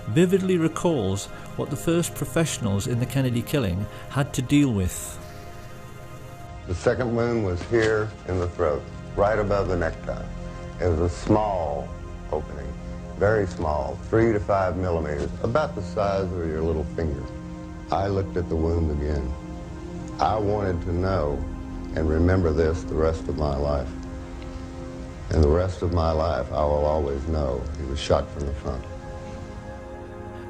vividly recalls what the first professionals in the Kennedy killing had to deal with. The second wound was here in the throat, right above the necktie. It was a small opening, very small, 3 to 5 millimeters, about the size of your little finger. I looked at the wound again. I wanted to know and remember this the rest of my life. And the rest of my life, I will always know he was shot from the front.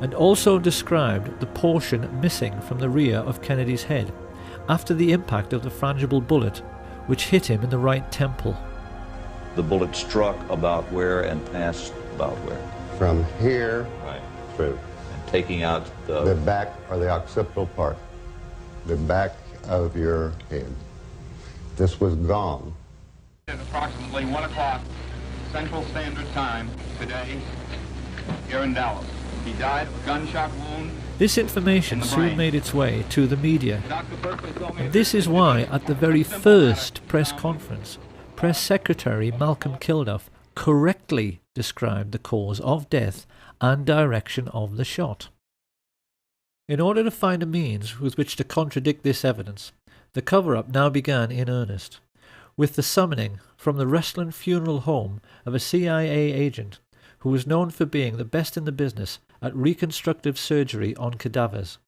And also described the portion missing from the rear of Kennedy's head after the impact of the frangible bullet, which hit him in the right temple. The bullet struck about where and passed about where? From here through. And taking out the back or the occipital part, the back of your head. This was gone. At approximately 1 o'clock Central Standard Time today here in Dallas. He died of a gunshot wound. This information soon made its way to the media. And this is why at the very first press conference, Press Secretary Malcolm Kilduff correctly described the cause of death and direction of the shot. In order to find a means with which to contradict this evidence, the cover-up now began in earnest, with the summoning from the Restland Funeral Home of a CIA agent who was known for being the best in the business at reconstructive surgery on cadavers,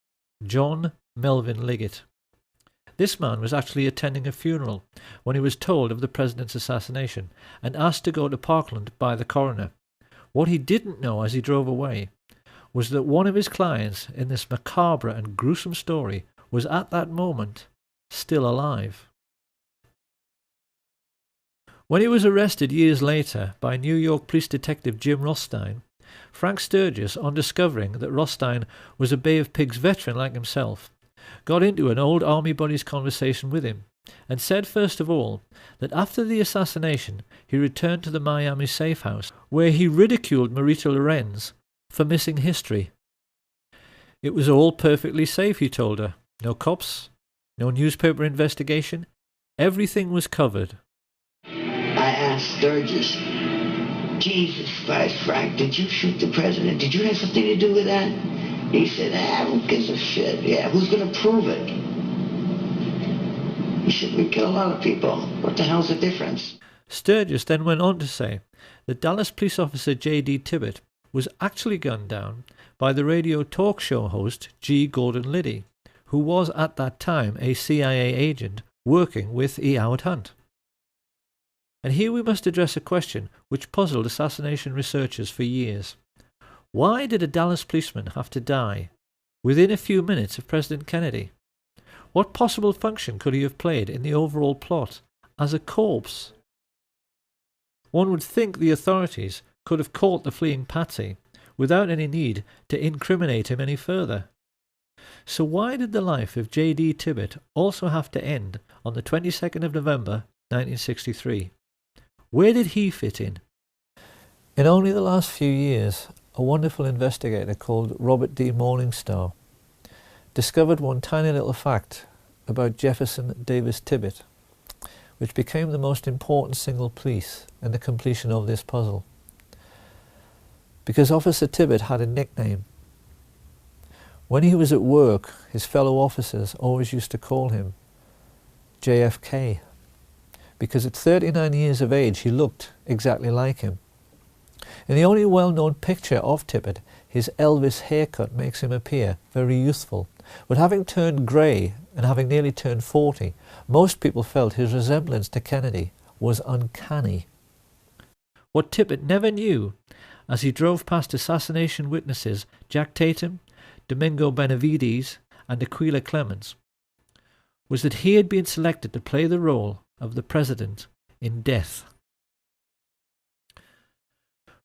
John Melvin Liggett. This man was actually attending a funeral when he was told of the president's assassination and asked to go to Parkland by the coroner. What he didn't know as he drove away was that one of his clients in this macabre and gruesome story was at that moment still alive. When he was arrested years later by New York police detective Jim Rothstein, Frank Sturgis, on discovering that Rothstein was a Bay of Pigs veteran like himself, got into an old army buddy's conversation with him and said first of all that after the assassination he returned to the Miami safe house where he ridiculed Marita Lorenz for missing history. It was all perfectly safe, he told her. No cops, no newspaper investigation, everything was covered. I asked Sturgis Jesus Christ, Frank, did you shoot the president? Did you have something to do with that? He said, who gives a shit? Yeah, who's going to prove it? He said, we kill a lot of people. What the hell's the difference? Sturgis then went on to say that Dallas police officer J.D. Tibbet was actually gunned down by the radio talk show host G. Gordon Liddy, who was at that time a CIA agent working with E. Howard Hunt. And here we must address a question which puzzled assassination researchers for years. Why did a Dallas policeman have to die within a few minutes of President Kennedy? What possible function could he have played in the overall plot as a corpse? One would think the authorities could have caught the fleeing patsy without any need to incriminate him any further. So why did the life of J.D. Tibbet also have to end on the 22nd of November 1963? Where did he fit in? In only the last few years, a wonderful investigator called Robert D. Morningstar discovered one tiny little fact about Jefferson Davis Tibbet, which became the most important single piece in the completion of this puzzle. Because Officer Tibbet had a nickname. When he was at work, his fellow officers always used to call him JFK, because at 39 years of age he looked exactly like him. In the only well-known picture of Tibbet, his Elvis haircut makes him appear very youthful, but having turned grey and having nearly turned 40, most people felt his resemblance to Kennedy was uncanny. What Tibbet never knew, as he drove past assassination witnesses Jack Tatum, Domingo Benavides and Aquila Clemens, was that he had been selected to play the role of the president in death.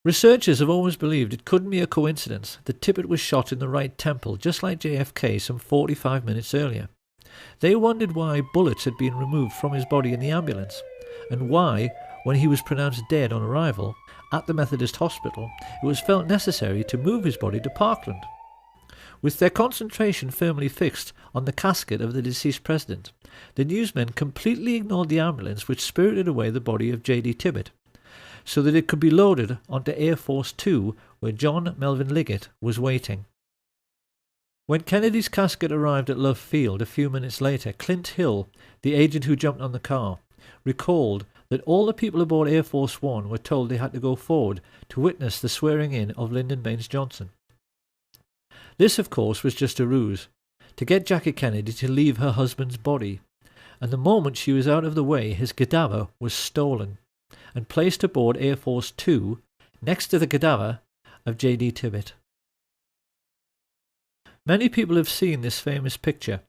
Researchers have always believed it couldn't be a coincidence that Tibbet was shot in the right temple, just like JFK some 45 minutes earlier. They wondered why bullets had been removed from his body in the ambulance, and why, when he was pronounced dead on arrival at the Methodist Hospital, it was felt necessary to move his body to Parkland. With their concentration firmly fixed on the casket of the deceased president, the newsmen completely ignored the ambulance which spirited away the body of J.D. Tibbet, so that it could be loaded onto Air Force 2, where John Melvin Liggett was waiting. When Kennedy's casket arrived at Love Field a few minutes later, Clint Hill, the agent who jumped on the car, recalled that all the people aboard Air Force 1 were told they had to go forward to witness the swearing-in of Lyndon Baines Johnson. This, of course, was just a ruse, to get Jackie Kennedy to leave her husband's body, and the moment she was out of the way, his cadaver was stolen and placed aboard Air Force 2 next to the cadaver of J.D. Tibbet. Many people have seen this famous picture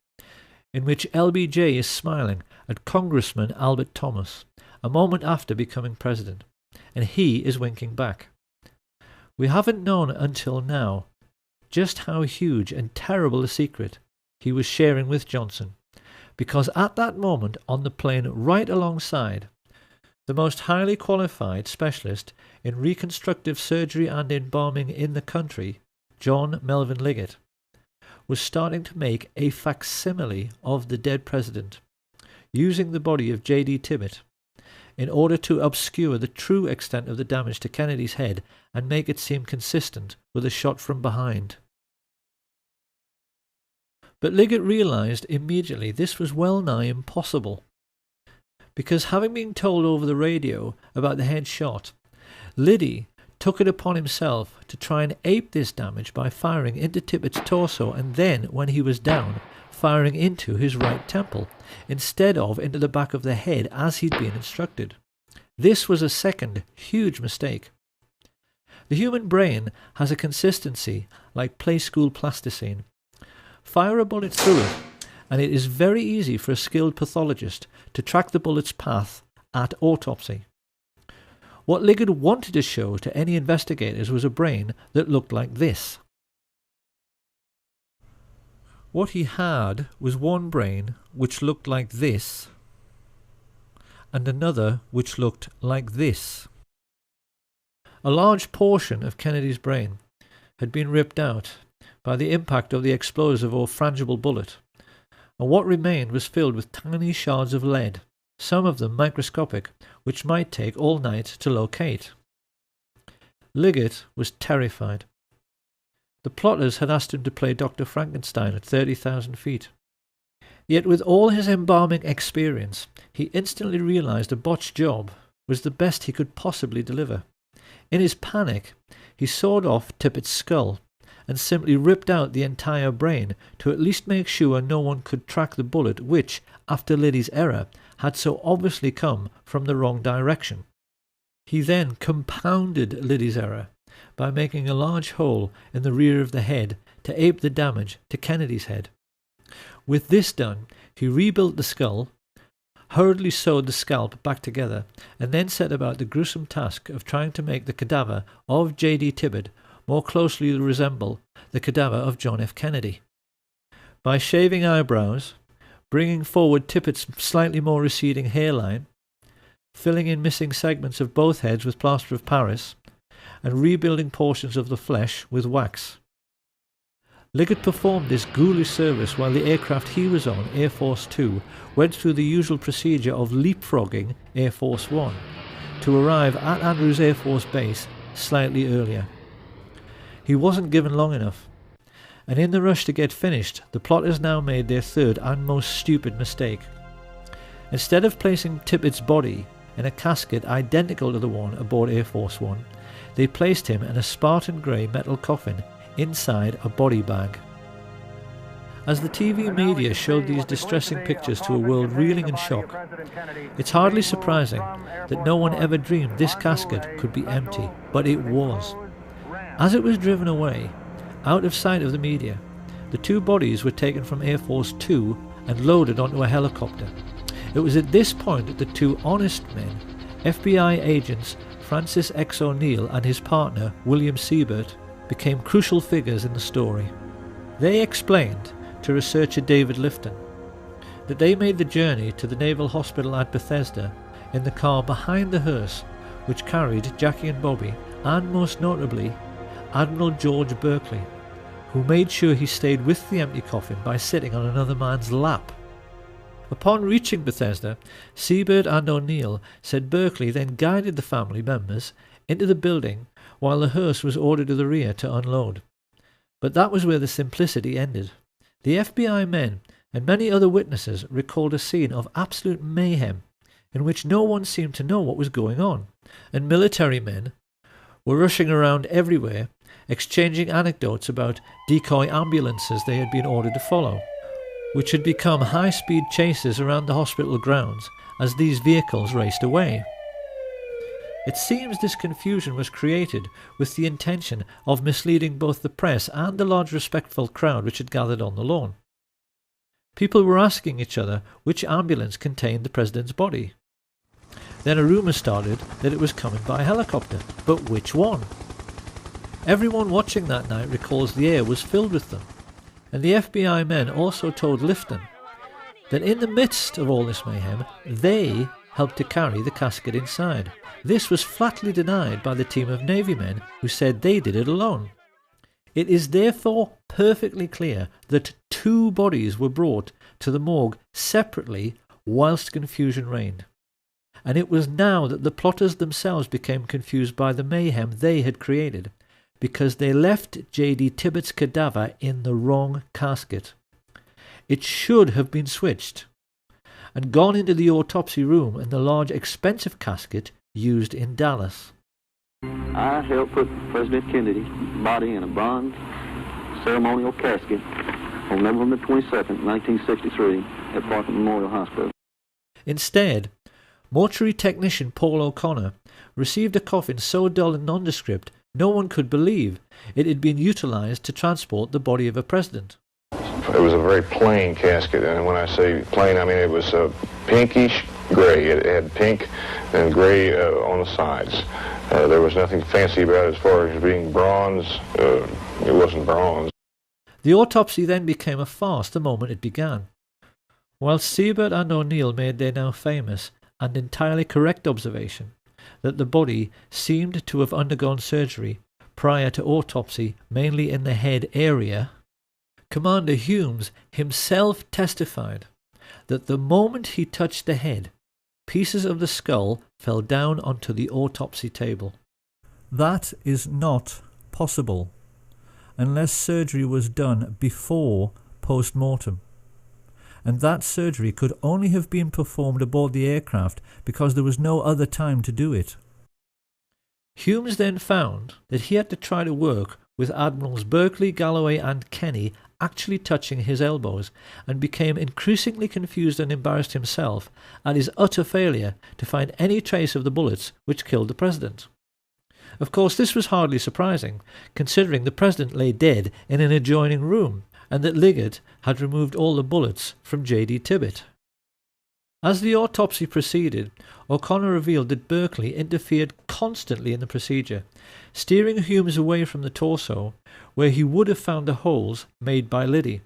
in which LBJ is smiling at Congressman Albert Thomas a moment after becoming president, and he is winking back. We haven't known until now just how huge and terrible a secret he was sharing with Johnson, because at that moment on the plane right alongside, the most highly qualified specialist in reconstructive surgery and embalming in the country, John Melvin Liggett, was starting to make a facsimile of the dead president, using the body of J.D. Tibbet in order to obscure the true extent of the damage to Kennedy's head and make it seem consistent with a shot from behind. But Liggett realized immediately this was well nigh impossible, because having been told over the radio about the head shot, Liddy took it upon himself to try and ape this damage by firing into Tibbet's torso and then, when he was down, firing into his right temple, instead of into the back of the head as he'd been instructed. This was a second huge mistake. The human brain has a consistency like play school plasticine. Fire a bullet through it, and it is very easy for a skilled pathologist to track the bullet's path at autopsy. What Liggett wanted to show to any investigators was a brain that looked like this. What he had was one brain which looked like this, and another which looked like this. A large portion of Kennedy's brain had been ripped out by the impact of the explosive or frangible bullet, and what remained was filled with tiny shards of lead, some of them microscopic, which might take all night to locate. Liggett was terrified. The plotters had asked him to play Dr. Frankenstein at 30,000 feet. Yet with all his embalming experience, he instantly realized a botched job was the best he could possibly deliver. In his panic, he sawed off Tippett's skull and simply ripped out the entire brain to at least make sure no one could track the bullet which, after Liddy's error, had so obviously come from the wrong direction. He then compounded Liddy's error by making a large hole in the rear of the head to ape the damage to Kennedy's head. With this done, he rebuilt the skull, hurriedly sewed the scalp back together, and then set about the gruesome task of trying to make the cadaver of J.D. Tippett more closely resemble the cadaver of John F. Kennedy. By shaving eyebrows, bringing forward Tippett's slightly more receding hairline, filling in missing segments of both heads with plaster of Paris, and rebuilding portions of the flesh with wax. Liggett performed this ghoulish service while the aircraft he was on, Air Force 2, went through the usual procedure of leapfrogging Air Force 1 to arrive at Andrews Air Force Base slightly earlier. He wasn't given long enough, and in the rush to get finished, the plotters now made their third and most stupid mistake. Instead of placing Tippett's body in a casket identical to the one aboard Air Force 1, they placed him in a Spartan grey metal coffin inside a body bag. As the TV media showed these distressing pictures to a world reeling in shock, it's hardly surprising that no one ever dreamed this casket could be empty, but it was. As it was driven away, out of sight of the media, the two bodies were taken from Air Force 2 and loaded onto a helicopter. It was at this point that the two honest men, FBI agents Francis X. O'Neill and his partner William Siebert, became crucial figures in the story. They explained to researcher David Lifton that they made the journey to the Naval Hospital at Bethesda in the car behind the hearse which carried Jackie and Bobby, and most notably Admiral George Berkeley, who made sure he stayed with the empty coffin by sitting on another man's lap. Upon reaching Bethesda, Siebert and O'Neill said Berkeley then guided the family members into the building while the hearse was ordered to the rear to unload. But that was where the simplicity ended. The FBI men and many other witnesses recalled a scene of absolute mayhem in which no one seemed to know what was going on, and military men were rushing around everywhere, exchanging anecdotes about decoy ambulances they had been ordered to follow, which had become high-speed chases around the hospital grounds as these vehicles raced away. It seems this confusion was created with the intention of misleading both the press and the large respectful crowd which had gathered on the lawn. People were asking each other which ambulance contained the president's body. Then a rumour started that it was coming by helicopter, but which one? Everyone watching that night recalls the air was filled with them, and the FBI men also told Lifton that in the midst of all this mayhem, they helped to carry the casket inside. This was flatly denied by the team of Navy men who said they did it alone. It is therefore perfectly clear that two bodies were brought to the morgue separately whilst confusion reigned. And it was now that the plotters themselves became confused by the mayhem they had created, because they left J.D. Tippett's cadaver in the wrong casket. It should have been switched and gone into the autopsy room in the large expensive casket used in Dallas. I helped put President Kennedy's body in a bronze ceremonial casket on November 22nd, 1963 at Parkland Memorial Hospital. Instead, mortuary technician Paul O'Connor received a coffin so dull and nondescript no one could believe it had been utilized to transport the body of a president. It was a very plain casket, and when I say plain, I mean it was pinkish gray. It had pink and gray on the sides. There was nothing fancy about it as far as being bronze. It wasn't bronze. The autopsy then became a farce the moment it began. While Siebert and O'Neill made their now famous and entirely correct observation that the body seemed to have undergone surgery prior to autopsy mainly in the head area, Commander Humes himself testified that the moment he touched the head, pieces of the skull fell down onto the autopsy table. That is not possible unless surgery was done before post-mortem. And that surgery could only have been performed aboard the aircraft because there was no other time to do it. Humes then found that he had to try to work with Admirals Berkeley, Galloway and Kenny actually touching his elbows, and became increasingly confused and embarrassed himself at his utter failure to find any trace of the bullets which killed the President. Of course, this was hardly surprising, considering the President lay dead in an adjoining room, and that Liggett had removed all the bullets from J.D. Tibbett. As the autopsy proceeded, O'Connor revealed that Berkeley interfered constantly in the procedure, steering Humes away from the torso, where he would have found the holes made by Liddy.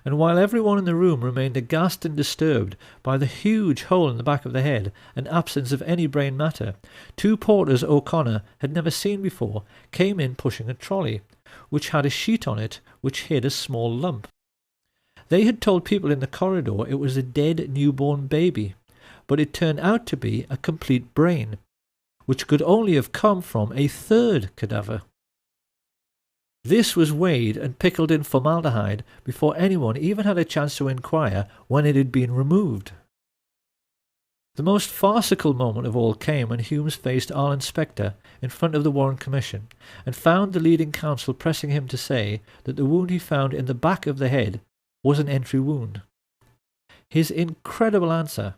And while everyone in the room remained aghast and disturbed by the huge hole in the back of the head and absence of any brain matter, two porters O'Connor had never seen before came in pushing a trolley, which had a sheet on it which hid a small lump. They had told people in the corridor it was a dead newborn baby, but it turned out to be a complete brain, which could only have come from a third cadaver. This was weighed and pickled in formaldehyde before anyone even had a chance to inquire when it had been removed. The most farcical moment of all came when Humes faced Arlen Specter in front of the Warren Commission and found the leading counsel pressing him to say that the wound he found in the back of the head was an entry wound. His incredible answer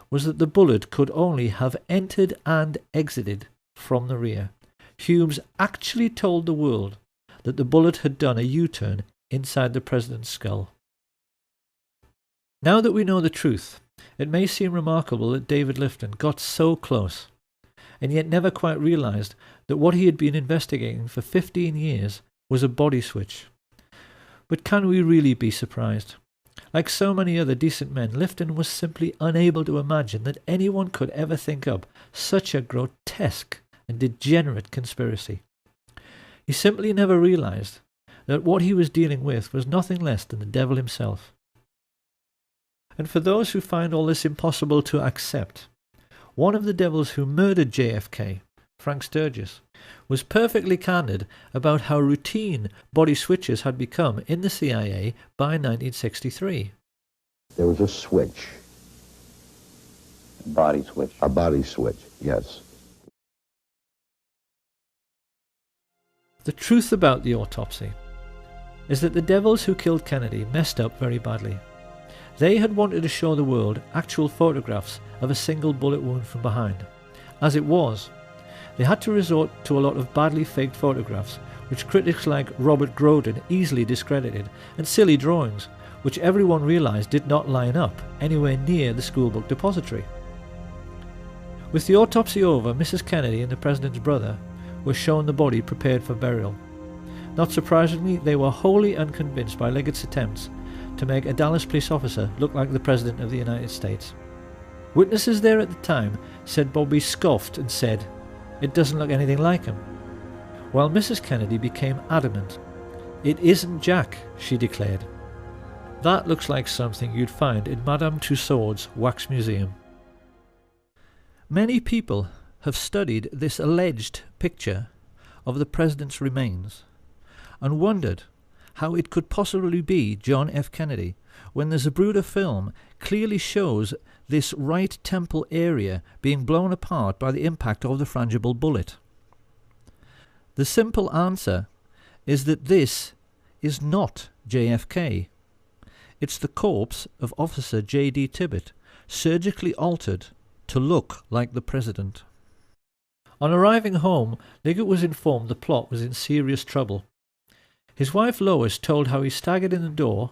was that the bullet could only have entered and exited from the rear. Humes actually told the world that the bullet had done a U-turn inside the President's skull. Now that we know the truth, it may seem remarkable that David Lifton got so close, and yet never quite realized that what he had been investigating for 15 years was a body switch. But can we really be surprised? Like so many other decent men, Lifton was simply unable to imagine that anyone could ever think up such a grotesque and degenerate conspiracy. He simply never realized that what he was dealing with was nothing less than the devil himself. And for those who find all this impossible to accept, one of the devils who murdered JFK, Frank Sturgis, was perfectly candid about how routine body switches had become in the CIA by 1963. There was a switch. A body switch. A body switch, yes. The truth about the autopsy is that the devils who killed Kennedy messed up very badly. They had wanted to show the world actual photographs of a single bullet wound from behind. As it was, they had to resort to a lot of badly faked photographs, which critics like Robert Groden easily discredited, and silly drawings, which everyone realized did not line up anywhere near the schoolbook depository. With the autopsy over, Mrs. Kennedy and the President's brother were shown the body prepared for burial. Not surprisingly, they were wholly unconvinced by Liggett's attempts to make a Dallas police officer look like the President of the United States. Witnesses there at the time said Bobby scoffed and said, "It doesn't look anything like him," while Mrs. Kennedy became adamant. "It isn't Jack," she declared. "That looks like something you'd find in Madame Tussauds wax museum." Many people have studied this alleged picture of the President's remains and wondered how it could possibly be John F. Kennedy when the Zapruder film clearly shows this right temple area being blown apart by the impact of the frangible bullet. The simple answer is that this is not JFK. It's the corpse of Officer J.D. Tibbett, surgically altered to look like the President. On arriving home, Liggett was informed the plot was in serious trouble. His wife Lois told how he staggered in the door,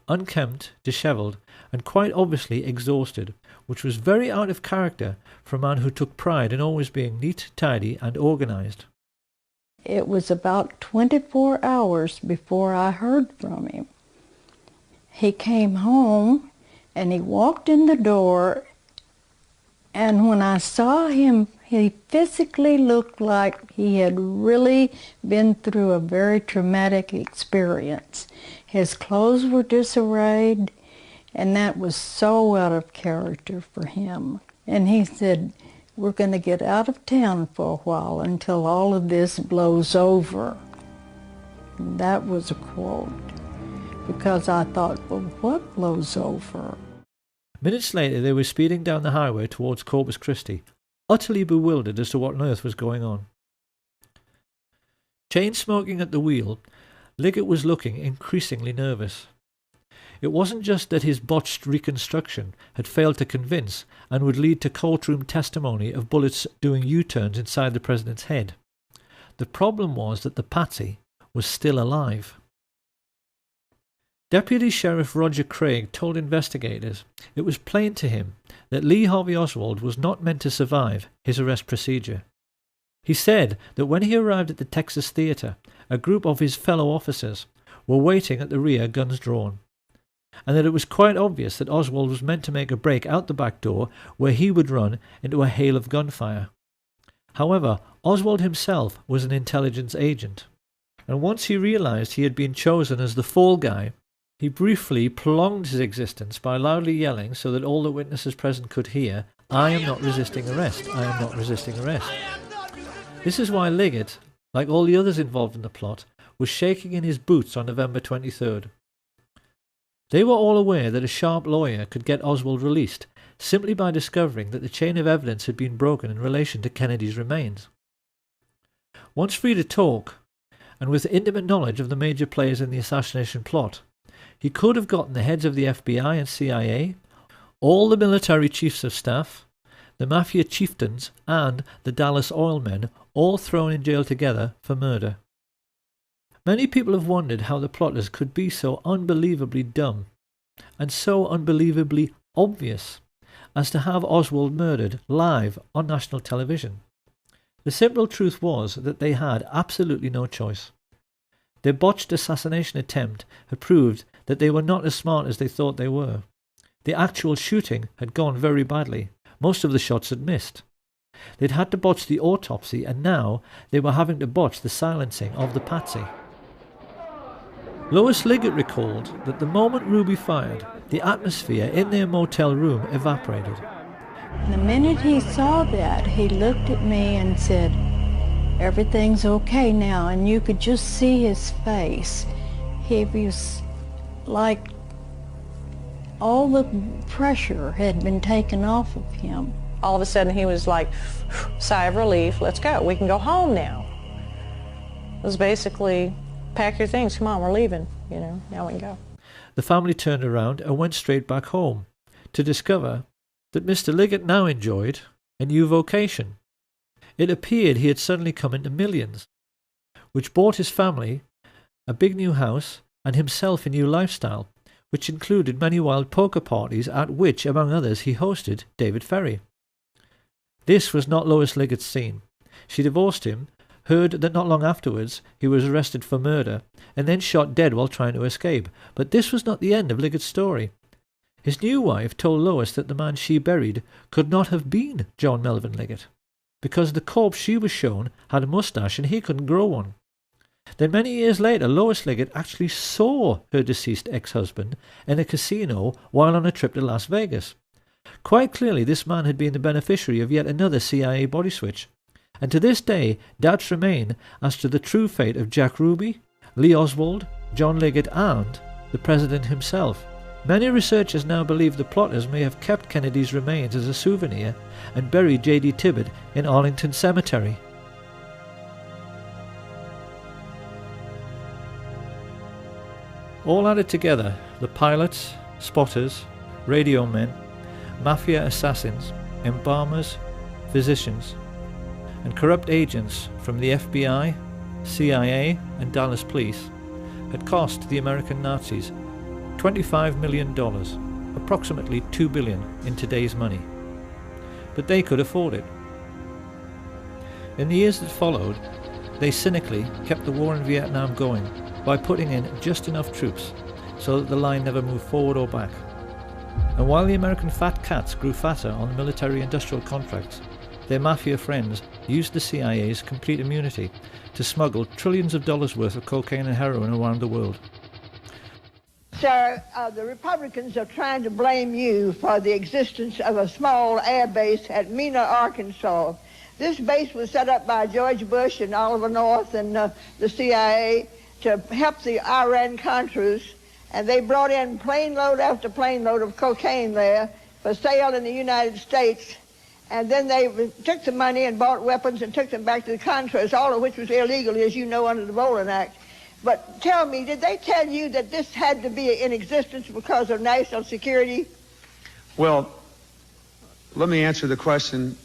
unkempt, dishevelled, and quite obviously exhausted, which was very out of character for a man who took pride in always being neat, tidy, and organised. It was about 24 hours before I heard from him. He came home and he walked in the door, and when I saw him, he physically looked like he had really been through a very traumatic experience. His clothes were disarrayed, and that was so out of character for him. And he said, we're going to get out of town for a while until all of this blows over. And that was a quote, because I thought, well, what blows over? Minutes later, they were speeding down the highway towards Corpus Christi, utterly bewildered as to what on earth was going on. Chain smoking at the wheel, Liggett was looking increasingly nervous. It wasn't just that his botched reconstruction had failed to convince and would lead to courtroom testimony of bullets doing U-turns inside the president's head. The problem was that the patsy was still alive. Deputy Sheriff Roger Craig told investigators it was plain to him that Lee Harvey Oswald was not meant to survive his arrest procedure. He said that when he arrived at the Texas Theater, a group of his fellow officers were waiting at the rear, guns drawn, and that it was quite obvious that Oswald was meant to make a break out the back door where he would run into a hail of gunfire. However, Oswald himself was an intelligence agent, and once he realized he had been chosen as the fall guy, he briefly prolonged his existence by loudly yelling so that all the witnesses present could hear, "I am not resisting arrest. I am not resisting arrest." This is why Liggett, like all the others involved in the plot, was shaking in his boots on November 23rd. They were all aware that a sharp lawyer could get Oswald released simply by discovering that the chain of evidence had been broken in relation to Kennedy's remains. Once free to talk, and with intimate knowledge of the major players in the assassination plot, he could have gotten the heads of the FBI and CIA, all the military chiefs of staff, the mafia chieftains, and the Dallas oil men all thrown in jail together for murder. Many people have wondered how the plotters could be so unbelievably dumb and so unbelievably obvious as to have Oswald murdered live on national television. The simple truth was that they had absolutely no choice. Their botched assassination attempt had proved that they were not as smart as they thought they were. The actual shooting had gone very badly. Most of the shots had missed. They'd had to botch the autopsy, and now they were having to botch the silencing of the patsy. Lois Liggett recalled that the moment Ruby fired, the atmosphere in their motel room evaporated. The minute he saw that, he looked at me and said, "Everything's okay now," and you could just see his face. He was like all the pressure had been taken off of him. All of a sudden he was like, sigh of relief, let's go, we can go home now. It was basically, pack your things, come on, we're leaving, now we can go. The family turned around and went straight back home to discover that Mr. Liggett now enjoyed a new vocation. It appeared he had suddenly come into millions, which bought his family a big new house and himself a new lifestyle, which included many wild poker parties at which, among others, he hosted David Ferry. This was not Lois Liggett's scene. She divorced him, heard that not long afterwards he was arrested for murder, and then shot dead while trying to escape. But this was not the end of Liggett's story. His new wife told Lois that the man she buried could not have been John Melvin Liggett, because the corpse she was shown had a moustache and he couldn't grow one. Then many years later, Lois Liggett actually saw her deceased ex-husband in a casino while on a trip to Las Vegas. Quite clearly, this man had been the beneficiary of yet another CIA body switch, and to this day, doubts remain as to the true fate of Jack Ruby, Lee Oswald, John Liggett, and the President himself. Many researchers now believe the plotters may have kept Kennedy's remains as a souvenir and buried J.D. Tibbett in Arlington Cemetery. All added together, the pilots, spotters, radio men, mafia assassins, embalmers, physicians, and corrupt agents from the FBI, CIA, and Dallas police had cost the American Nazis $25 million, approximately $2 billion in today's money. But they could afford it. In the years that followed, they cynically kept the war in Vietnam going by putting in just enough troops so that the line never moved forward or back. And while the American fat cats grew fatter on military-industrial contracts, their mafia friends used the CIA's complete immunity to smuggle trillions of dollars worth of cocaine and heroin around the world. Sir, the Republicans are trying to blame you for the existence of a small air base at Mena, Arkansas. This base was set up by George Bush and Oliver North and the CIA to help the Iran-Contras, and they brought in plane load after plane load of cocaine there for sale in the United States, and then they took the money and bought weapons and took them back to the Contras, all of which was illegal, as you know, under the Bolin Act. But tell me, did they tell you that this had to be in existence because of national security? Well, let me answer the question.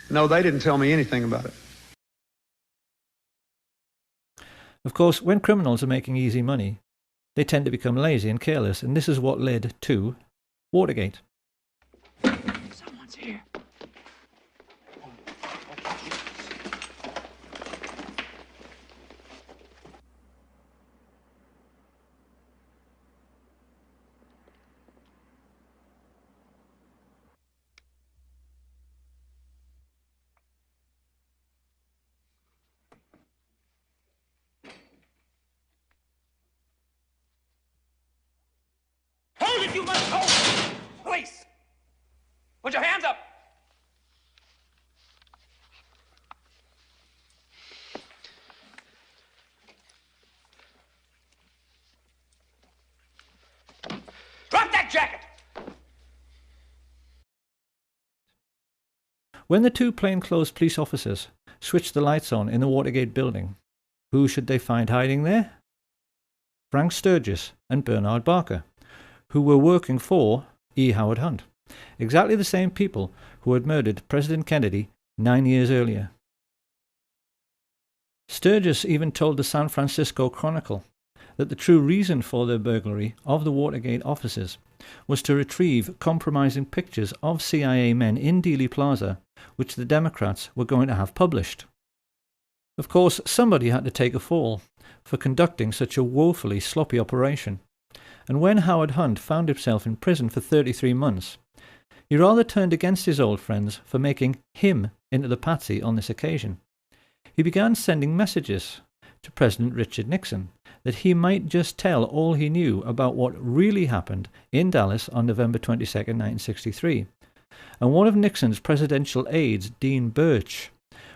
No, they didn't tell me anything about it. Of course, when criminals are making easy money, they tend to become lazy and careless, and this is what led to Watergate. Someone's here. Hold it, you must hold! Police! Put your hands up! Drop that jacket! When the two plainclothes police officers switched the lights on in the Watergate building, who should they find hiding there? Frank Sturgis and Bernard Barker, who were working for E. Howard Hunt, exactly the same people who had murdered President Kennedy 9 years earlier. Sturgis even told the San Francisco Chronicle that the true reason for their burglary of the Watergate offices was to retrieve compromising pictures of CIA men in Dealey Plaza, which the Democrats were going to have published. Of course, somebody had to take a fall for conducting such a woefully sloppy operation, and when Howard Hunt found himself in prison for 33 months, he rather turned against his old friends for making him into the patsy on this occasion. He began sending messages to President Richard Nixon that he might just tell all he knew about what really happened in Dallas on November 22, 1963. And one of Nixon's presidential aides, Dean Birch,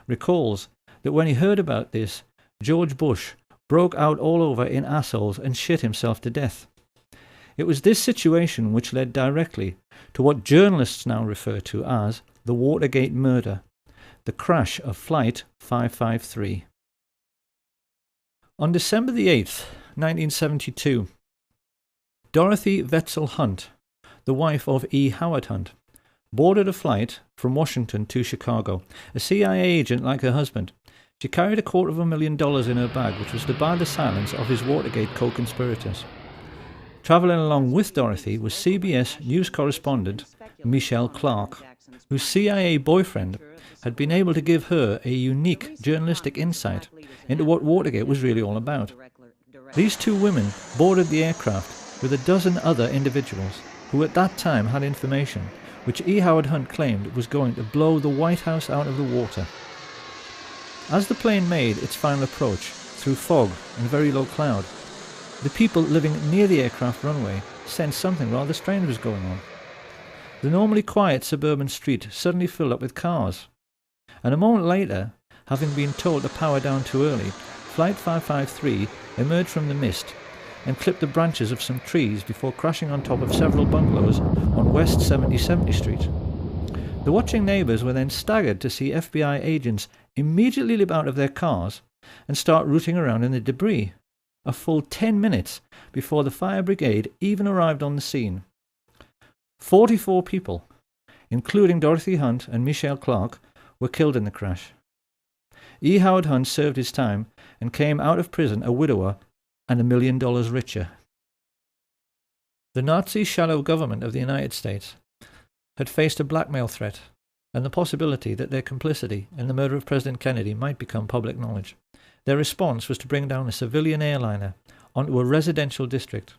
recalls that when he heard about this, George Bush broke out all over in assholes and shit himself to death. It was this situation which led directly to what journalists now refer to as the Watergate murder, the crash of Flight 553. On December the 8th, 1972, Dorothy Wetzel Hunt, the wife of E. Howard Hunt, boarded a flight from Washington to Chicago. A CIA agent like her husband, she carried $250,000 in her bag, which was to buy the silence of his Watergate co-conspirators. Travelling along with Dorothy was CBS news correspondent Michelle Clark, whose CIA boyfriend had been able to give her a unique journalistic insight into what Watergate was really all about. These two women boarded the aircraft with a dozen other individuals who at that time had information which E. Howard Hunt claimed was going to blow the White House out of the water. As the plane made its final approach through fog and very low cloud, the people living near the aircraft runway sensed something rather strange was going on. The normally quiet suburban street suddenly filled up with cars, and a moment later, having been told to power down too early, Flight 553 emerged from the mist and clipped the branches of some trees before crashing on top of several bungalows on West 70 Street. The watching neighbours were then staggered to see FBI agents immediately leap out of their cars and start rooting around in the debris, a full 10 minutes before the fire brigade even arrived on the scene. 44 people, including Dorothy Hunt and Michelle Clark, were killed in the crash. E. Howard Hunt served his time and came out of prison a widower and $1 million richer. The Nazi shadow government of the United States had faced a blackmail threat and the possibility that their complicity in the murder of President Kennedy might become public knowledge. Their response was to bring down a civilian airliner onto a residential district.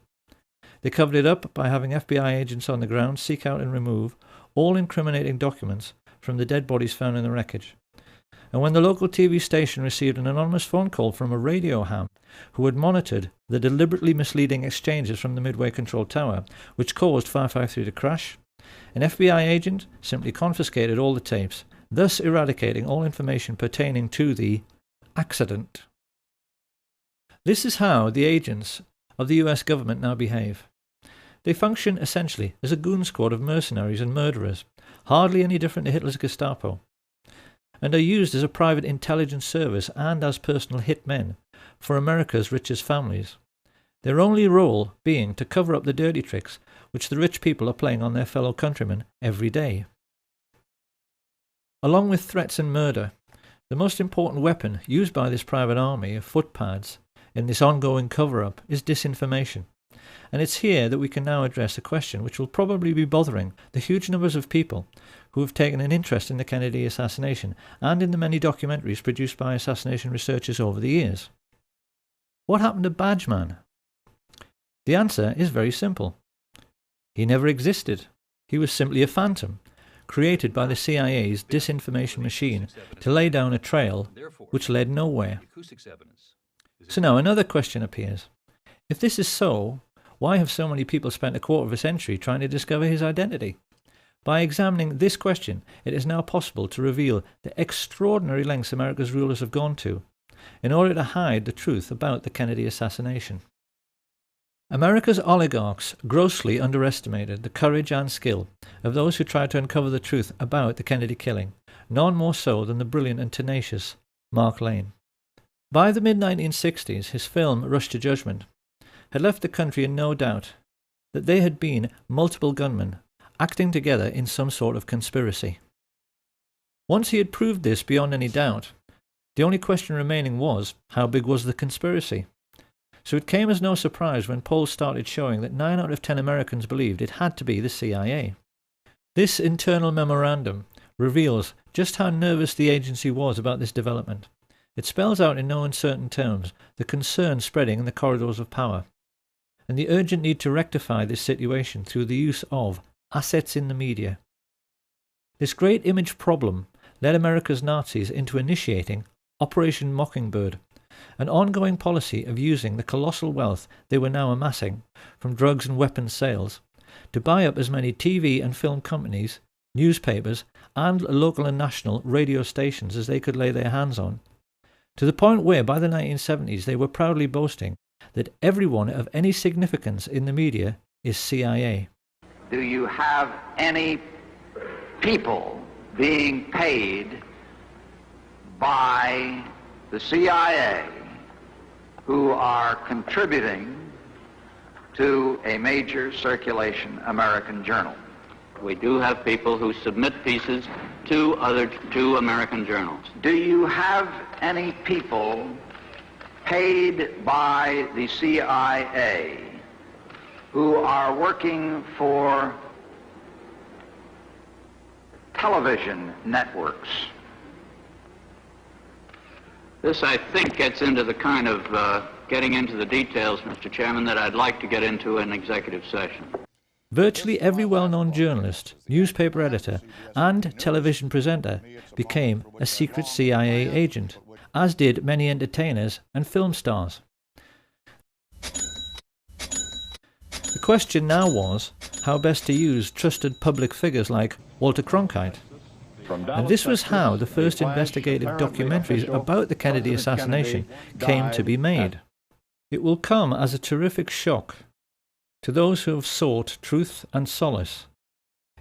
They covered it up by having FBI agents on the ground seek out and remove all incriminating documents from the dead bodies found in the wreckage. And when the local TV station received an anonymous phone call from a radio ham who had monitored the deliberately misleading exchanges from the Midway Control Tower, which caused 553 to crash, an FBI agent simply confiscated all the tapes, thus eradicating all information pertaining to the accident. This is how the agents of the US government now behave. They function essentially as a goon squad of mercenaries and murderers, hardly any different to Hitler's Gestapo, and are used as a private intelligence service and as personal hitmen for America's richest families, their only role being to cover up the dirty tricks which the rich people are playing on their fellow countrymen every day. Along with threats and murder, the most important weapon used by this private army of footpads in this ongoing cover-up is disinformation. And it's here that we can now address a question which will probably be bothering the huge numbers of people who have taken an interest in the Kennedy assassination and in the many documentaries produced by assassination researchers over the years. What happened to Badgeman? The answer is very simple. He never existed. He was simply a phantom, created by the CIA's disinformation machine to lay down a trail which led nowhere. So now another question appears. If this is so, why have so many people spent a quarter of a century trying to discover his identity? By examining this question, it is now possible to reveal the extraordinary lengths America's rulers have gone to in order to hide the truth about the Kennedy assassination. America's oligarchs grossly underestimated the courage and skill of those who tried to uncover the truth about the Kennedy killing, none more so than the brilliant and tenacious Mark Lane. By the mid-1960s, his film Rush to Judgment had left the country in no doubt that they had been multiple gunmen acting together in some sort of conspiracy. Once he had proved this beyond any doubt, the only question remaining was, how big was the conspiracy? So it came as no surprise when polls started showing that 9 out of 10 Americans believed it had to be the CIA. This internal memorandum reveals just how nervous the agency was about this development. It spells out in no uncertain terms the concern spreading in the corridors of power, and the urgent need to rectify this situation through the use of assets in the media. This great image problem led America's Nazis into initiating Operation Mockingbird, an ongoing policy of using the colossal wealth they were now amassing from drugs and weapons sales to buy up as many TV and film companies, newspapers, and local and national radio stations as they could lay their hands on, to the point where by the 1970s they were proudly boasting that everyone of any significance in the media is CIA. Do you have any people being paid by the CIA who are contributing to a major circulation American journal? We do have people who submit pieces to American journals. Do you have any people paid by the CIA who are working for television networks? This, I think, gets into the kind of getting into the details, Mr. Chairman, that I'd like to get into in executive session. Virtually every well-known journalist, newspaper editor, and television presenter became a secret CIA agent, as did many entertainers and film stars. The question now was how best to use trusted public figures like Walter Cronkite. And this was how the first investigative documentaries about the Kennedy assassination came to be made. It will come as a terrific shock to those who have sought truth and solace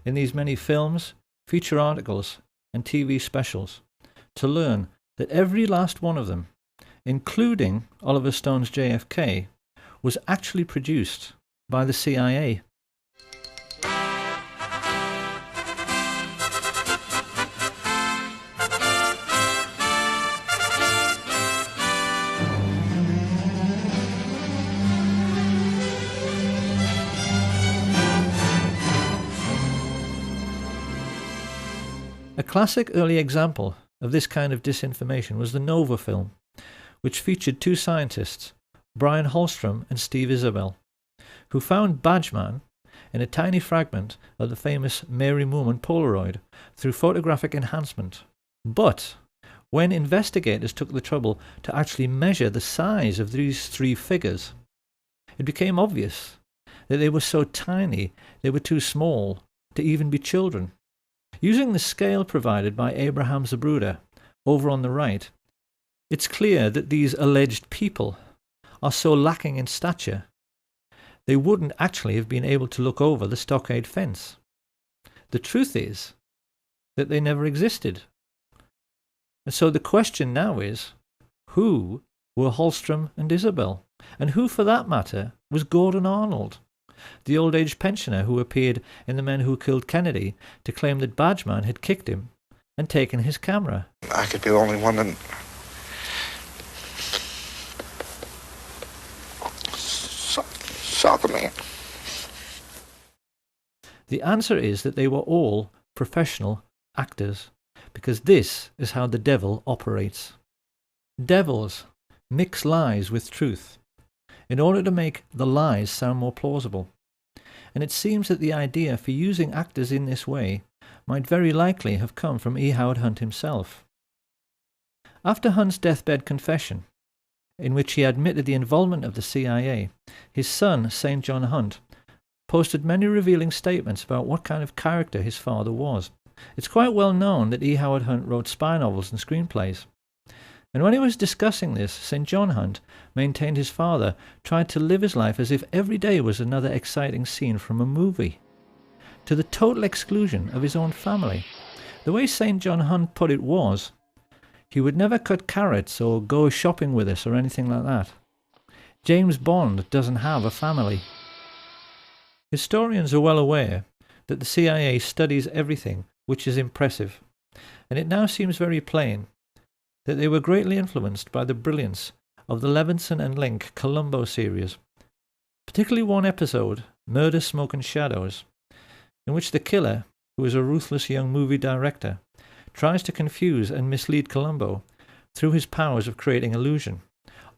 in these many films, feature articles, and TV specials to learn that every last one of them, including Oliver Stone's JFK, was actually produced by the CIA. A classic early example of this kind of disinformation was the Nova film, which featured two scientists, Brian Holstrom and Steve Isabel, who found Badgeman in a tiny fragment of the famous Mary Moorman Polaroid through photographic enhancement. But when investigators took the trouble to actually measure the size of these three figures, it became obvious that they were so tiny they were too small to even be children. Using the scale provided by Abraham Zapruder over on the right, it's clear that these alleged people are so lacking in stature they wouldn't actually have been able to look over the stockade fence. The truth is that they never existed. And so the question now is, who were Hallstrom and Isabel? And who, for that matter, was Gordon Arnold, the old-age pensioner who appeared in The Men Who Killed Kennedy to claim that Badgeman had kicked him and taken his camera? I could be the only one that... saw the man. The answer is that they were all professional actors, because this is how the devil operates. Devils mix lies with truth in order to make the lies sound more plausible. And it seems that the idea for using actors in this way might very likely have come from E. Howard Hunt himself. After Hunt's deathbed confession, in which he admitted the involvement of the CIA, his son, St. John Hunt, posted many revealing statements about what kind of character his father was. It's quite well known that E. Howard Hunt wrote spy novels and screenplays. And when he was discussing this, St. John Hunt maintained his father tried to live his life as if every day was another exciting scene from a movie, to the total exclusion of his own family. The way St. John Hunt put it was, he would never cut carrots or go shopping with us or anything like that. James Bond doesn't have a family. Historians are well aware that the CIA studies everything which is impressive, and it now seems very plain that they were greatly influenced by the brilliance of the Levinson and Link Columbo series, particularly one episode, Murder, Smoke and Shadows, in which the killer, who is a ruthless young movie director, tries to confuse and mislead Columbo through his powers of creating illusion,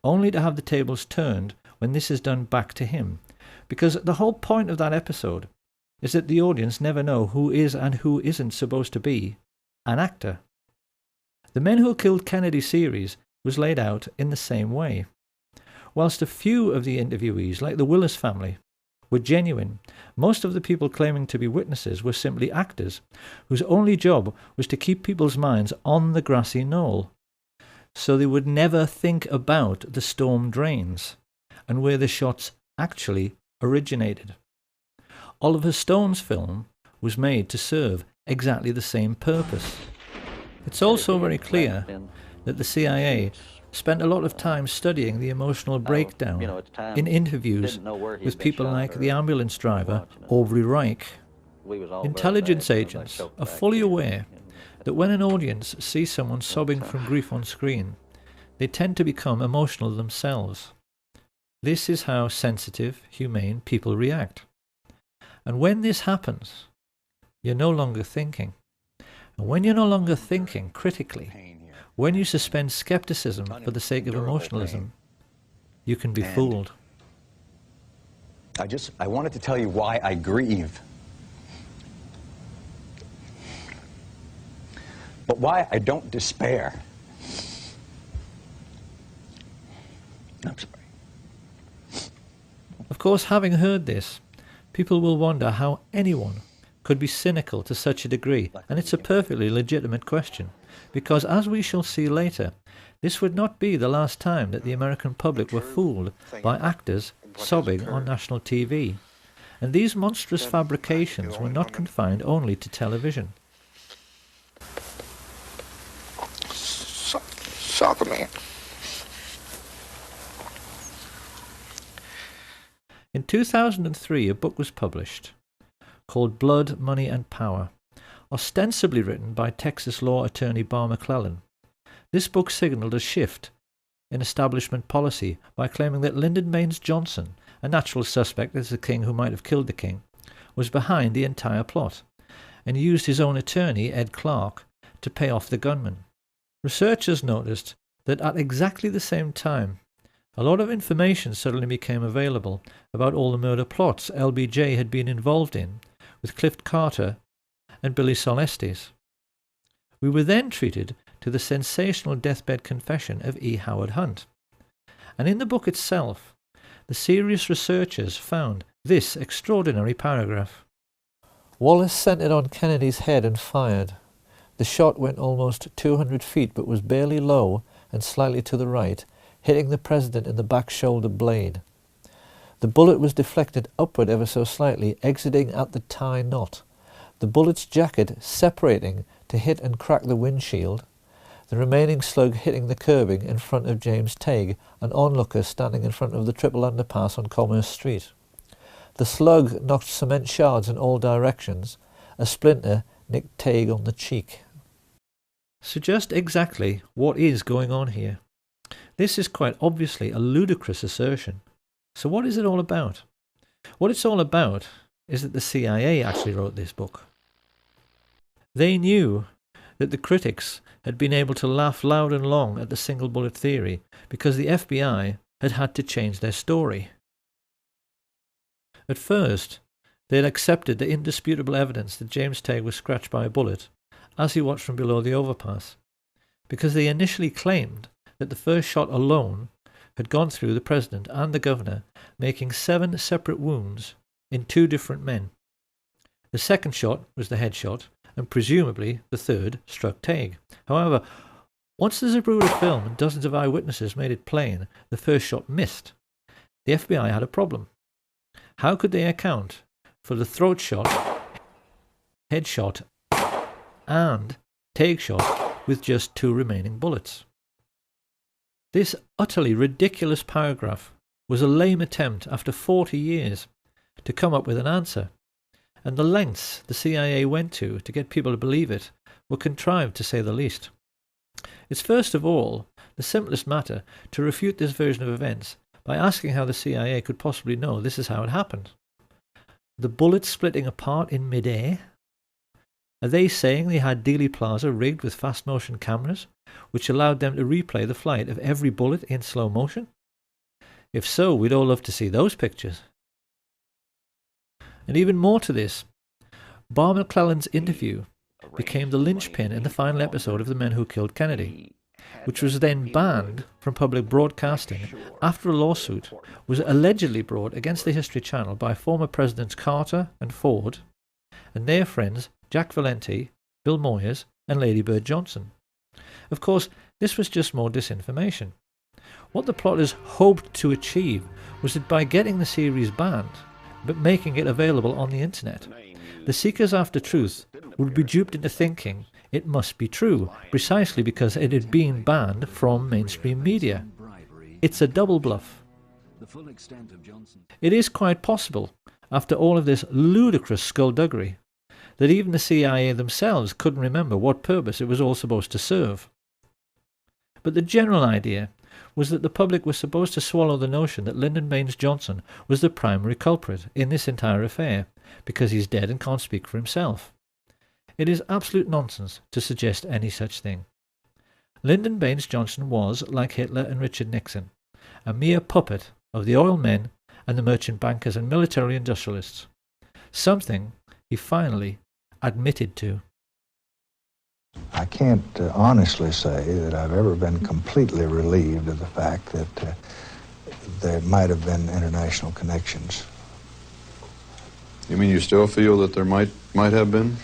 only to have the tables turned when this is done back to him, because the whole point of that episode is that the audience never know who is and who isn't supposed to be an actor. The Men Who Killed Kennedy series was laid out in the same way. Whilst a few of the interviewees, like the Willis family, were genuine, most of the people claiming to be witnesses were simply actors, whose only job was to keep people's minds on the grassy knoll, so they would never think about the storm drains and where the shots actually originated. Oliver Stone's film was made to serve exactly the same purpose. It's also very clear that the CIA spent a lot of time studying the emotional breakdown in interviews with people like the ambulance driver, Aubrey Reich. Intelligence agents are fully aware that when an audience sees someone sobbing from grief on screen, they tend to become emotional themselves. This is how sensitive, humane people react. And when this happens, you're no longer thinking. And when you're no longer thinking critically, when you suspend skepticism for the sake of emotionalism, you can be fooled. I wanted to tell you why I grieve. But why I don't despair. I'm sorry. Of course, having heard this, people will wonder how anyone could be cynical to such a degree, and it's a perfectly legitimate question, because as we shall see later, this would not be the last time that the American public were fooled by actors sobbing on national TV, and these monstrous fabrications were not confined only to television. Soccer man. In 2003, a book was published called Blood, Money and Power, ostensibly written by Texas law attorney Bar McClellan. This book signaled a shift in establishment policy by claiming that Lyndon Baines Johnson, a natural suspect as the king who might have killed the king, was behind the entire plot, and used his own attorney, Ed Clark, to pay off the gunman. Researchers noticed that at exactly the same time, a lot of information suddenly became available about all the murder plots LBJ had been involved in with Cliff Carter and Billy Solestes. We were then treated to to the sensational deathbed confession of E. Howard Hunt. And in the book itself, the serious researchers found this extraordinary paragraph. Wallace centered on Kennedy's head and fired. The shot went almost 200 feet but was barely low and slightly to the right, hitting the president in the back shoulder blade. The bullet was deflected upward ever so slightly, exiting at the tie knot, the bullet's jacket separating to hit and crack the windshield, the remaining slug hitting the curbing in front of James Tague, an onlooker standing in front of the triple underpass on Commerce Street. The slug knocked cement shards in all directions. A splinter nicked Tague on the cheek. So just exactly what is going on here? This is quite obviously a ludicrous assertion. So what is it all about? What it's all about is that the CIA actually wrote this book. They knew that the critics had been able to laugh loud and long at the single bullet theory because the FBI had had to change their story. At first, they had accepted the indisputable evidence that James Tague was scratched by a bullet as he watched from below the overpass, because they initially claimed that the first shot alone had gone through the president and the governor, making 7 separate wounds in 2 different men. The second shot was the headshot, and presumably the third struck Tague. However, once the Zapruder film and dozens of eyewitnesses made it plain the first shot missed, the FBI had a problem. How could they account for the throat shot, headshot, and Tague shot with just 2 remaining bullets? This utterly ridiculous paragraph was a lame attempt after 40 years to come up with an answer, and the lengths the CIA went to get people to believe it were contrived to say the least. It's first of all the simplest matter to refute this version of events by asking how the CIA could possibly know this is how it happened. The bullets splitting apart in mid-air? Are they saying they had Dealey Plaza rigged with fast-motion cameras, which allowed them to replay the flight of every bullet in slow motion? If so, we'd all love to see those pictures. And even more to this, Barr McClellan's interview became the linchpin in the final episode of The Men Who Killed Kennedy, which was then banned from public broadcasting after a lawsuit was allegedly brought against the History Channel by former Presidents Carter and Ford and their friends Jack Valenti, Bill Moyers, and Lady Bird Johnson. Of course, this was just more disinformation. What the plotters hoped to achieve was that by getting the series banned, but making it available on the internet, the seekers after truth would be duped into thinking it must be true, precisely because it had been banned from mainstream media. It's a double bluff. It is quite possible, after all of this ludicrous skullduggery, that even the CIA themselves couldn't remember what purpose it was all supposed to serve. But the general idea was that the public was supposed to swallow the notion that Lyndon Baines Johnson was the primary culprit in this entire affair, because he's dead and can't speak for himself. It is absolute nonsense to suggest any such thing. Lyndon Baines Johnson was, like Hitler and Richard Nixon, a mere puppet of the oil men and the merchant bankers and military industrialists, something he finally admitted to. I can't honestly say that I've ever been completely relieved of the fact that there might have been international connections. You mean you still feel that there might have been?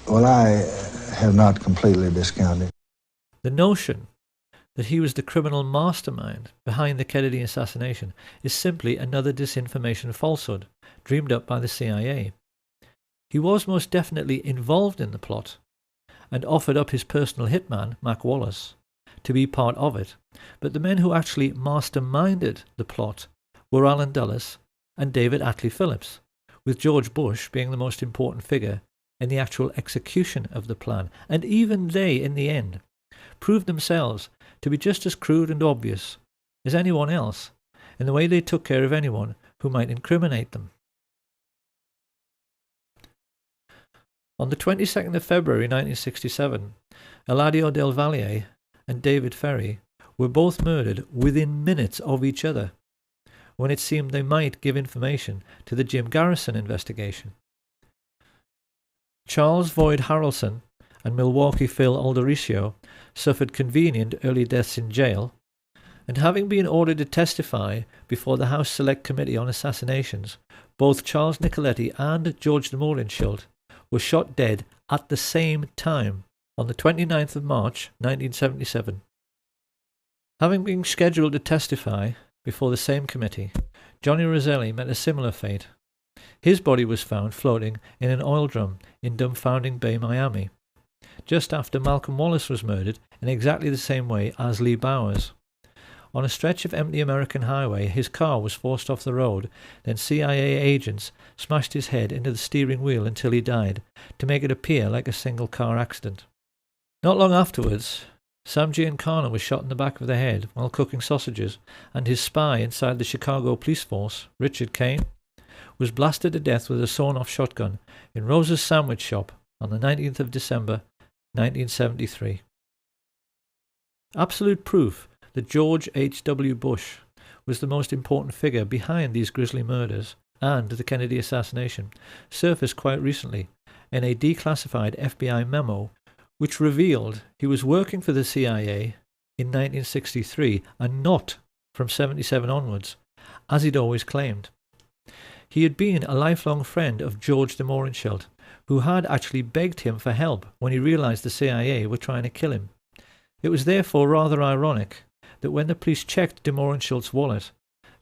Well, I have not completely discounted. The notion that he was the criminal mastermind behind the Kennedy assassination is simply another disinformation falsehood dreamed up by the CIA. He was most definitely involved in the plot and offered up his personal hitman, Mac Wallace, to be part of it, but the men who actually masterminded the plot were Allen Dulles and David Atlee Phillips, with George Bush being the most important figure in the actual execution of the plan, and even they, in the end, proved themselves to be just as crude and obvious as anyone else in the way they took care of anyone who might incriminate them. On the 22nd of February 1967, Eladio Del Valle and David Ferry were both murdered within minutes of each other, when it seemed they might give information to the Jim Garrison investigation. Charles Boyd Harrelson and Milwaukee Phil Aldericio suffered convenient early deaths in jail, and having been ordered to testify before the House Select Committee on Assassinations, both Charles Nicoletti and George de Mohrenschildt were shot dead at the same time on the 29th of March 1977. Having been scheduled to testify before the same committee, Johnny Roselli met a similar fate. His body was found floating in an oil drum in Dumbfounding Bay, Miami, just after Malcolm Wallace was murdered in exactly the same way as Lee Bowers. On a stretch of empty American highway, his car was forced off the road, then CIA agents smashed his head into the steering wheel until he died, to make it appear like a single-car accident. Not long afterwards, Sam Giancana was shot in the back of the head while cooking sausages, and his spy inside the Chicago police force, Richard Kane, was blasted to death with a sawn-off shotgun in Rose's sandwich shop on the 19th of December, 1973. Absolute proof that George H.W. Bush was the most important figure behind these grisly murders and the Kennedy assassination surfaced quite recently in a declassified FBI memo which revealed he was working for the CIA in 1963 and not from 77 onwards, as he'd always claimed. He had been a lifelong friend of George de Mohrenschildt, who had actually begged him for help when he realized the CIA were trying to kill him. It was therefore rather ironic that when the police checked de Mohrenschildt's wallet,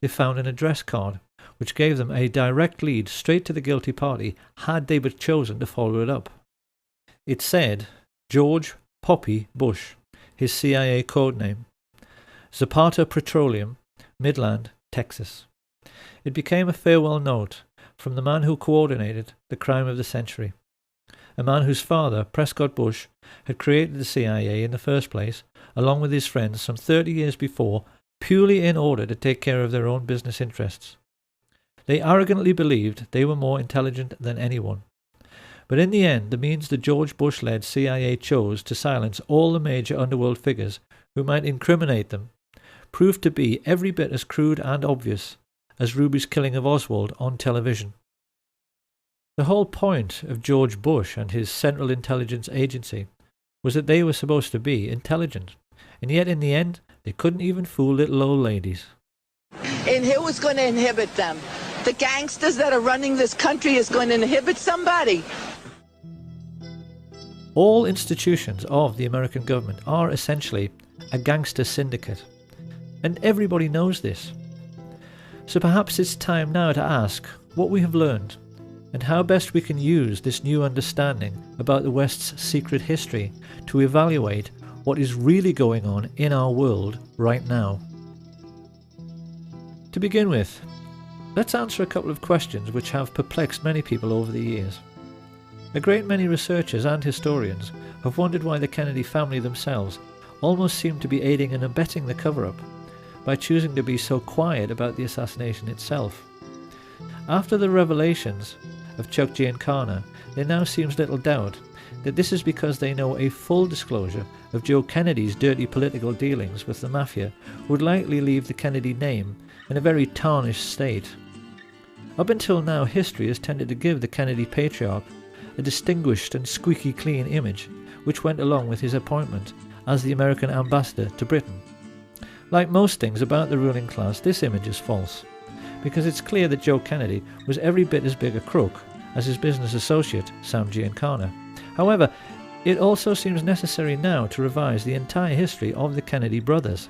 they found an address card, which gave them a direct lead straight to the guilty party had they but chosen to follow it up. It said George Poppy Bush, his CIA code name, Zapata Petroleum, Midland, Texas. It became a farewell note from the man who coordinated the crime of the century, a man whose father, Prescott Bush, had created the CIA in the first place, along with his friends some 30 years before, purely in order to take care of their own business interests. They arrogantly believed they were more intelligent than anyone. But in the end, the means the George Bush-led CIA chose to silence all the major underworld figures who might incriminate them proved to be every bit as crude and obvious as Ruby's killing of Oswald on television. The whole point of George Bush and his Central Intelligence Agency was that they were supposed to be intelligent, and yet in the end they couldn't even fool little old ladies. And who is going to inhibit them? The gangsters that are running this country is going to inhibit somebody. All institutions of the American government are essentially a gangster syndicate, and everybody knows this. So perhaps it's time now to ask what we have learned and how best we can use this new understanding about the West's secret history to evaluate what is really going on in our world right now. To begin with, let's answer a couple of questions which have perplexed many people over the years. A great many researchers and historians have wondered why the Kennedy family themselves almost seem to be aiding and abetting the cover-up by choosing to be so quiet about the assassination itself. After the revelations of Chuck Giancana, there now seems little doubt that this is because they know a full disclosure of Joe Kennedy's dirty political dealings with the mafia would likely leave the Kennedy name in a very tarnished state. Up until now, history has tended to give the Kennedy patriarch a distinguished and squeaky clean image which went along with his appointment as the American ambassador to Britain. Like most things about the ruling class, this image is false, because it's clear that Joe Kennedy was every bit as big a crook as his business associate, Sam Giancana. However, it also seems necessary now to revise the entire history of the Kennedy brothers.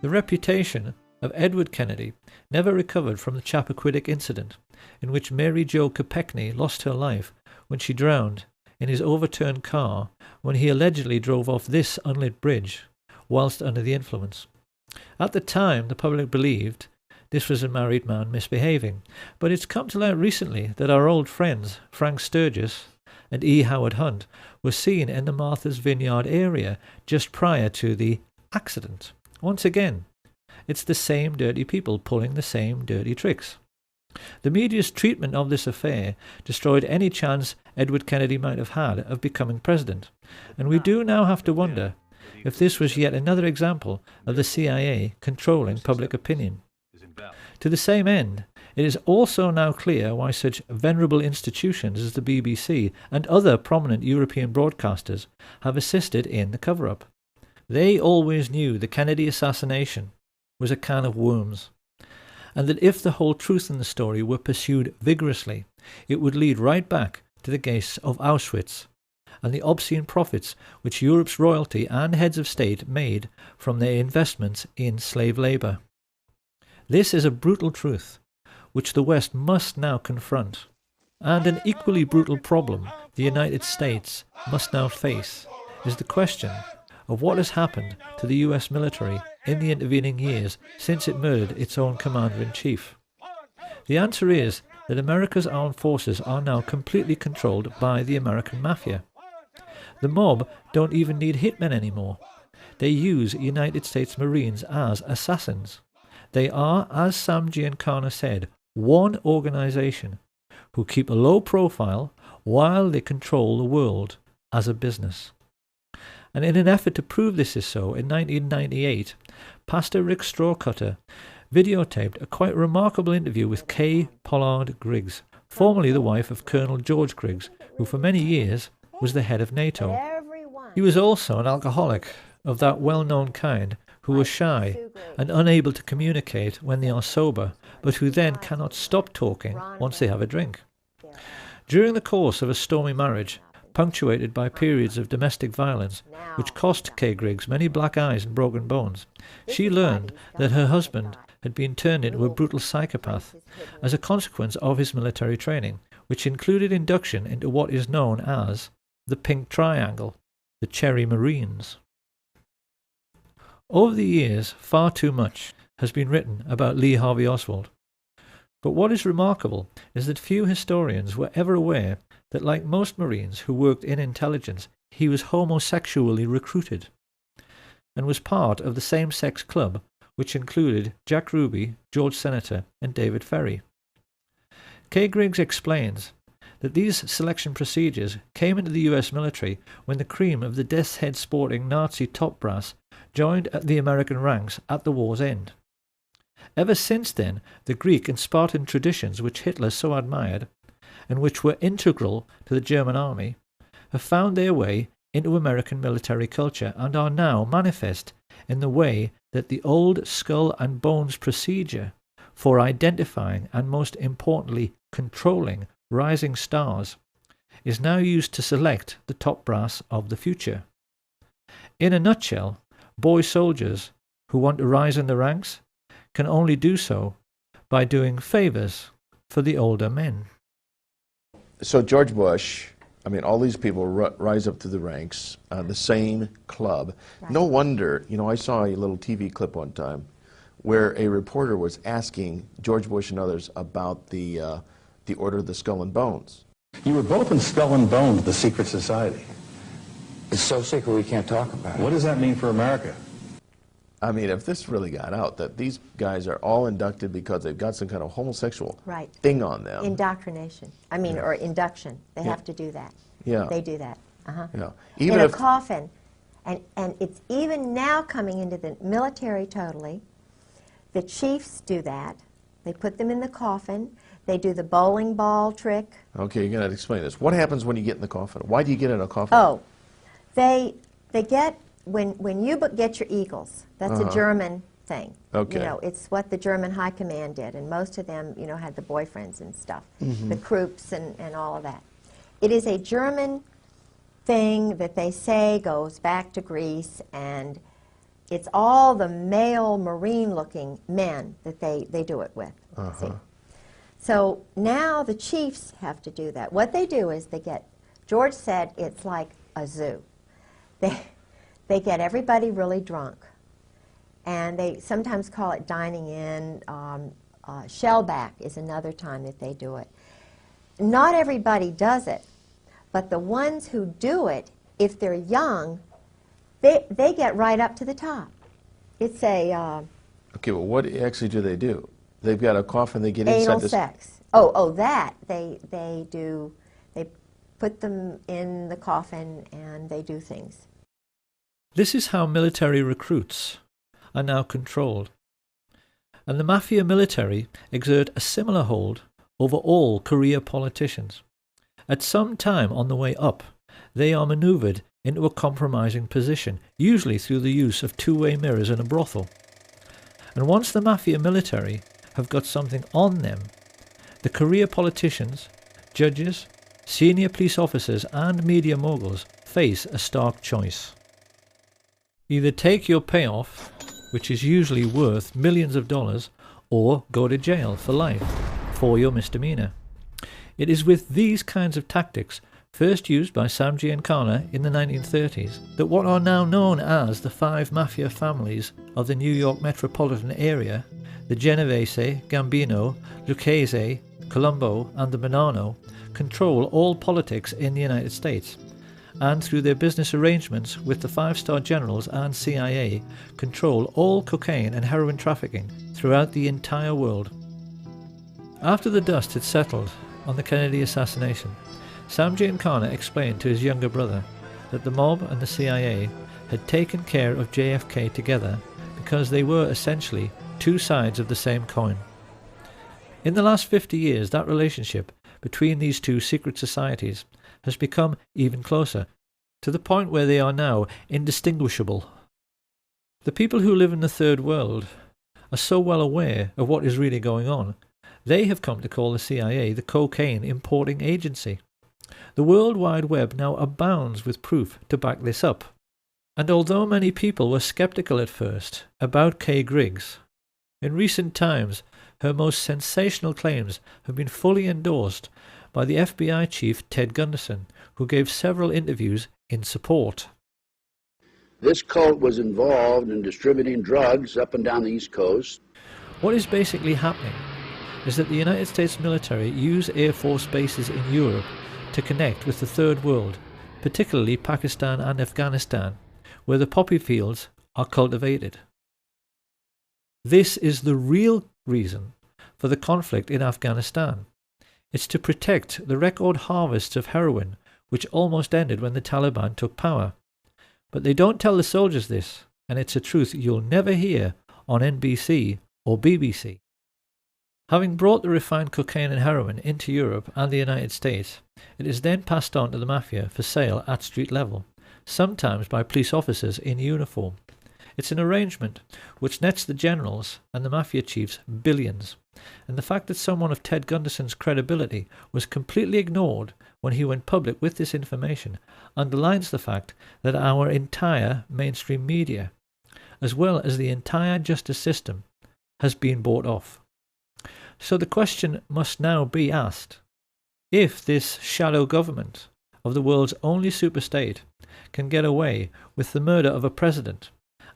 The reputation of Edward Kennedy never recovered from the Chappaquiddick incident, in which Mary Jo Kopechne lost her life when she drowned in his overturned car when he allegedly drove off this unlit bridge whilst under the influence. At the time, the public believed this was a married man misbehaving, but it's come to light recently that our old friends Frank Sturgis and E. Howard Hunt were seen in the Martha's Vineyard area just prior to the accident. Once again, it's the same dirty people pulling the same dirty tricks. The media's treatment of this affair destroyed any chance Edward Kennedy might have had of becoming president, and we do now have to wonder if this was yet another example of the CIA controlling public opinion. To the same end, It is also now clear why such venerable institutions as the BBC and other prominent European broadcasters have assisted in the cover-up. They always knew the Kennedy assassination was a can of worms, and that if the whole truth in the story were pursued vigorously, it would lead right back to the gates of Auschwitz and the obscene profits which Europe's royalty and heads of state made from their investments in slave labour. This is a brutal truth which the West must now confront, and an equally brutal problem the United States must now face is the question of what has happened to the US military in the intervening years since it murdered its own commander-in-chief. The answer is that America's armed forces are now completely controlled by the American mafia. The mob don't even need hitmen anymore. They use United States Marines as assassins. They are, as Sam Giancana said, one organization who keep a low profile while they control the world as a business. And in an effort to prove this is so, in 1998, Pastor Rick Strawcutter videotaped a quite remarkable interview with Kay Pollard Griggs, formerly the wife of Colonel George Griggs, who for many years was the head of NATO. He was also an alcoholic of that well-known kind who are shy and unable to communicate when they are sober, but who then cannot stop talking once they have a drink. During the course of a stormy marriage, punctuated by periods of domestic violence, which cost Kay Griggs many black eyes and broken bones, she learned that her husband had been turned into a brutal psychopath as a consequence of his military training, which included induction into what is known as the Pink Triangle, the Cherry Marines. Over the years, far too much has been written about Lee Harvey Oswald. But what is remarkable is that few historians were ever aware that, like most Marines who worked in intelligence, he was homosexually recruited and was part of the same-sex club which included Jack Ruby, George Senator, and David Ferry. Kay Griggs explains that these selection procedures came into the US military when the cream of the death's head sporting Nazi top brass joined the American ranks at the war's end. Ever since then, the Greek and Spartan traditions which Hitler so admired, and which were integral to the German army, have found their way into American military culture and are now manifest in the way that the old skull and bones procedure for identifying and, most importantly, controlling rising stars is now used to select the top brass of the future. In a nutshell, boy soldiers who want to rise in the ranks can only do so by doing favors for the older men. So George Bush, I mean, all these people rise up to the ranks, the same club. Right. No wonder, you know, I saw a little TV clip one time where a reporter was asking George Bush and others about the Order of the Skull and Bones. You were both in Skull and Bones, the secret society. It's so secret we can't talk about it. What does that mean for America? I mean, if this really got out, that these guys are all inducted because they've got some kind of homosexual thing on them. Indoctrination. I mean, or induction. They have to do that. Yeah. They do that. Yeah. Even in a coffin. And it's even now coming into the military totally. The chiefs do that. They put them in the coffin. They do the bowling ball trick. Okay, you're going to explain this. What happens when you get in the coffin? Why do you get in a coffin? Oh, they get... When you get your eagles, that's a German thing. Okay. You know, it's what the German high command did, and most of them, you know, had the boyfriends and stuff, the Krupps and all of that. It is a German thing that they say goes back to Greece, and it's all the male Marine-looking men that they do it with. See? So now the chiefs have to do that. What they do is they get, George said it's like a zoo. They get everybody really drunk, and they sometimes call it dining in. Shellback is another time that they do it. Not everybody does it, but the ones who do it, if they're young, they get right up to the top. It's a... okay, well, what actually do they do? They've got a coffin, they get inside this... Anal sex. Oh, that. They put them in the coffin, and they do things. This is how military recruits are now controlled. And the mafia military exert a similar hold over all career politicians. At some time on the way up, they are manoeuvred into a compromising position, usually through the use of two-way mirrors in a brothel. And once the mafia military have got something on them, the career politicians, judges, senior police officers and media moguls face a stark choice. Either take your payoff, which is usually worth millions of dollars, or go to jail for life for your misdemeanor. It is with these kinds of tactics, first used by Sam Giancana in the 1930s, that what are now known as the 5 mafia families of the New York metropolitan area, the Genovese, Gambino, Lucchese, Colombo and the Bonanno, control all politics in the United States, and through their business arrangements with the 5-star generals and CIA, control all cocaine and heroin trafficking throughout the entire world. After the dust had settled on the Kennedy assassination, Sam Giancana explained to his younger brother that the mob and the CIA had taken care of JFK together because they were essentially two sides of the same coin. In the last 50 years, that relationship between these two secret societies has become even closer, to the point where they are now indistinguishable. The people who live in the Third World are so well aware of what is really going on, they have come to call the CIA the cocaine importing agency. The World Wide Web now abounds with proof to back this up. And although many people were skeptical at first about Kay Griggs, in recent times her most sensational claims have been fully endorsed by the FBI chief Ted Gunderson, who gave several interviews in support. This cult was involved in distributing drugs up and down the East Coast. What is basically happening is that the United States military use Air Force bases in Europe to connect with the Third World, particularly Pakistan and Afghanistan, where the poppy fields are cultivated. This is the real reason for the conflict in Afghanistan. It's to protect the record harvests of heroin, which almost ended when the Taliban took power. But they don't tell the soldiers this, and it's a truth you'll never hear on NBC or BBC. Having brought the refined cocaine and heroin into Europe and the United States, it is then passed on to the mafia for sale at street level, sometimes by police officers in uniform. It's an arrangement which nets the generals and the mafia chiefs billions, and the fact that someone of Ted Gunderson's credibility was completely ignored when he went public with this information underlines the fact that our entire mainstream media, as well as the entire justice system, has been bought off. So the question must now be asked, if this shadow government of the world's only superstate can get away with the murder of a president,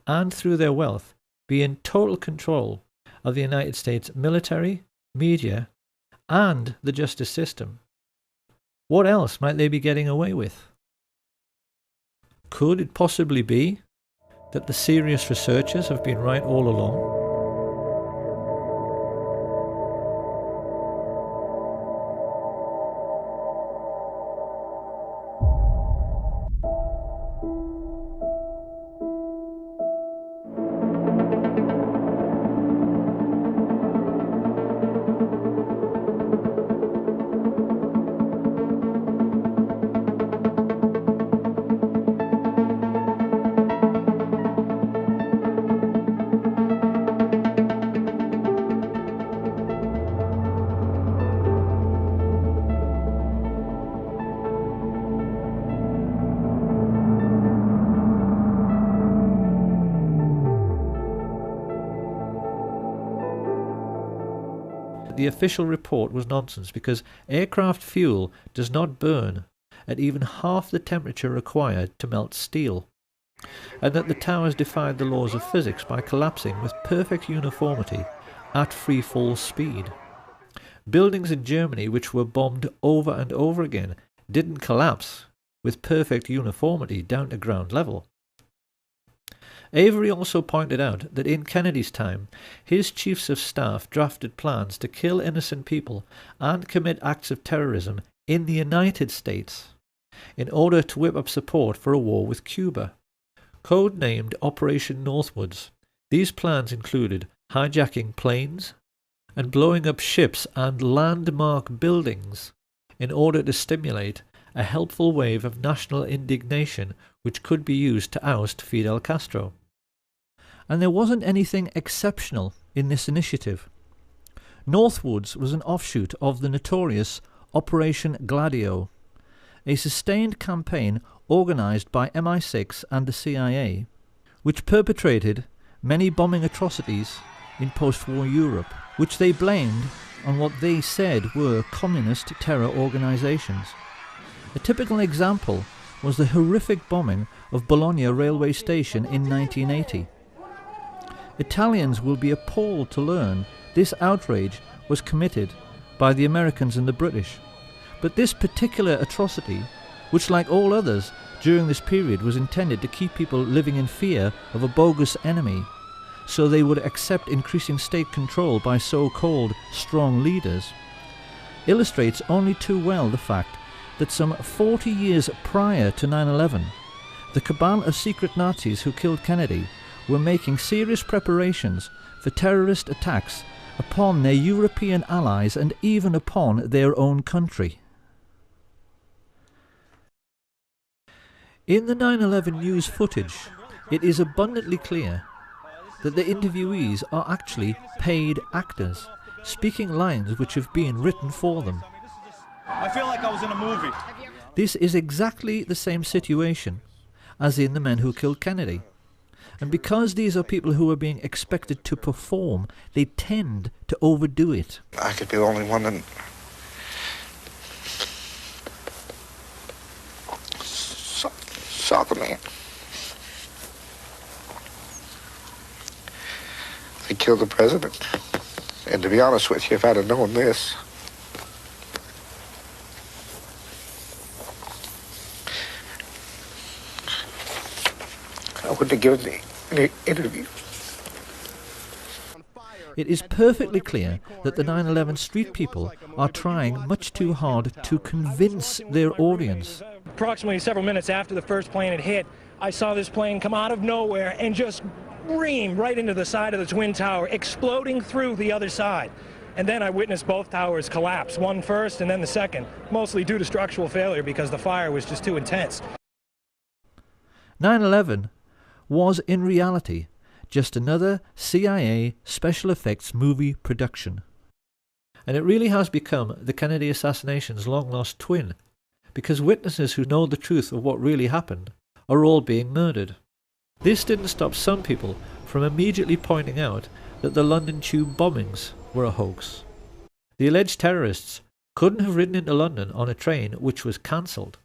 and through their wealth be in total control of the United States military, media, and the justice system, what else might they be getting away with? Could it possibly be that the serious researchers have been right all along? The official report was nonsense because aircraft fuel does not burn at even half the temperature required to melt steel, and that the towers defied the laws of physics by collapsing with perfect uniformity at free fall speed. Buildings in Germany which were bombed over and over again didn't collapse with perfect uniformity down to ground level. Avery also pointed out that in Kennedy's time, his chiefs of staff drafted plans to kill innocent people and commit acts of terrorism in the United States in order to whip up support for a war with Cuba. Codenamed Operation Northwoods, these plans included hijacking planes, and blowing up ships and landmark buildings in order to stimulate a helpful wave of national indignation which could be used to oust Fidel Castro. And there wasn't anything exceptional in this initiative. Northwoods was an offshoot of the notorious Operation Gladio, a sustained campaign organized by MI6 and the CIA, which perpetrated many bombing atrocities in post-war Europe, which they blamed on what they said were communist terror organizations. A typical example was the horrific bombing of Bologna railway station in 1980. Italians will be appalled to learn this outrage was committed by the Americans and the British. But this particular atrocity, which like all others during this period was intended to keep people living in fear of a bogus enemy, so they would accept increasing state control by so-called strong leaders, illustrates only too well the fact that some 40 years prior to 9/11, the cabal of secret Nazis who killed Kennedy were making serious preparations for terrorist attacks upon their European allies and even upon their own country. In the 9/11 news footage, it is abundantly clear that the interviewees are actually paid actors, speaking lines which have been written for them. I feel like I was in a movie. This is exactly the same situation as in The Men Who Killed Kennedy. And because these are people who are being expected to perform, they tend to overdo it. I could be the only one that... saw the man. They killed the president. And to be honest with you, if I'd have known this... I wouldn't have given the interview. It is perfectly clear that the 9/11 street people are trying much too hard to convince their audience. Approximately several minutes after the first plane had hit, I saw this plane come out of nowhere and just ream right into the side of the Twin Tower, exploding through the other side. And then I witnessed both towers collapse, one first and then the second, mostly due to structural failure because the fire was just too intense. 9/11 was in reality just another CIA special effects movie production. And it really has become the Kennedy assassination's long-lost twin, because witnesses who know the truth of what really happened are all being murdered. This didn't stop some people from immediately pointing out that the London Tube bombings were a hoax. The alleged terrorists couldn't have ridden into London on a train which was cancelled.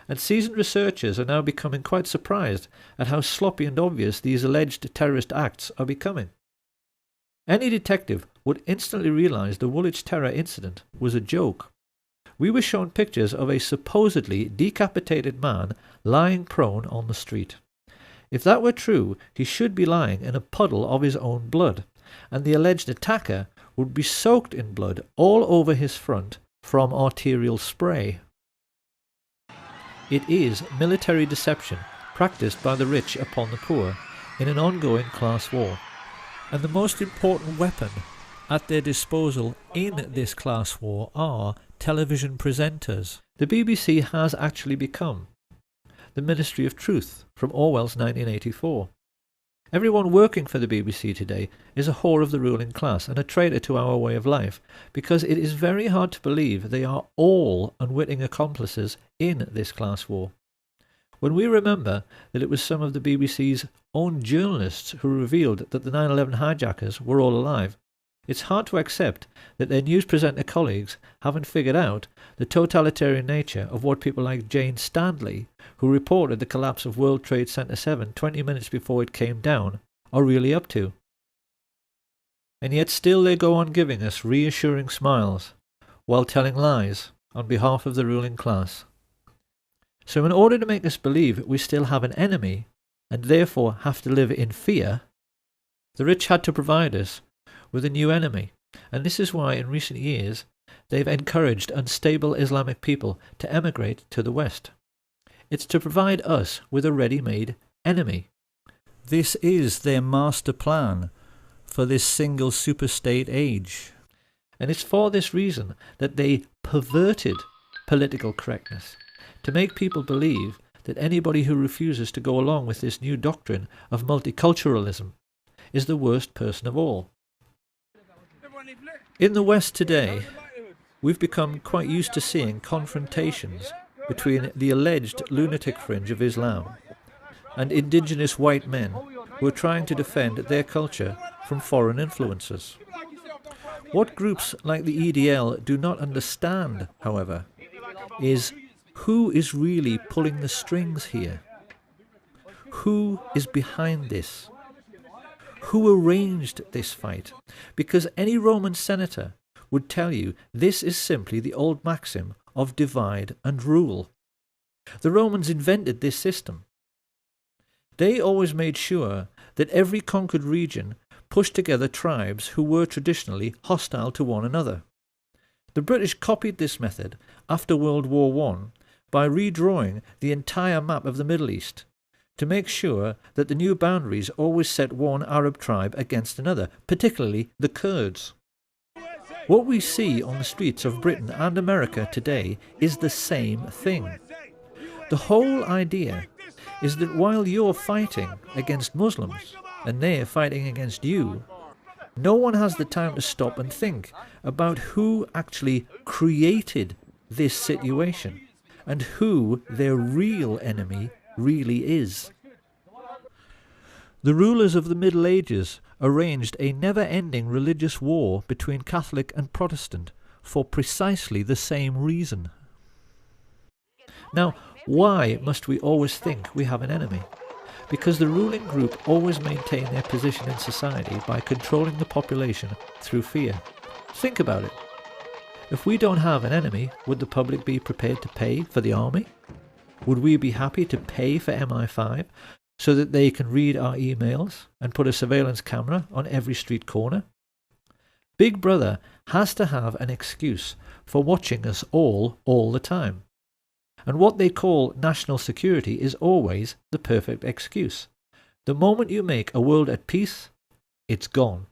And seasoned researchers are now becoming quite surprised at how sloppy and obvious these alleged terrorist acts are becoming. Any detective would instantly realize the Woolwich terror incident was a joke. We were shown pictures of a supposedly decapitated man lying prone on the street. If that were true, he should be lying in a puddle of his own blood, and the alleged attacker would be soaked in blood all over his front from arterial spray. It is military deception practiced by the rich upon the poor in an ongoing class war. And the most important weapon at their disposal in this class war are television presenters. The BBC has actually become the Ministry of Truth from Orwell's 1984. Everyone working for the BBC today is a whore of the ruling class and a traitor to our way of life, because it is very hard to believe they are all unwitting accomplices in this class war. When we remember that it was some of the BBC's own journalists who revealed that the 9/11 hijackers were all alive, it's hard to accept that their news presenter colleagues haven't figured out the totalitarian nature of what people like Jane Stanley, who reported the collapse of World Trade Center 7 20 minutes before it came down, are really up to. And yet still they go on giving us reassuring smiles, while telling lies on behalf of the ruling class. So in order to make us believe we still have an enemy, and therefore have to live in fear, the rich had to provide us with a new enemy, and this is why in recent years they've encouraged unstable Islamic people to emigrate to the West. It's to provide us with a ready-made enemy. This is their master plan for this single superstate age. And it's for this reason that they perverted political correctness, to make people believe that anybody who refuses to go along with this new doctrine of multiculturalism is the worst person of all. In the West today, we've become quite used to seeing confrontations between the alleged lunatic fringe of Islam and indigenous white men who are trying to defend their culture from foreign influences. What groups like the EDL do not understand, however, is who is really pulling the strings here? Who is behind this? Who arranged this fight? Because any Roman senator would tell you this is simply the old maxim of divide and rule. The Romans invented this system. They always made sure that every conquered region pushed together tribes who were traditionally hostile to one another. The British copied this method after World War I by redrawing the entire map of the Middle East to make sure that the new boundaries always set one Arab tribe against another, particularly the Kurds. What we see on the streets of Britain and America today is the same thing. The whole idea is that while you're fighting against Muslims and they're fighting against you, no one has the time to stop and think about who actually created this situation and who their real enemy really is. The rulers of the Middle Ages arranged a never-ending religious war between Catholic and Protestant for precisely the same reason. Now, why must we always think we have an enemy? Because the ruling group always maintain their position in society by controlling the population through fear. Think about it. If we don't have an enemy, would the public be prepared to pay for the army? Would we be happy to pay for MI5 so that they can read our emails and put a surveillance camera on every street corner? Big Brother has to have an excuse for watching us all the time. And what they call national security is always the perfect excuse. The moment you make a world at peace, it's gone.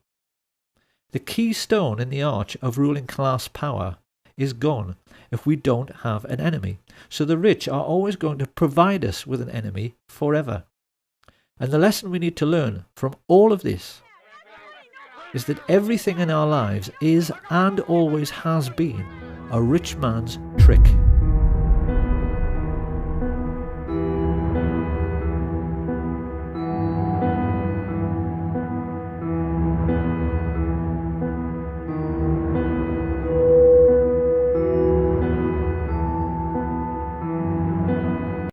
The keystone in the arch of ruling class power is gone if we don't have an enemy. So the rich are always going to provide us with an enemy forever. And the lesson we need to learn from all of this is that everything in our lives is and always has been a rich man's trick.